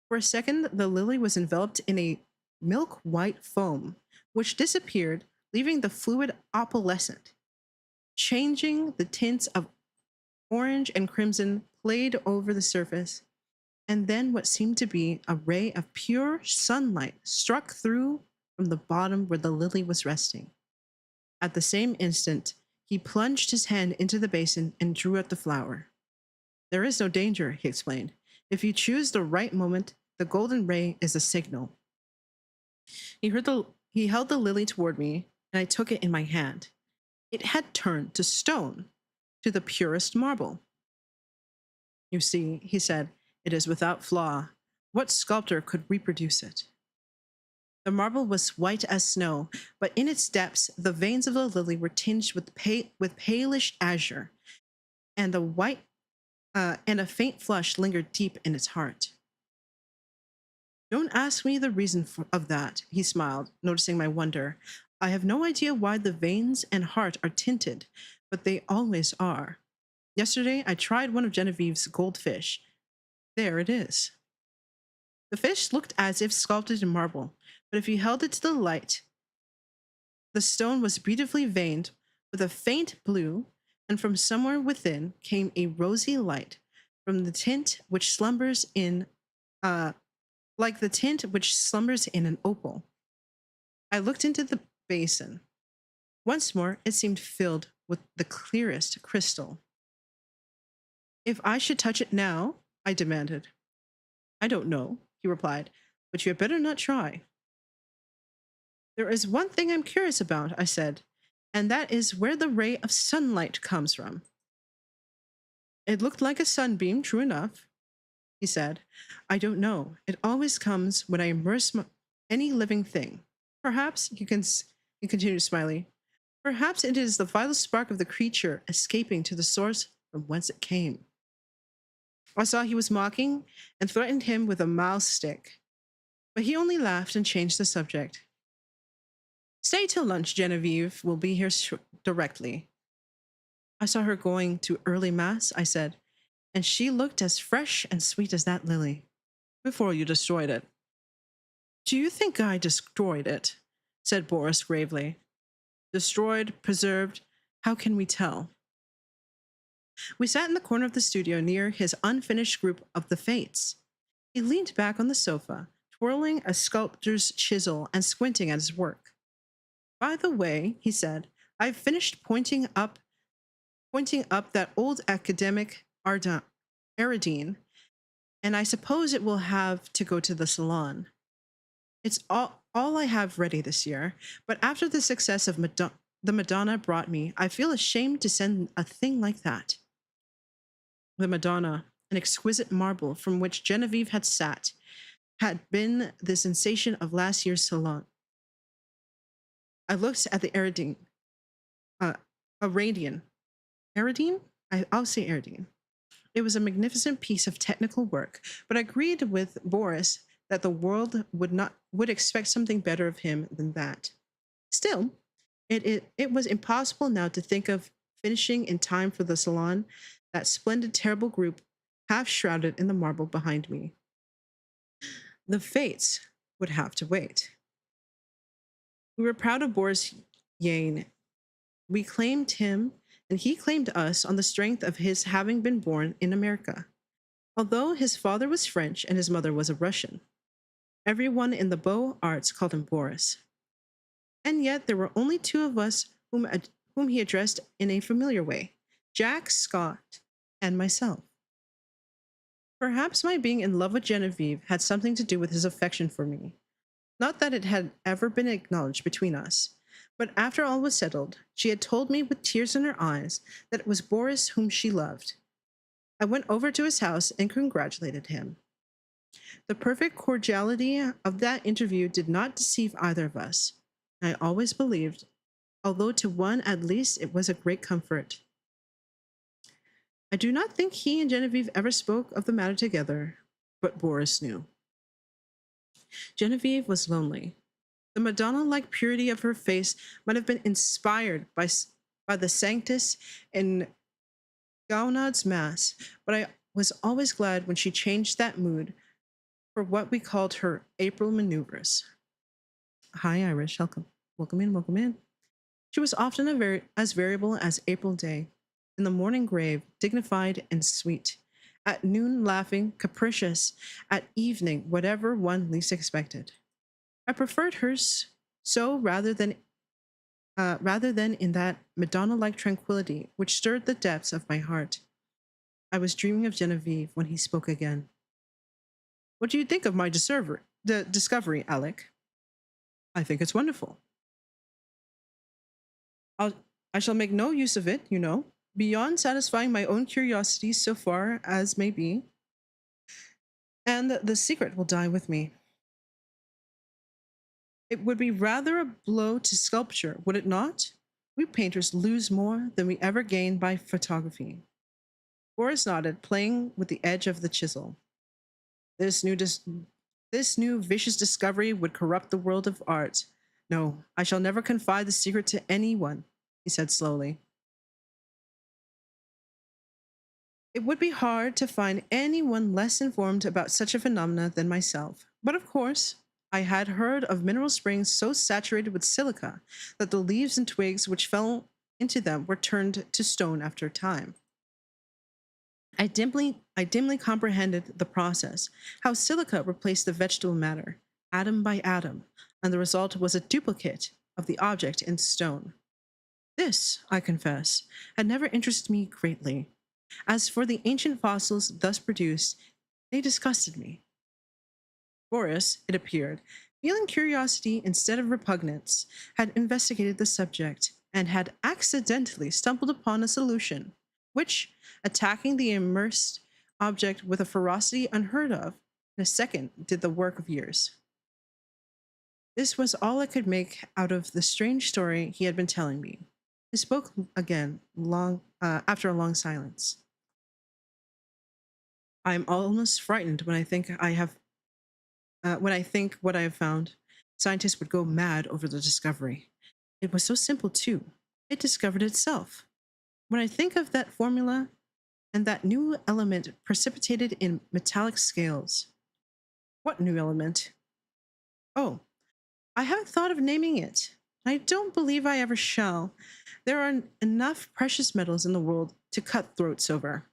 For a second, the lily was enveloped in a milk white foam, which disappeared, leaving the fluid opalescent. Changing the tints of orange and crimson played over the surface, and then what seemed to be a ray of pure sunlight struck through from the bottom where the lily was resting. At the same instant, he plunged his hand into the basin and drew out the flower. There is no danger, he explained. If you choose the right moment, the golden ray is a signal. He held the lily toward me, and I took it in my hand. It had turned to stone, to the purest marble. You see, he said, it is without flaw. What sculptor could reproduce it? The marble was white as snow, but in its depths, the veins of the lily were tinged with palish azure, and and a faint flush lingered deep in its heart. Don't ask me the reason of that, he smiled, noticing my wonder. I have no idea why the veins and heart are tinted, but they always are. Yesterday, I tried one of Genevieve's goldfish. There it is. The fish looked as if sculpted in marble, but if you held it to the light, the stone was beautifully veined with a faint blue, and from somewhere within came a rosy light from the tint which slumbers in, like the tint which slumbers in an opal. I looked into the basin. Once more, it seemed filled with the clearest crystal. If I should touch it now, I demanded. I don't know, he replied, but you had better not try. There is one thing I'm curious about, I said, and that is where the ray of sunlight comes from. It looked like a sunbeam, true enough, he said. I don't know. It always comes when I immerse any living thing. Perhaps, he continued smiling, perhaps it is the vital spark of the creature escaping to the source from whence it came. I saw he was mocking and threatened him with a mouse stick, but he only laughed and changed the subject. Stay till lunch, Genevieve will be here directly. I saw her going to early mass, I said, and she looked as fresh and sweet as that lily. Before you destroyed it. Do you think I destroyed it? Said Boris gravely. Destroyed, preserved, how can we tell? We sat in the corner of the studio near his unfinished group of the Fates. He leaned back on the sofa, twirling a sculptor's chisel and squinting at his work. By the way, he said, I've finished pointing up that old academic Aridine, and I suppose it will have to go to the salon. It's all I have ready this year, but after the success of the Madonna brought me, I feel ashamed to send a thing like that. The Madonna, an exquisite marble from which Genevieve had sat, had been the sensation of last year's salon. I looked at the Aridine. Aridine? I'll say Aridine. It was a magnificent piece of technical work, but I agreed with Boris that the world would expect something better of him than that. Still, it was impossible now to think of finishing in time for the salon, that splendid, terrible group half shrouded in the marble behind me. The Fates would have to wait. We were proud of Boris Yane. We claimed him, and he claimed us on the strength of his having been born in America, although his father was French and his mother was a Russian. Everyone in the Beaux Arts called him Boris. And yet there were only two of us whom he addressed in a familiar way, Jack, Scott, and myself. Perhaps my being in love with Genevieve had something to do with his affection for me. Not that it had ever been acknowledged between us, but after all was settled, she had told me with tears in her eyes that it was Boris whom she loved. I went over to his house and congratulated him. The perfect cordiality of that interview did not deceive either of us. I always believed, although to one at least it was a great comfort. I do not think he and Genevieve ever spoke of the matter together, but Boris knew. Genevieve was lonely. The Madonna-like purity of her face might have been inspired by the Sanctus in Gaunod's Mass, but I was always glad when she changed that mood for what we called her April maneuvers. Hi, Irish. Welcome. Welcome in, welcome in. She was often as variable as April day. In the morning grave, dignified and sweet. At noon, laughing, capricious. At evening, whatever one least expected. I preferred hers so rather than in that Madonna-like tranquility which stirred the depths of my heart. I was dreaming of Genevieve when he spoke again. What do you think of my discovery, Alec? I think it's wonderful. I shall make no use of it, you know, beyond satisfying my own curiosity so far as may be, and the secret will die with me. It would be rather a blow to sculpture, would it not? We painters lose more than we ever gain by photography. Boris nodded, playing with the edge of the chisel. This new vicious discovery would corrupt the world of art. No, I shall never confide the secret to anyone, he said slowly. It would be hard to find anyone less informed about such a phenomena than myself. But of course, I had heard of mineral springs so saturated with silica that the leaves and twigs which fell into them were turned to stone after a time. I dimly comprehended the process, how silica replaced the vegetable matter, atom by atom, and the result was a duplicate of the object in stone. This, I confess, had never interested me greatly. As for the ancient fossils thus produced, they disgusted me. Boris, it appeared, feeling curiosity instead of repugnance, had investigated the subject and had accidentally stumbled upon a solution, which, attacking the immersed object with a ferocity unheard of, in a second did the work of years. This was all I could make out of the strange story he had been telling me. He spoke again after a long silence. I am almost frightened when I think what I have found. Scientists would go mad over the discovery. It was so simple too. It discovered itself. When I think of that formula and that new element precipitated in metallic scales. What new element? Oh, I haven't thought of naming it. I don't believe I ever shall. There are enough precious metals in the world to cut throats over.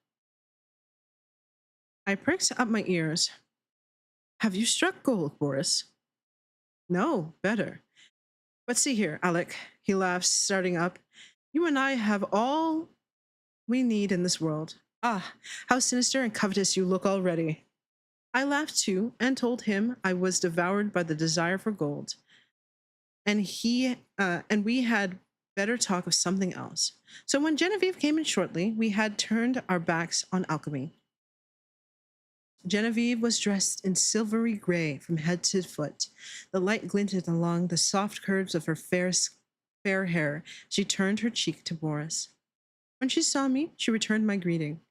I pricked up my ears. Have you struck gold, Boris? No, better. But see here, Alec, he laughed, starting up. You and I have all we need in this world. Ah, how sinister and covetous you look already. I laughed too and told him I was devoured by the desire for gold. And we had better talk of something else. So when Genevieve came in shortly, we had turned our backs on alchemy. Genevieve was dressed in silvery gray from head to foot. The light glinted along the soft curves of her fair hair. She turned her cheek to Boris. When she saw me, she returned my greeting.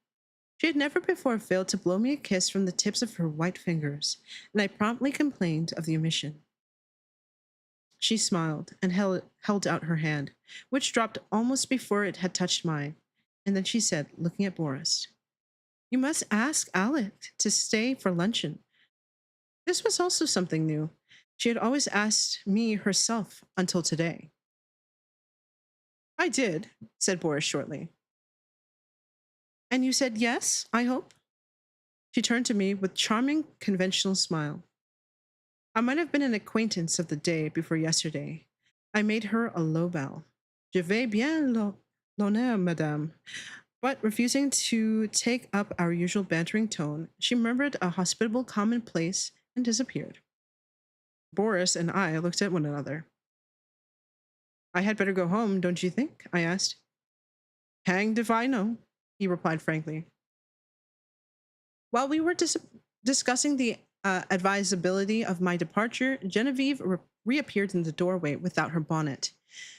She had never before failed to blow me a kiss from the tips of her white fingers, and I promptly complained of the omission. She smiled and held out her hand, which dropped almost before it had touched mine, and then she said, looking at Boris, "You must ask Alec to stay for luncheon." This was also something new. She had always asked me herself until today. I did, said Boris shortly. And you said yes, I hope? She turned to me with charming, conventional smile. I might have been an acquaintance of the day before yesterday. I made her a low bow. Je vais bien l'honneur, madame. But refusing to take up our usual bantering tone, she murmured a hospitable commonplace and disappeared. Boris and I looked at one another. I had better go home, don't you think? I asked. Hanged if I know, he replied frankly. While we were discussing the advisability of my departure, Genevieve reappeared in the doorway without her bonnet.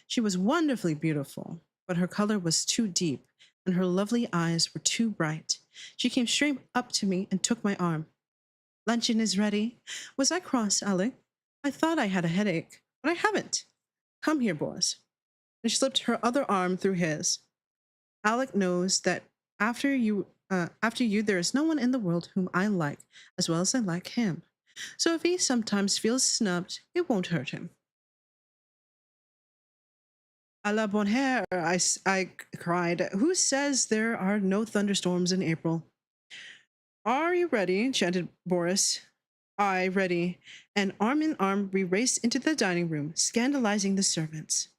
She was wonderfully beautiful, but her color was too deep, and her lovely eyes were too bright. She came straight up to me and took my arm. Luncheon is ready. Was I cross, Alec? I thought I had a headache. but I haven't. Come here, Boris. And she slipped her other arm through his. Alec knows that after you, there is no one in the world whom I like as well as I like him. So if he sometimes feels snubbed, it won't hurt him. À la bonne heure, I cried. Who says there are no thunderstorms in April? Are you ready? Chanted Boris. I ready. And arm in arm, we raced into the dining room, scandalizing the servants.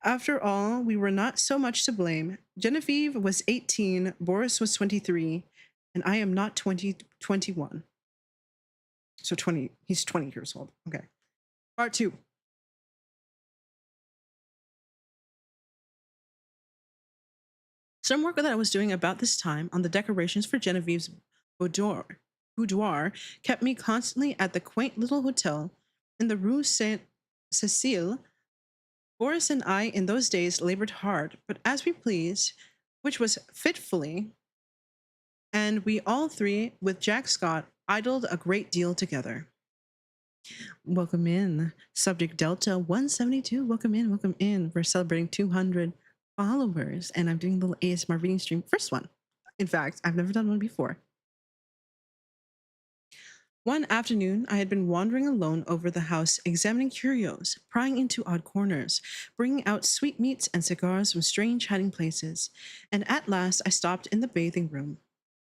After all, we were not so much to blame. Genevieve was 18, Boris was 23, and I am not 21. So he's 20 years old. Okay. Part 2. Some work that I was doing about this time on the decorations for Genevieve's boudoir kept me constantly at the quaint little hotel in the Rue Saint Cecile. Boris and I in those days labored hard, but as we pleased, which was fitfully, and we all three, with Jack Scott, idled a great deal together. Welcome in, Subject Delta 172. Welcome in, welcome in. We're celebrating 200 followers, and I'm doing a little ASMR reading stream. First one. In fact, I've never done one before. One afternoon, I had been wandering alone over the house, examining curios, prying into odd corners, bringing out sweetmeats and cigars from strange hiding places, and at last I stopped in the bathing room.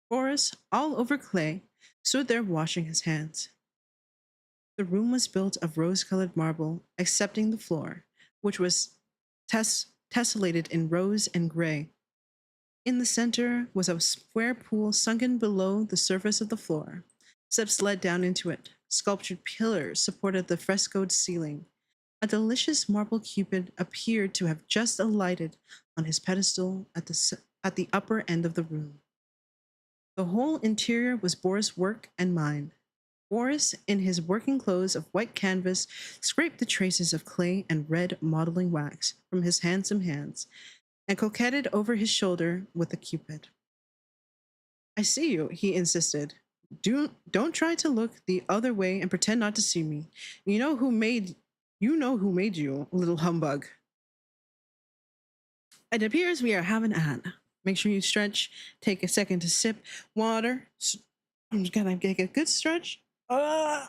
Boris, all over clay, stood there washing his hands. The room was built of rose-colored marble, excepting the floor, which was tessellated in rose and gray. In the center was a square pool sunken below the surface of the floor. Steps led down into it. Sculptured pillars supported the frescoed ceiling. A delicious marble cupid appeared to have just alighted on his pedestal at the upper end of the room. The whole interior was Boris' work and mine. Boris, in his working clothes of white canvas, scraped the traces of clay and red modeling wax from his handsome hands and coquetted over his shoulder with the cupid. I see you, he insisted. Don't try to look the other way and pretend not to see me. You know who made you, little humbug. It appears we are having an. Make sure you stretch. Take a second to sip water. I'm just gonna get a good stretch. I'm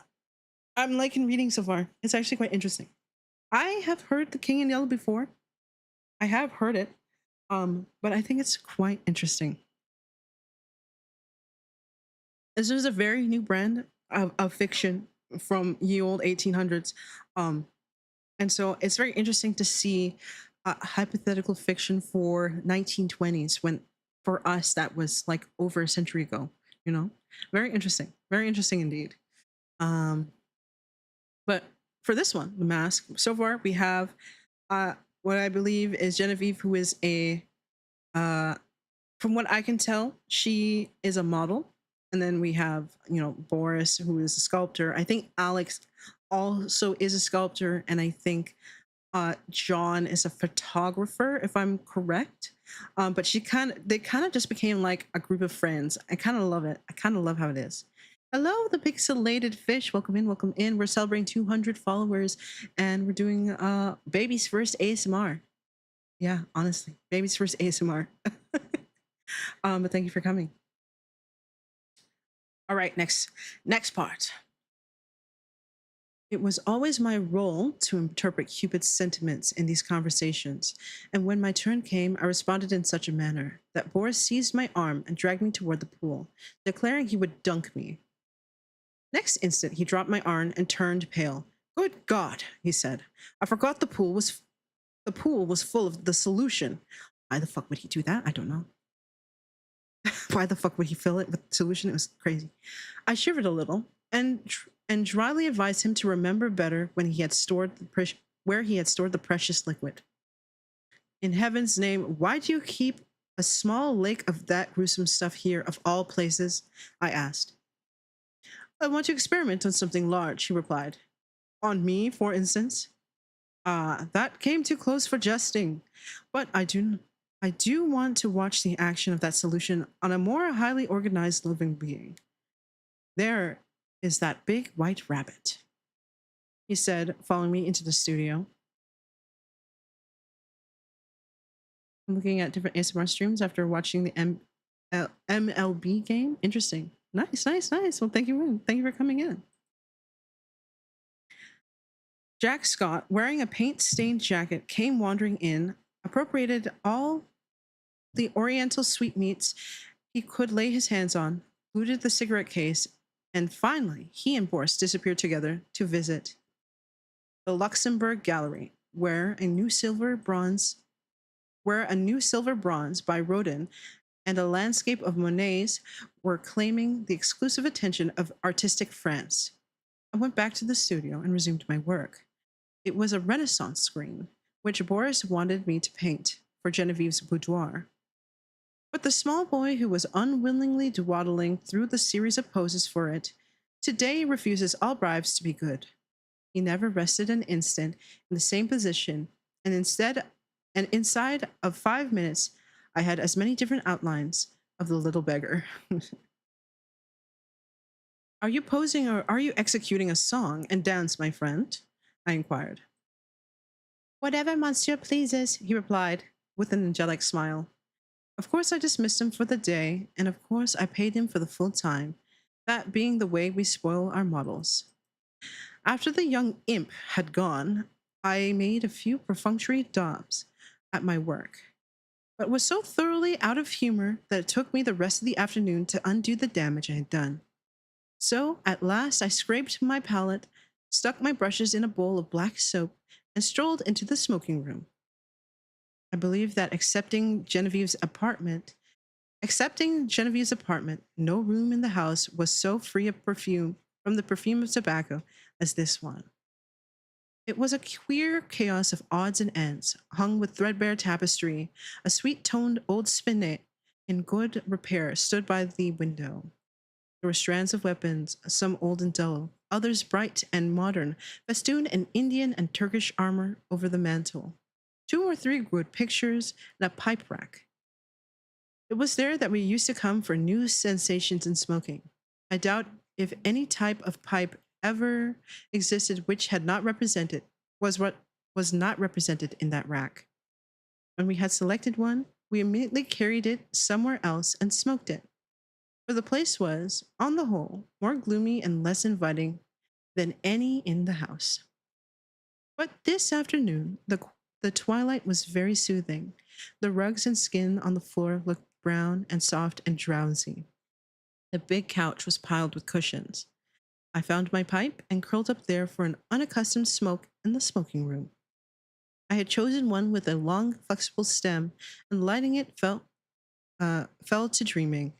liking reading so far. It's actually quite interesting. I have heard The King in Yellow before. I have heard it, but I think it's quite interesting. This is a very new brand of fiction from ye old 1800s, and so it's very interesting to see hypothetical fiction for 1920s when for us that was like over a century ago. You know, very interesting indeed. But for this one, The Mask, so far we have what I believe is Genevieve, who is a from what I can tell, she is a model. And then we have, Boris, who is a sculptor. I think Alex also is a sculptor. And I think John is a photographer, if I'm correct. But they kind of just became like a group of friends. I kind of love it. I kind of love how it is. Hello, the pixelated fish. Welcome in, welcome in. We're celebrating 200 followers and we're doing baby's first ASMR. Yeah, honestly, baby's first ASMR. But thank you for coming. All right, next part. It was always my role to interpret Cupid's sentiments in these conversations, and when my turn came, I responded in such a manner that Boris seized my arm and dragged me toward the pool, declaring he would dunk me. Next instant, he dropped my arm and turned pale. Good God, he said. I forgot the pool was full of the solution. Why the fuck would he do that? I don't know. Why the fuck would he fill it with solution? It was crazy. I shivered a little and dryly advised him to remember better when he had stored where he had stored the precious liquid. In heaven's name, why do you keep a small lake of that gruesome stuff here of all places? I asked. I want to experiment on something large, he replied. On me, for instance? That came too close for jesting, but I do want to watch the action of that solution on a more highly organized living being. There is that big white rabbit. he said, following me into the studio. I'm looking at different ASMR streams after watching the MLB game. Interesting. Nice, nice, nice. Well, thank you. Thank you for coming in. Jack Scott, wearing a paint-stained jacket, came wandering in, appropriated all the oriental sweetmeats he could lay his hands on, looted the cigarette case, and finally, he and Boris disappeared together to visit the Luxembourg Gallery, where a new silver bronze by Rodin and a landscape of Monet's were claiming the exclusive attention of artistic France. I went back to the studio and resumed my work. It was a Renaissance screen, which Boris wanted me to paint for Genevieve's boudoir. But the small boy who was unwillingly dawdling through the series of poses for it today refuses all bribes to be good. He never rested an instant in the same position, and inside of 5 minutes, I had as many different outlines of the little beggar. Are you posing or are you executing a song and dance, my friend? I inquired. Whatever monsieur pleases, he replied, with an angelic smile. Of course, I dismissed him for the day, and of course, I paid him for the full time, that being the way we spoil our models. After the young imp had gone, I made a few perfunctory daubs at my work, but was so thoroughly out of humor that it took me the rest of the afternoon to undo the damage I had done. So, at last, I scraped my palette, stuck my brushes in a bowl of black soap, and strolled into the smoking room. I believe that excepting Genevieve's apartment, no room in the house was so free of perfume from the perfume of tobacco as this one. It was a queer chaos of odds and ends, hung with threadbare tapestry. A sweet-toned old spinet in good repair stood by the window. There were strands of weapons, some old and dull, others bright and modern, festooned in Indian and Turkish armor over the mantel. 2 or 3 good pictures, and a pipe rack. It was there that we used to come for new sensations in smoking. I doubt if any type of pipe ever existed which had not represented was not represented in that rack. When we had selected one, we immediately carried it somewhere else and smoked it. For the place was, on the whole, more gloomy and less inviting than any in the house. But this afternoon, the twilight was very soothing. The rugs and skin on the floor looked brown and soft and drowsy. The big couch was piled with cushions. I found my pipe and curled up there for an unaccustomed smoke in the smoking room. I had chosen one with a long, flexible stem, and lighting it fell to dreaming.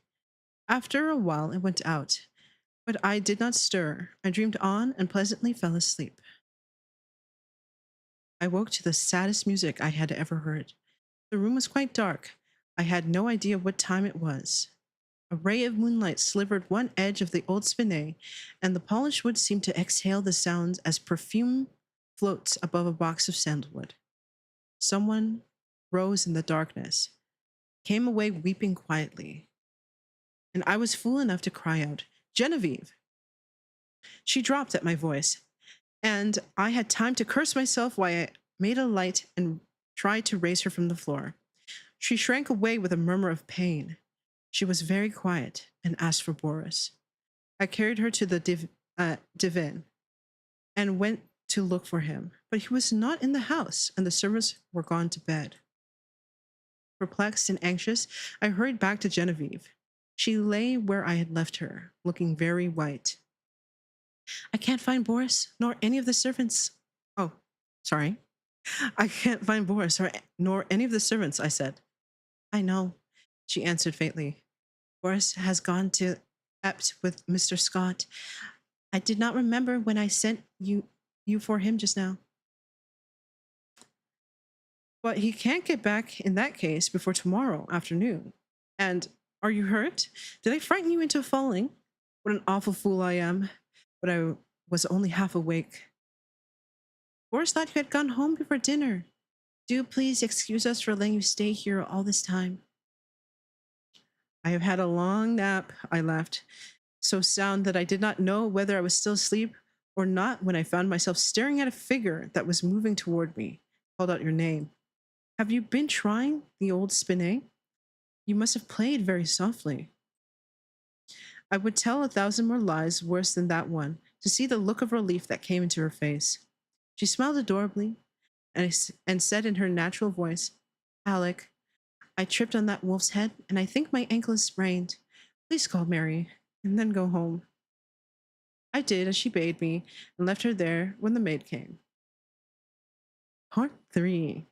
After a while, it went out, but I did not stir. I dreamed on and pleasantly fell asleep. I woke to the saddest music I had ever heard. The room was quite dark. I had no idea what time it was. A ray of moonlight slivered one edge of the old spinet, and the polished wood seemed to exhale the sounds as perfume floats above a box of sandalwood. Someone rose in the darkness, came away weeping quietly, and I was fool enough to cry out, "Genevieve!" She dropped at my voice, and I had time to curse myself while I made a light and tried to raise her from the floor. She shrank away with a murmur of pain. She was very quiet and asked for Boris. I carried her to the divan and went to look for him, but he was not in the house and the servants were gone to bed. Perplexed and anxious, I hurried back to Genevieve. She lay where I had left her, looking very white. I can't find Boris nor any of the servants. Oh, sorry. I can't find Boris nor any of the servants, I said. I know, she answered faintly. Boris has gone to Ept with Mr. Scott. I did not remember when I sent you for him just now. But he can't get back in that case before tomorrow afternoon. And are you hurt? Did I frighten you into falling? What an awful fool I am. But I was only half awake. Boris thought you had gone home before dinner. Do please excuse us for letting you stay here all this time. I have had a long nap, I laughed, so sound that I did not know whether I was still asleep or not when I found myself staring at a figure that was moving toward me. Called out your name. Have you been trying the old spinning? You must have played very softly. I would tell 1,000 more lies worse than that one to see the look of relief that came into her face. She smiled adorably and said in her natural voice, Alec, I tripped on that wolf's head and I think my ankle is sprained. Please call Mary and then go home. I did as she bade me and left her there when the maid came. Part 3.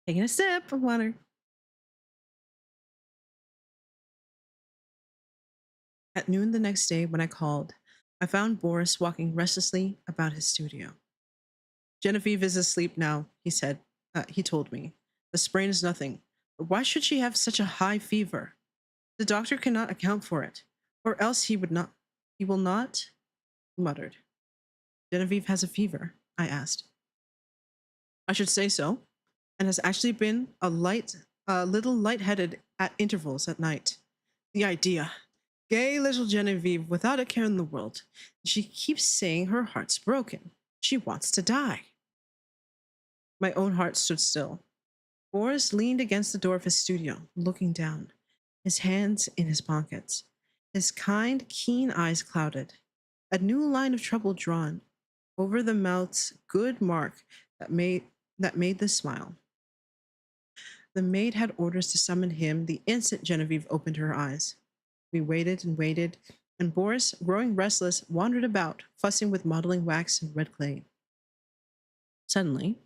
Taking a sip of water. At noon the next day, when I called, I found Boris walking restlessly about his studio. Genevieve is asleep now, he said. He told me. The sprain is nothing. But why should she have such a high fever? The doctor cannot account for it, or else he would not. He will not, he muttered. Genevieve has a fever, I asked. I should say so, and has actually been a little lightheaded at intervals at night. The idea. Gay little Genevieve without a care in the world. She keeps saying her heart's broken. She wants to die. My own heart stood still. Boris leaned against the door of his studio, looking down, his hands in his pockets, his kind, keen eyes clouded, a new line of trouble drawn over the mouth's good mark that made the smile. The maid had orders to summon him the instant Genevieve opened her eyes. We waited and waited, and Boris, growing restless, wandered about, fussing with modeling wax and red clay. Suddenly,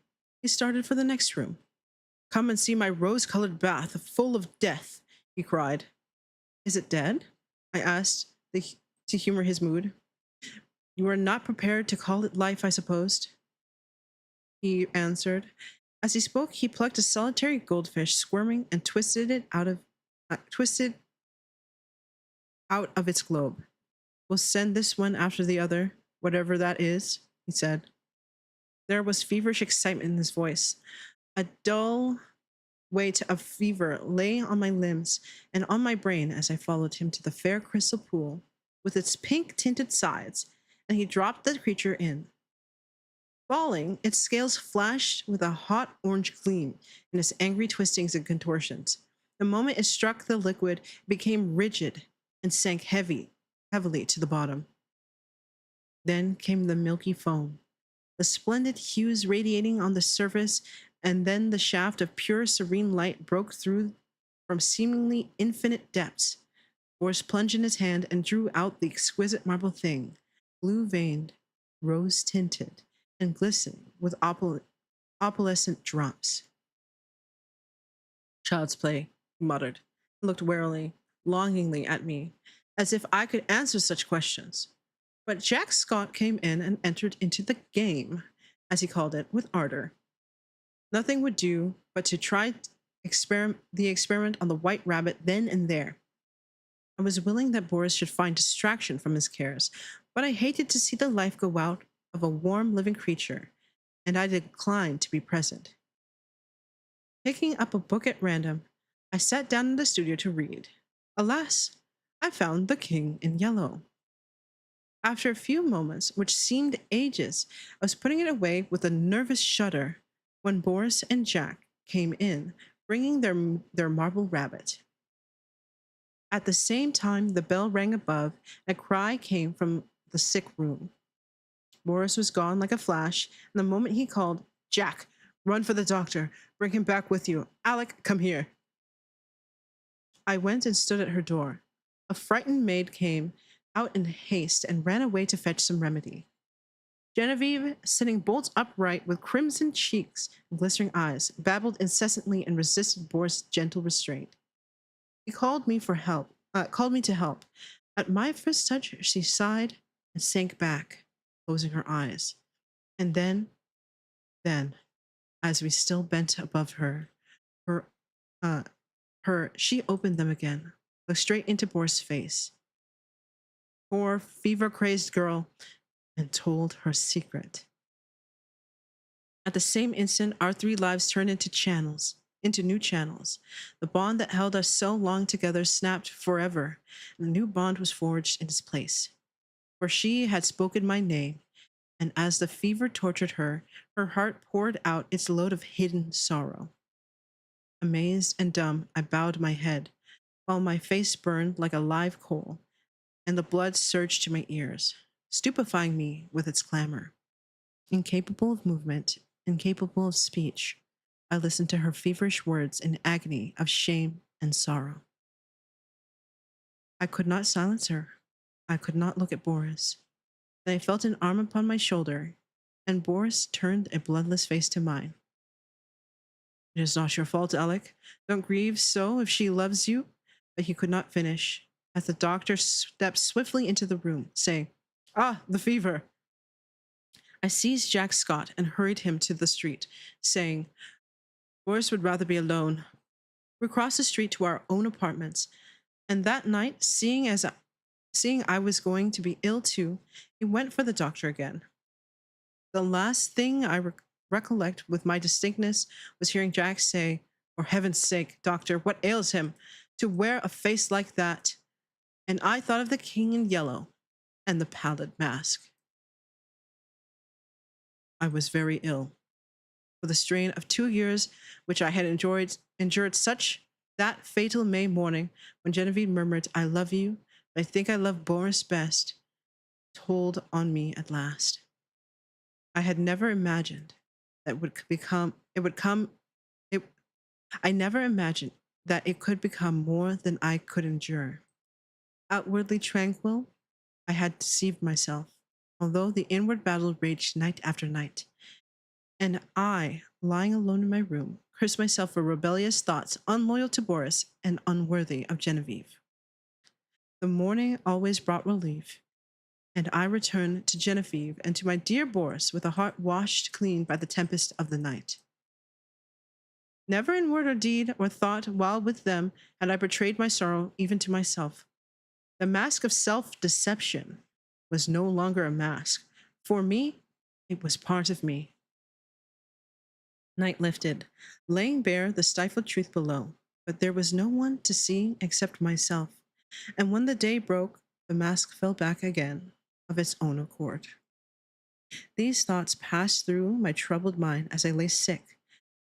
he started for the next room. Come and see my rose-colored bath full of death, he cried. Is it dead? I asked, to humor his mood. You are not prepared to call it life, I suppose, he answered. As he spoke, he plucked a solitary goldfish, squirming, and twisted out of its globe. We'll send this one after the other, whatever that is, he said. There was feverish excitement in his voice. A dull weight of fever lay on my limbs and on my brain as I followed him to the fair crystal pool with its pink-tinted sides, and he dropped the creature in. Falling, its scales flashed with a hot orange gleam in its angry twistings and contortions. The moment it struck the liquid, it became rigid and sank heavily to the bottom. Then came the milky foam, the splendid hues radiating on the surface, and then the shaft of pure, serene light broke through from seemingly infinite depths. Boris plunged in his hand and drew out the exquisite marble thing, blue-veined, rose-tinted, and glistened with opalescent drops. Child's play, he muttered, and looked warily, longingly at me, as if I could answer such questions. But Jack Scott came in and entered into the game, as he called it, with ardor. Nothing would do but to try the experiment on the white rabbit then and there. I was willing that Boris should find distraction from his cares, but I hated to see the life go out of a warm, living creature, and I declined to be present. Picking up a book at random, I sat down in the studio to read. Alas, I found The King in Yellow. After a few moments, which seemed ages, I was putting it away with a nervous shudder when Boris and Jack came in, bringing their marble rabbit. At the same time, the bell rang above, and a cry came from the sick room. Boris was gone like a flash, and the moment he called, Jack, run for the doctor. Bring him back with you. Alec, come here. I went and stood at her door. A frightened maid came out in haste and ran away to fetch some remedy. Genevieve, sitting bolt upright with crimson cheeks and glistening eyes, babbled incessantly and resisted Boris' gentle restraint. He called me to help. At my first touch, she sighed and sank back, closing her eyes. And then, as we still bent above her, she opened them again, looked straight into Boris' face. Poor, fever-crazed girl, and told her secret. At the same instant, our 3 lives turned into new channels. The bond that held us so long together snapped forever, and a new bond was forged in its place. for she had spoken my name, and as the fever tortured her, her heart poured out its load of hidden sorrow. Amazed and dumb, I bowed my head, while my face burned like a live coal, and the blood surged to my ears, stupefying me with its clamor. Incapable of movement, incapable of speech, I listened to her feverish words in agony of shame and sorrow. I could not silence her. I could not look at Boris. Then I felt an arm upon my shoulder, and Boris turned a bloodless face to mine. It is not your fault, Alec. Don't grieve so if she loves you. But he could not finish, as the doctor stepped swiftly into the room, saying, "Ah, the fever." I seized Jack Scott and hurried him to the street, saying, "Boris would rather be alone." We crossed the street to our own apartments, and that night, seeing I was going to be ill too, he went for the doctor again. The last thing I recollect with my distinctness was hearing Jack say, "For heaven's sake, doctor, what ails him? To wear a face like that." And I thought of the king in yellow and the pallid mask. I was very ill. For the strain of 2 years which I had endured such that fatal May morning when Genevieve murmured, "I love you, but I think I love Boris best," told on me at last. I had never imagined that I never imagined that it could become more than I could endure. Outwardly tranquil, I had deceived myself, although the inward battle raged night after night. And I, lying alone in my room, cursed myself for rebellious thoughts, unloyal to Boris and unworthy of Genevieve. The morning always brought relief, and I returned to Genevieve and to my dear Boris with a heart washed clean by the tempest of the night. Never in word or deed or thought while with them had I betrayed my sorrow even to myself. The mask of self-deception was no longer a mask. For me, it was part of me. Night lifted, laying bare the stifled truth below, but there was no one to see except myself. And when the day broke, the mask fell back again of its own accord. These thoughts passed through my troubled mind as I lay sick,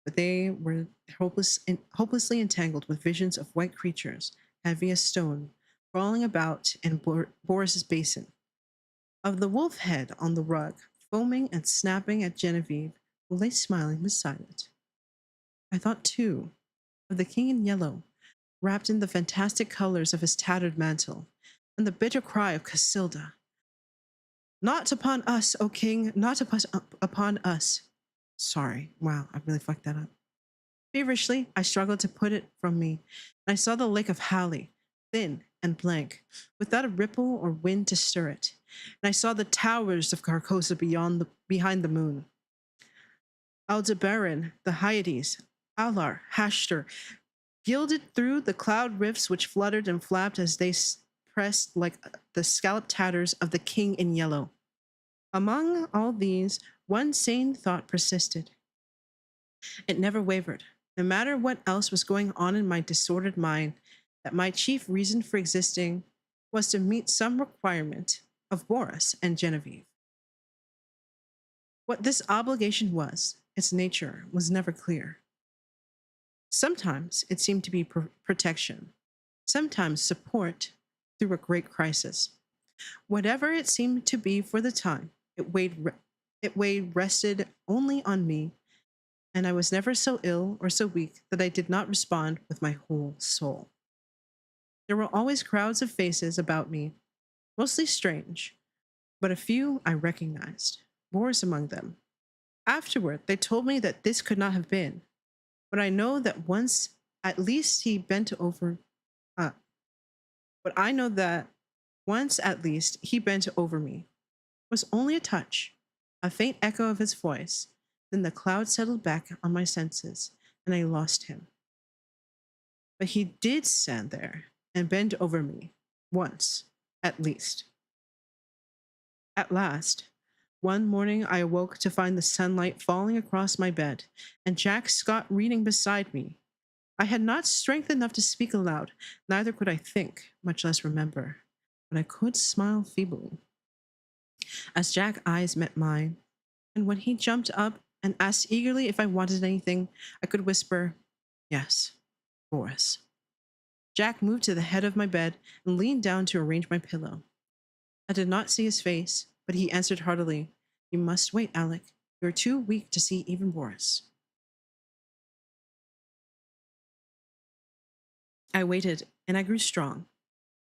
but they were hopelessly entangled with visions of white creatures, heavy as stone, crawling about in Boris's basin, of the wolf head on the rug, foaming and snapping at Genevieve, who lay smiling beside it. I thought, too, of the king in yellow, wrapped in the fantastic colors of his tattered mantle, and the bitter cry of Casilda. "Not upon us, O king, not upon us." Sorry, wow, I really fucked that up. Feverishly, I struggled to put it from me, and I saw the lake of Halley, thin and blank, without a ripple or wind to stir it, and I saw the towers of Carcosa behind the moon. Aldebaran, the Hyades, Alar, Hashter, gilded through the cloud rifts which fluttered and flapped as they pressed like the scalloped tatters of the king in yellow. Among all these, one sane thought persisted. It never wavered, no matter what else was going on in my disordered mind, that my chief reason for existing was to meet some requirement of Boris and Genevieve. What this obligation was, its nature, was never clear. Sometimes it seemed to be protection, sometimes support through a great crisis. Whatever it seemed to be for the time, it rested only on me, and I was never so ill or so weak that I did not respond with my whole soul. There were always crowds of faces about me, mostly strange, but a few I recognized, Boris among them. Afterward, they told me that this could not have been, but I know that once at least he bent over me. It was only a touch, a faint echo of his voice. Then the cloud settled back on my senses, and I lost him. But he did stand there and bend over me, once, at least. At last, one morning I awoke to find the sunlight falling across my bed, and Jack Scott reading beside me. I had not strength enough to speak aloud, neither could I think, much less remember, but I could smile feebly. as Jack's eyes met mine. And when he jumped up and asked eagerly if I wanted anything, I could whisper, "Yes, Boris." Jack moved to the head of my bed and leaned down to arrange my pillow. I did not see his face, but he answered heartily, "You must wait, Alec. You are too weak to see even Boris." I waited, and I grew strong.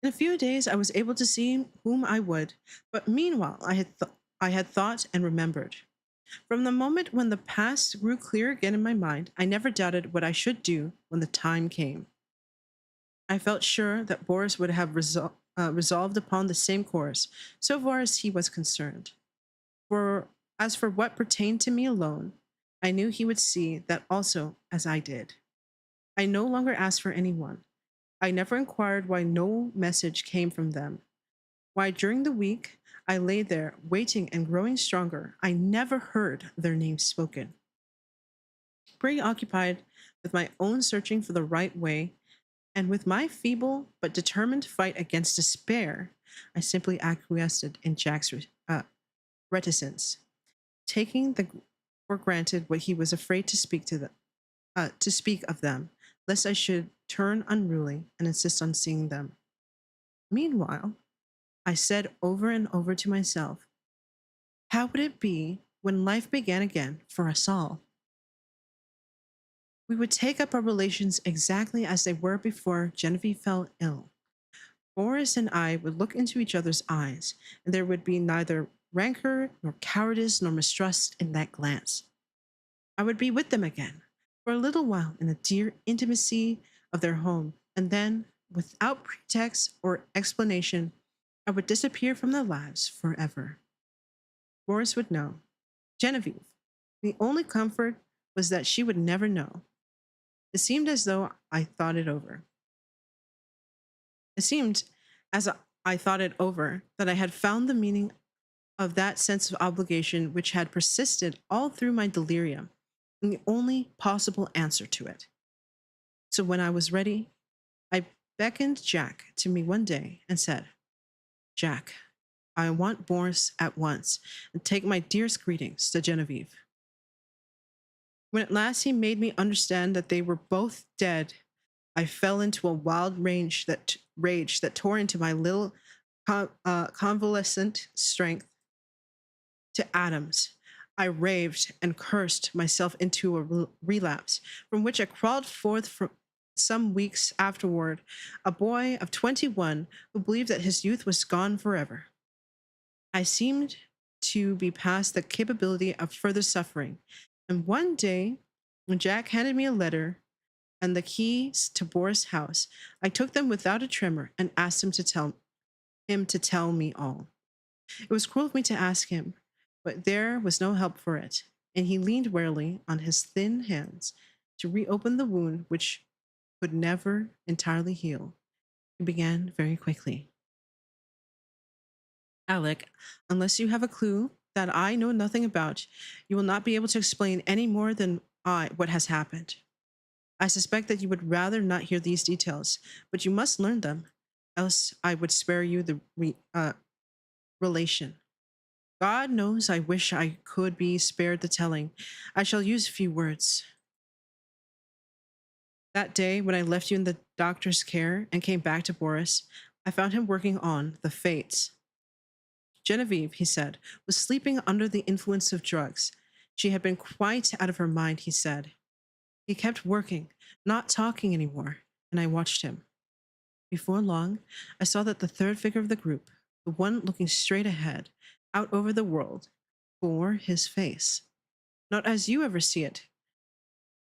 In a few days, I was able to see whom I would, but meanwhile, I had thought and remembered. From the moment when the past grew clear again in my mind, I never doubted what I should do when the time came. I felt sure that Boris would have resolved upon the same course, so far as he was concerned. For as for what pertained to me alone, I knew he would see that also as I did. I no longer asked for anyone. I never inquired why no message came from them. Why during the week I lay there waiting and growing stronger, I never heard their names spoken. Preoccupied with my own searching for the right way, and with my feeble but determined fight against despair, I simply acquiesced in Jack's reticence, taking for granted what he was afraid to speak of them, lest I should turn unruly and insist on seeing them. Meanwhile, I said over and over to myself, how would it be when life began again for us all? We would take up our relations exactly as they were before Genevieve fell ill. Boris and I would look into each other's eyes, and there would be neither rancor, nor cowardice, nor mistrust in that glance. I would be with them again, for a little while in the dear intimacy of their home, and then, without pretext or explanation, I would disappear from their lives forever. Boris would know. Genevieve, the only comfort was that she would never know. It seemed as though I thought it over. It seemed as I thought it over that I had found the meaning of that sense of obligation which had persisted all through my delirium, and the only possible answer to it. So when I was ready, I beckoned Jack to me one day and said, "Jack, I want Boris at once, and take my dearest greetings to Genevieve." When at last he made me understand that they were both dead, I fell into a wild rage that tore into my little convalescent strength to atoms. I raved and cursed myself into a relapse, from which I crawled forth from some weeks afterward, a boy of 21 who believed that his youth was gone forever. I seemed to be past the capability of further suffering, and one day, when Jack handed me a letter and the keys to Boris' house, I took them without a tremor and asked him to tell me all. It was cruel of me to ask him, but there was no help for it, and he leaned wearily on his thin hands to reopen the wound which could never entirely heal. It began very quickly. Alec, unless you have a clue that I know nothing about, you will not be able to explain any more than I what has happened. I suspect that you would rather not hear these details, but you must learn them, else I would spare you the relation. God knows I wish I could be spared the telling. I shall use few words. That day, when I left you in the doctor's care and came back to Boris, I found him working on the fates. Genevieve, he said, was sleeping under the influence of drugs. She had been quite out of her mind, he said. He kept working, not talking anymore, and I watched him. Before long, I saw that the third figure of the group, the one looking straight ahead, out over the world, bore his face. Not as you ever see it,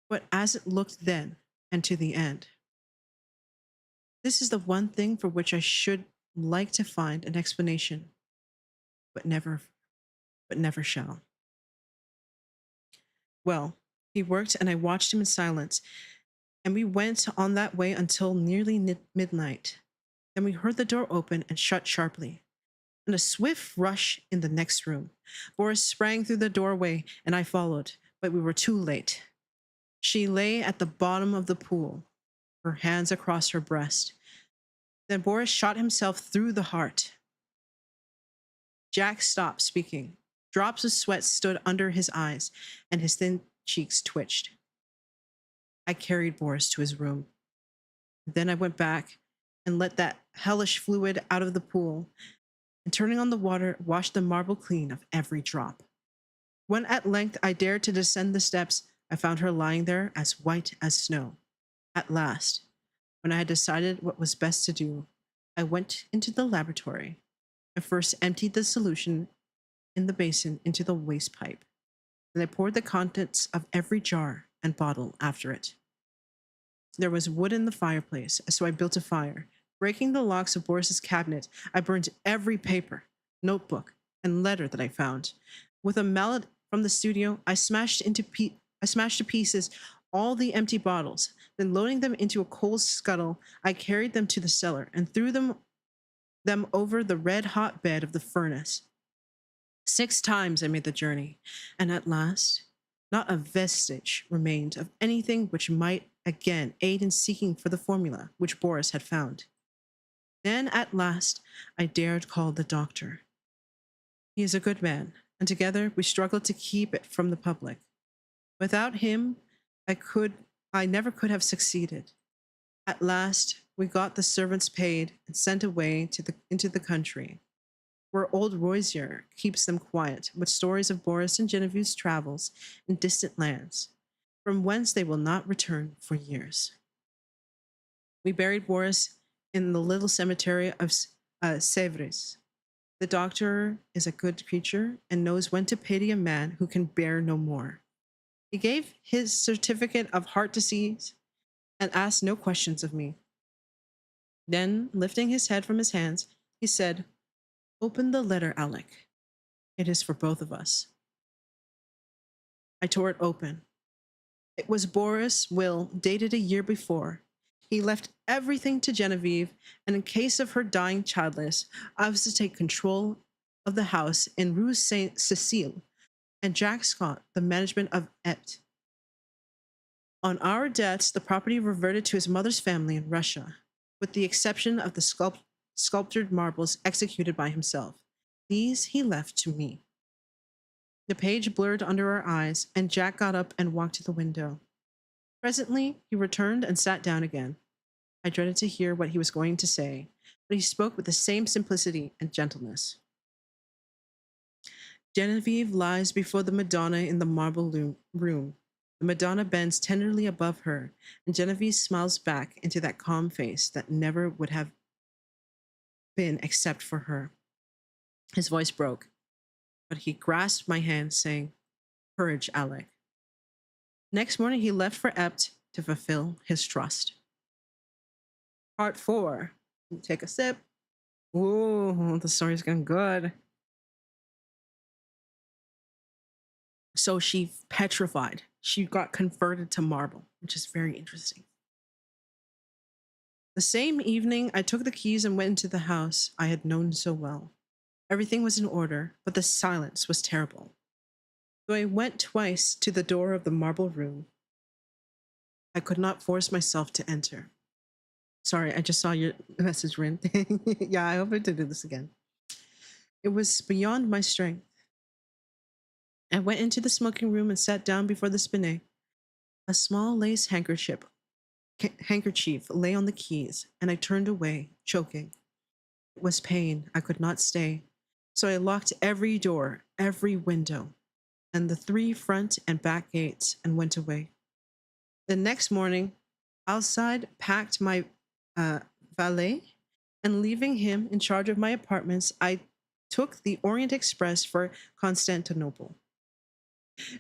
but as it looked then and to the end. This is the one thing for which I should like to find an explanation, but never shall. Well, he worked and I watched him in silence, and we went on that way until nearly midnight. Then we heard the door open and shut sharply, and a swift rush in the next room. Boris sprang through the doorway, and I followed, but we were too late. She lay at the bottom of the pool, her hands across her breast. Then Boris shot himself through the heart. Jack stopped speaking. Drops of sweat stood under his eyes, and his thin cheeks twitched. I carried Boris to his room. Then I went back and let that hellish fluid out of the pool, and turning on the water, washed the marble clean of every drop. When at length I dared to descend the steps, I found her lying there as white as snow. At last, when I had decided what was best to do, I went into the laboratory. I first emptied the solution in the basin into the waste pipe. Then I poured the contents of every jar and bottle after it. There was wood in the fireplace, so I built a fire. Breaking the locks of Boris's cabinet, I burned every paper, notebook, and letter that I found. With a mallet from the studio, I smashed to pieces all the empty bottles. Then, loading them into a coal scuttle, I carried them to the cellar and threw them over the red-hot bed of the furnace. 6 times I made the journey, and at last, not a vestige remained of anything which might again aid in seeking for the formula which Boris had found. Then, at last, I dared call the doctor. He is a good man, and together we struggled to keep it from the public. Without him, I never could have succeeded. At last, we got the servants paid and sent away into the country, where old Roisier keeps them quiet with stories of Boris and Genevieve's travels in distant lands, from whence they will not return for years. We buried Boris in the little cemetery of Sèvres. The doctor is a good creature and knows when to pity a man who can bear no more. He gave his certificate of heart disease and asked no questions of me. Then, lifting his head from his hands, he said, "Open the letter, Alec. It is for both of us." I tore it open. It was Boris' will dated a year before. He left everything to Genevieve, and in case of her dying childless, I was to take control of the house in Rue Saint-Cécile, and Jack Scott the management of Epte. On our deaths, the property reverted to his mother's family in Russia, with the exception of the sculptured marbles executed by himself. These he left to me. The page blurred under our eyes, and Jack got up and walked to the window. Presently, he returned and sat down again. I dreaded to hear what he was going to say, but he spoke with the same simplicity and gentleness. Genevieve lies before the Madonna in the marble room. The Madonna bends tenderly above her, and Genevieve smiles back into that calm face that never would have been except for her. His voice broke, but he grasped my hand, saying, "Courage, Alec." Next morning, he left for Epte to fulfill his trust. Part 4. Take a sip. Ooh, the story's getting good. So she petrified. She got converted to marble, which is very interesting. The same evening, I took the keys and went into the house I had known so well. Everything was in order, but the silence was terrible. So I went twice to the door of the marble room. I could not force myself to enter. Sorry, I just saw your message, Rin. Yeah, I hope I did this again. It was beyond my strength. I went into the smoking room and sat down before the spinet. A small lace handkerchief lay on the keys, and I turned away, choking. It was pain. I could not stay. So I locked every door, every window, and the 3 front and back gates, and went away. The next morning, outside, packed my valet, and leaving him in charge of my apartments, I took the Orient Express for Constantinople.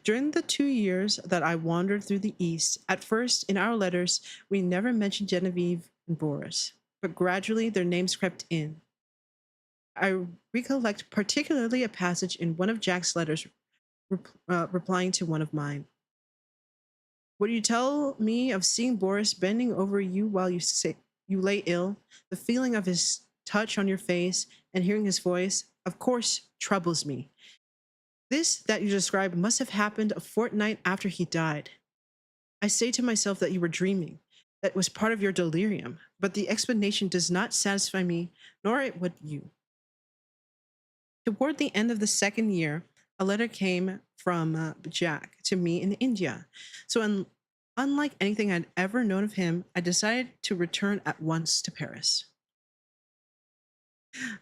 During the 2 years that I wandered through the East, at first, in our letters, we never mentioned Genevieve and Boris, but gradually their names crept in. I recollect particularly a passage in one of Jack's letters replying to one of mine. "Would you tell me of seeing Boris bending over you while you lay ill? The feeling of his touch on your face and hearing his voice, of course, troubles me. This that you describe must have happened a fortnight after he died. I say to myself that you were dreaming, that it was part of your delirium, but the explanation does not satisfy me, nor would you. Toward the end of the second year, a letter came from Jack to me in India. So, unlike anything I'd ever known of him, I decided to return at once to Paris.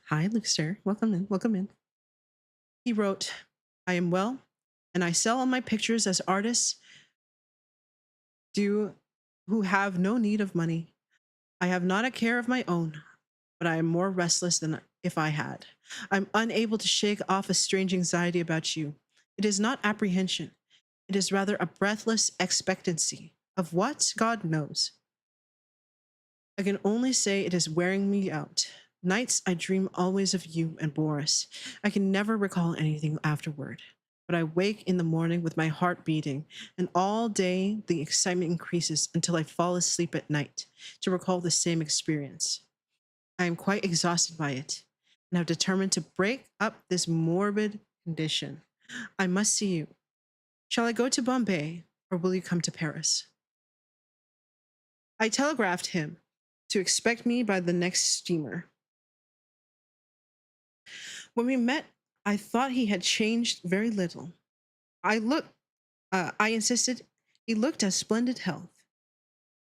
Hi, Luxter. Welcome in. Welcome in. He wrote, I am well, and I sell all my pictures as artists do who have no need of money. I have not a care of my own, but I am more restless than if I had. I'm unable to shake off a strange anxiety about you. It is not apprehension. It is rather a breathless expectancy. Of what? God knows. I can only say it is wearing me out. Nights I dream always of you and Boris. I can never recall anything afterward. But I wake in the morning with my heart beating, and all day the excitement increases until I fall asleep at night to recall the same experience. I am quite exhausted by it, and have determined to break up this morbid condition. I must see you. Shall I go to Bombay, or will you come to Paris? I telegraphed him to expect me by the next steamer. When we met, I thought he had changed very little. I insisted he looked as splendid health.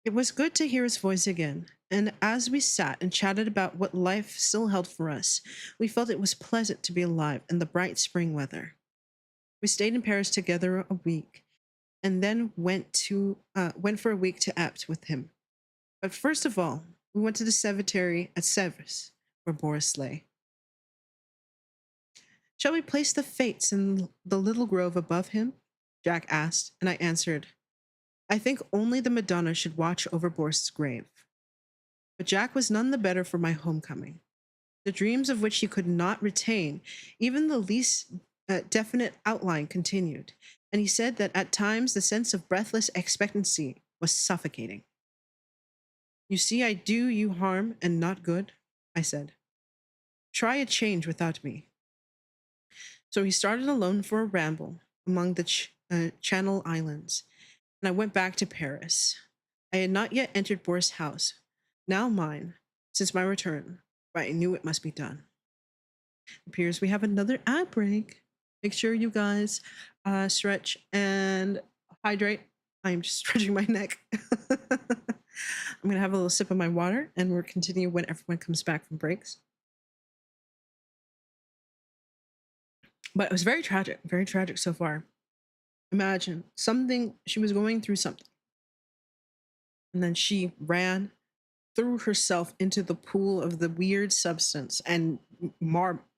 It was good to hear his voice again, and as we sat and chatted about what life still held for us, we felt it was pleasant to be alive in the bright spring weather. We stayed in Paris together a week, and then went for a week to Apt with him. But first of all, we went to the cemetery at Sèvres, where Boris lay. Shall we place the fates in the little grove above him? Jack asked, and I answered, I think only the Madonna should watch over Boris's grave. But Jack was none the better for my homecoming. The dreams of which he could not retain even the least definite outline continued, and he said that at times the sense of breathless expectancy was suffocating. You see, I do you harm and not good, I said. Try a change without me. So he started alone for a ramble among the Channel Islands, and I went back to Paris. I had not yet entered Boris' house, now mine, since my return, but I knew it must be done. It appears we have another ad break. Make sure you guys stretch and hydrate. I'm just stretching my neck. I'm going to have a little sip of my water, and we'll continue when everyone comes back from breaks. But it was very tragic so far. Imagine she was going through something, and then she threw herself into the pool of the weird substance and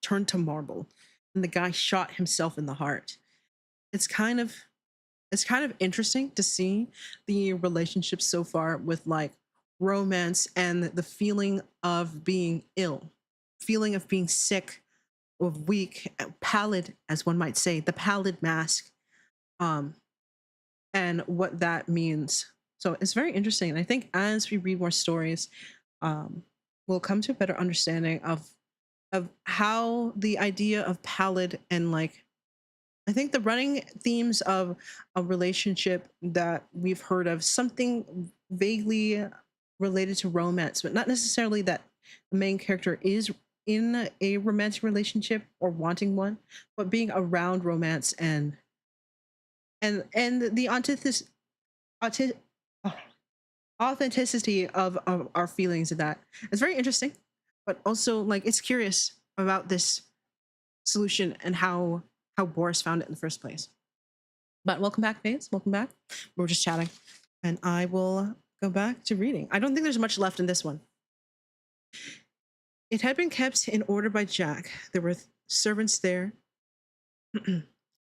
turned to marble, and the guy shot himself in the heart. It's kind of interesting to see the relationship so far with like romance and the feeling of being ill, feeling of being sick, of weak, pallid, as one might say, the pallid mask, and what that means. So it's very interesting. And I think as we read more stories, we'll come to a better understanding of how the idea of pallid and like, I think the running themes of a relationship that we've heard of, something vaguely related to romance, but not necessarily that the main character is in a romantic relationship or wanting one, but being around romance and the authenticity of our feelings of that. It's very interesting, but also like it's curious about this solution and how Boris found it in the first place. But welcome back, babes. Welcome back. We're just chatting, and I will go back to reading. I don't think there's much left in this one. It had been kept in order by Jack. There were servants there.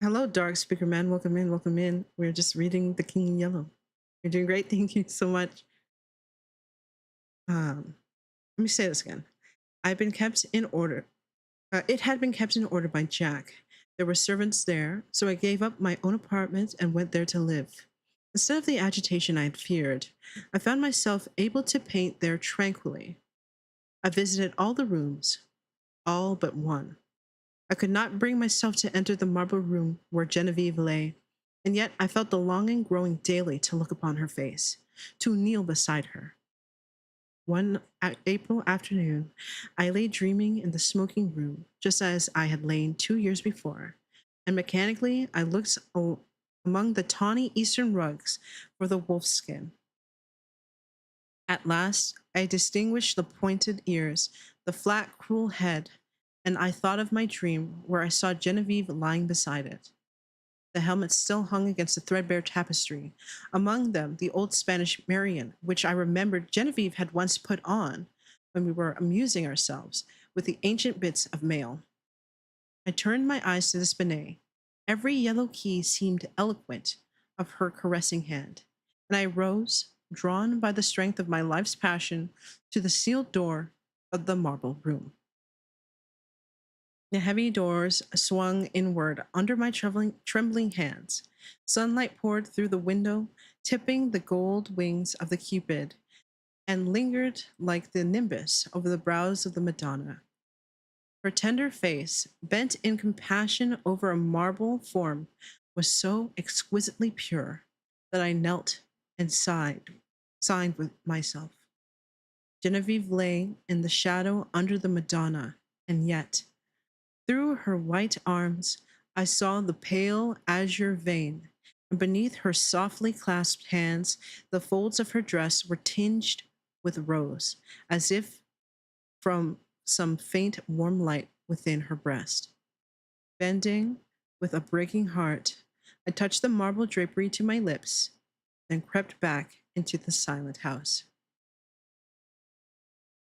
Hello, Dark Speaker Man. Welcome in. Welcome in. We're just reading The King in Yellow. You're doing great. Thank you so much. Let me say this again. I've been kept in order. It had been kept in order by Jack. There were servants there, so I gave up my own apartment and went there to live. Instead of the agitation I had feared, I found myself able to paint there tranquilly. I visited all the rooms, all but one. I could not bring myself to enter the marble room where Genevieve lay, and yet I felt the longing growing daily to look upon her face, to kneel beside her. One April afternoon, I lay dreaming in the smoking room, just as I had lain 2 years before, and mechanically I looked among the tawny eastern rugs for the wolf's skin. At last, I distinguished the pointed ears, the flat, cruel head, and I thought of my dream where I saw Genevieve lying beside it. The helmet still hung against the threadbare tapestry, among them the old Spanish Marion, which I remembered Genevieve had once put on when we were amusing ourselves with the ancient bits of mail. I turned my eyes to the spinet. Every yellow key seemed eloquent of her caressing hand, and I rose, drawn by the strength of my life's passion, to the sealed door of the marble room. The heavy doors swung inward under my trembling hands. Sunlight poured through the window, tipping the gold wings of the Cupid, and lingered like the nimbus over the brows of the Madonna. Her tender face, bent in compassion over a marble form, was so exquisitely pure that I knelt and sighed with myself. Genevieve lay in the shadow under the Madonna, and yet, through her white arms, I saw the pale azure vein, and beneath her softly clasped hands, the folds of her dress were tinged with rose, as if from some faint warm light within her breast. Bending with a breaking heart, I touched the marble drapery to my lips, then crept back into the silent house.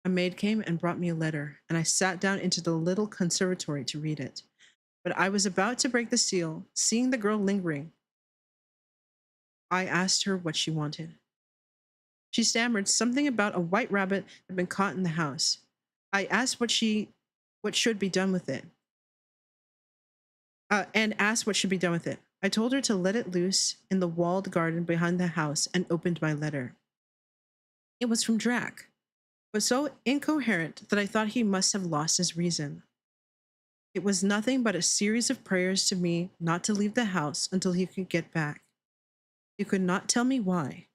A maid came and brought me a letter, and I sat down into the little conservatory to read it. But I was about to break the seal, seeing the girl lingering. I asked her what she wanted. She stammered something about a white rabbit that had been caught in the house. I asked what should be done with it. And asked what should be done with it. I told her to let it loose in the walled garden behind the house and opened my letter. It was from Drac, but so incoherent that I thought he must have lost his reason. It was nothing but a series of prayers to me not to leave the house until he could get back. He could not tell me why.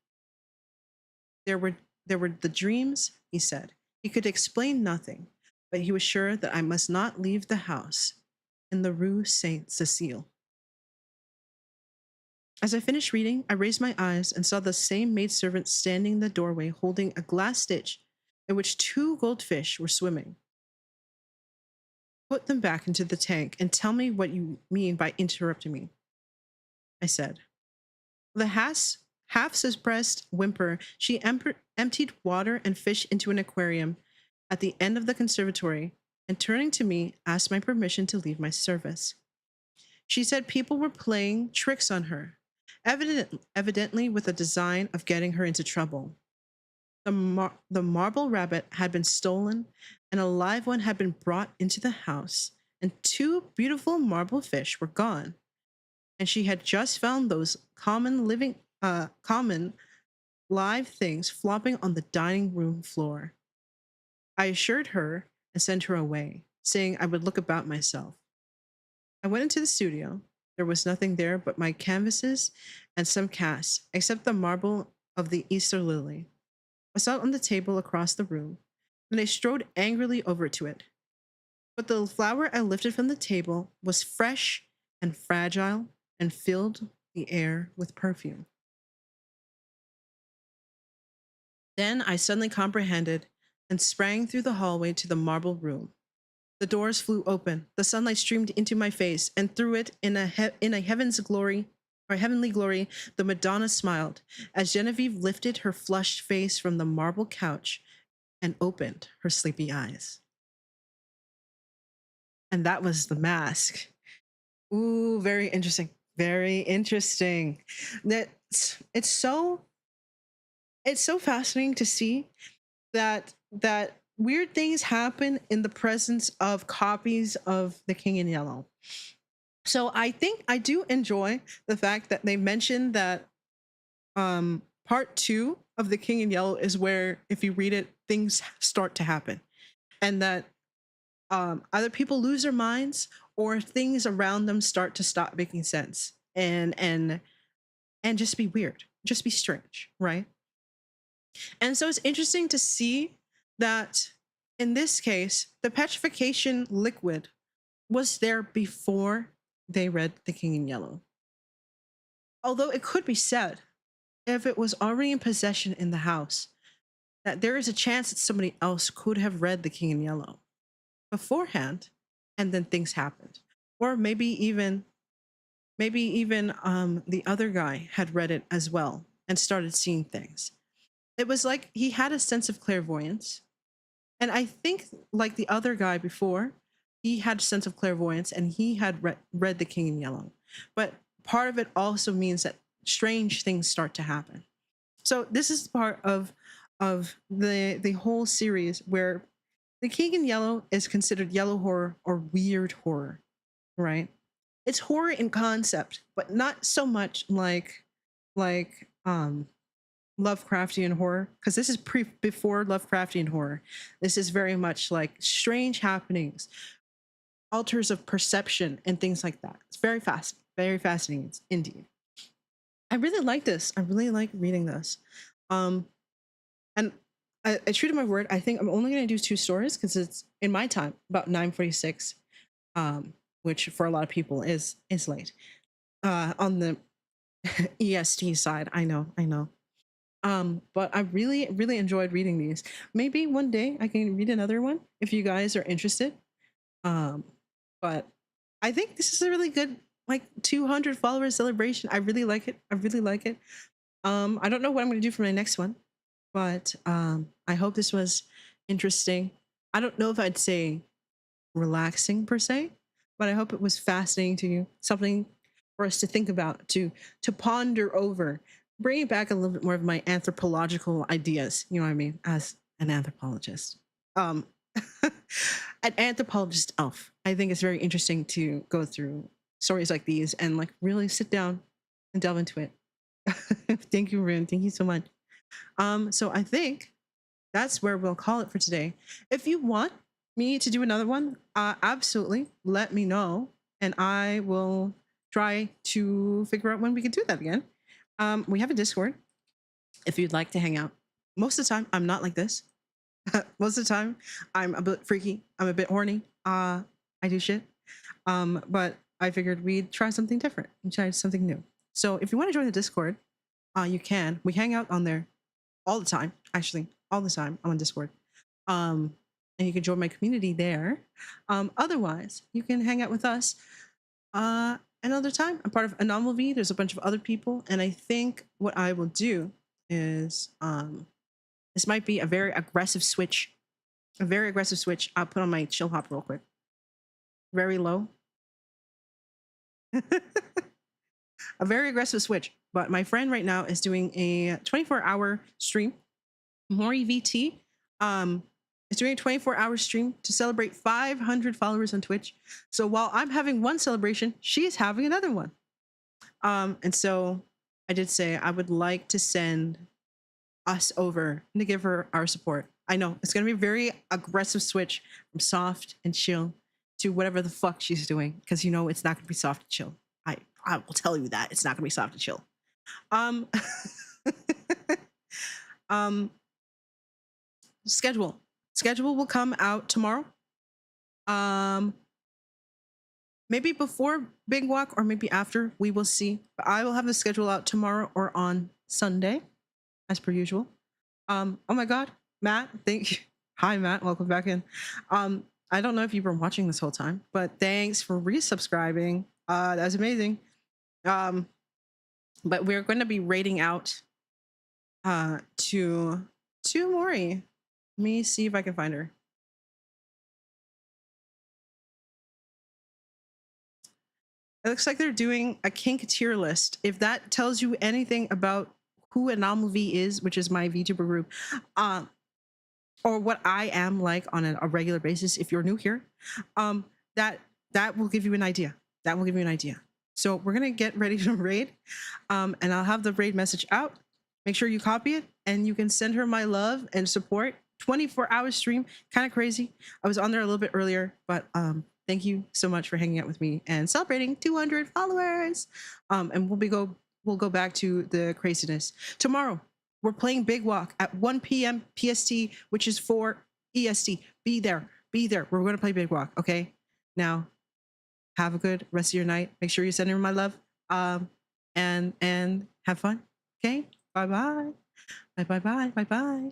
There were the dreams, he said. He could explain nothing, but he was sure that I must not leave the house in the Rue Saint Cecile. As I finished reading, I raised my eyes and saw the same maidservant standing in the doorway holding a glass dish in which 2 goldfish were swimming. Put them back into the tank and tell me what you mean by interrupting me, I said. With a half-suppressed whimper, she emptied water and fish into an aquarium at the end of the conservatory and, turning to me, asked my permission to leave my service. She said people were playing tricks on her, evidently with a design of getting her into trouble. The marble rabbit had been stolen, and a live one had been brought into the house, and 2 beautiful marble fish were gone. And she had just found those common live things flopping on the dining room floor. I assured her and sent her away, saying I would look about myself. I went into the studio. There was nothing there but my canvases and some casts, except the marble of the Easter lily. I saw it on the table across the room, and I strode angrily over to it. But the flower I lifted from the table was fresh and fragile and filled the air with perfume. Then I suddenly comprehended and sprang through the hallway to the marble room. The doors flew open, the sunlight streamed into my face, and through it, in a heavenly glory, the Madonna smiled as Genevieve lifted her flushed face from the marble couch and opened her sleepy eyes. And that was The Mask. Ooh, very interesting. Very interesting. It's so fascinating to see that weird things happen in the presence of copies of The King in Yellow. So I think I do enjoy the fact that they mentioned that part 2 of The King in Yellow is where, if you read it, things start to happen, and that either people lose their minds or things around them start to stop making sense and just be weird, just be strange, right? And so it's interesting to see that in this case, the petrification liquid was there before they read The King in Yellow. Although it could be said, if it was already in possession in the house, that there is a chance that somebody else could have read The King in Yellow beforehand, and then things happened. Or maybe even the other guy had read it as well and started seeing things. It was like he had a sense of clairvoyance. And I think, like the other guy before, he had a sense of clairvoyance and he had read The King in Yellow. But part of it also means that strange things start to happen. So this is part of the whole series where The King in Yellow is considered yellow horror or weird horror, right? It's horror in concept, but not so much like Lovecraftian horror, because this is before Lovecraftian horror. This is very much like strange happenings, alters of perception, and things like that. It's very fascinating indeed. I really like this. I really like reading this. And I true to my word, I think I'm only going to do 2 stories because it's in my time about 9:46, which for a lot of people is late. On the EST side, I know. But I really enjoyed reading these. Maybe one day I can read another one if you guys are interested. But I think this is a really good, like, 200 followers celebration. I really like it. I don't know what I'm going to do for my next one, but I hope this was interesting. I don't know if I'd say relaxing per se, but I hope it was fascinating to you, something for us to think about, to ponder over, bringing back a little bit more of my anthropological ideas, you know what I mean, as an anthropologist. An anthropologist elf. I think it's very interesting to go through stories like these and like really sit down and delve into it. Thank you, Rune. Thank you so much. So I think that's where we'll call it for today. If you want me to do another one, absolutely let me know, and I will try to figure out when we can do that again. We have a Discord if you'd like to hang out. Most of the time, I'm not like this. Most of the time, I'm a bit freaky. I'm a bit horny. I do shit. But I figured we'd try something different and try something new. So if you want to join the Discord, you can. We hang out on there all the time. Actually, all the time. I'm on Discord. And you can join my community there. Otherwise, you can hang out with us another time. I'm part of Anomaly. There's a bunch of other people, and I think what I will do is this might be a very aggressive switch. A very aggressive switch. I'll put on my chill hop real quick. Very low. A very aggressive switch. But my friend right now is doing a 24-hour stream. Mori VT is doing a 24-hour stream to celebrate 500 followers on Twitch. So while I'm having one celebration, she's having another one. And so I did say I would like to send us over to give her our support. I know it's going to be a very aggressive switch from soft and chill to whatever the fuck she's doing, because you know it's not going to be soft and chill. I will tell you that it's not going to be soft and chill. Schedule will come out tomorrow. Maybe before Big Walk or maybe after, we will see. But I will have the schedule out tomorrow or on Sunday, as per usual. Oh my god, Matt, thank you. Hi Matt, welcome back in. I don't know if you've been watching this whole time, but thanks for resubscribing. That's amazing. But we're going to be rating out to Mori. Let me see if I can find her. It looks like they're doing a kink tier list. If that tells you anything about who Anomaly is, which is my VTuber group, or what I am like on a regular basis, if you're new here, that will give you an idea. That will give you an idea. So we're gonna get ready to raid, and I'll have the raid message out. Make sure you copy it, and you can send her my love and support. 24-hour stream, kind of crazy. I was on there a little bit earlier, but thank you so much for hanging out with me and celebrating 200 followers. And we'll go back to the craziness tomorrow. We're playing Big Walk at 1 p.m. PST, which is 4 EST. Be there. Be there. We're going to play Big Walk. Okay. Now, have a good rest of your night. Make sure you send her my love. And have fun. Okay. Bye bye. Bye bye bye bye bye.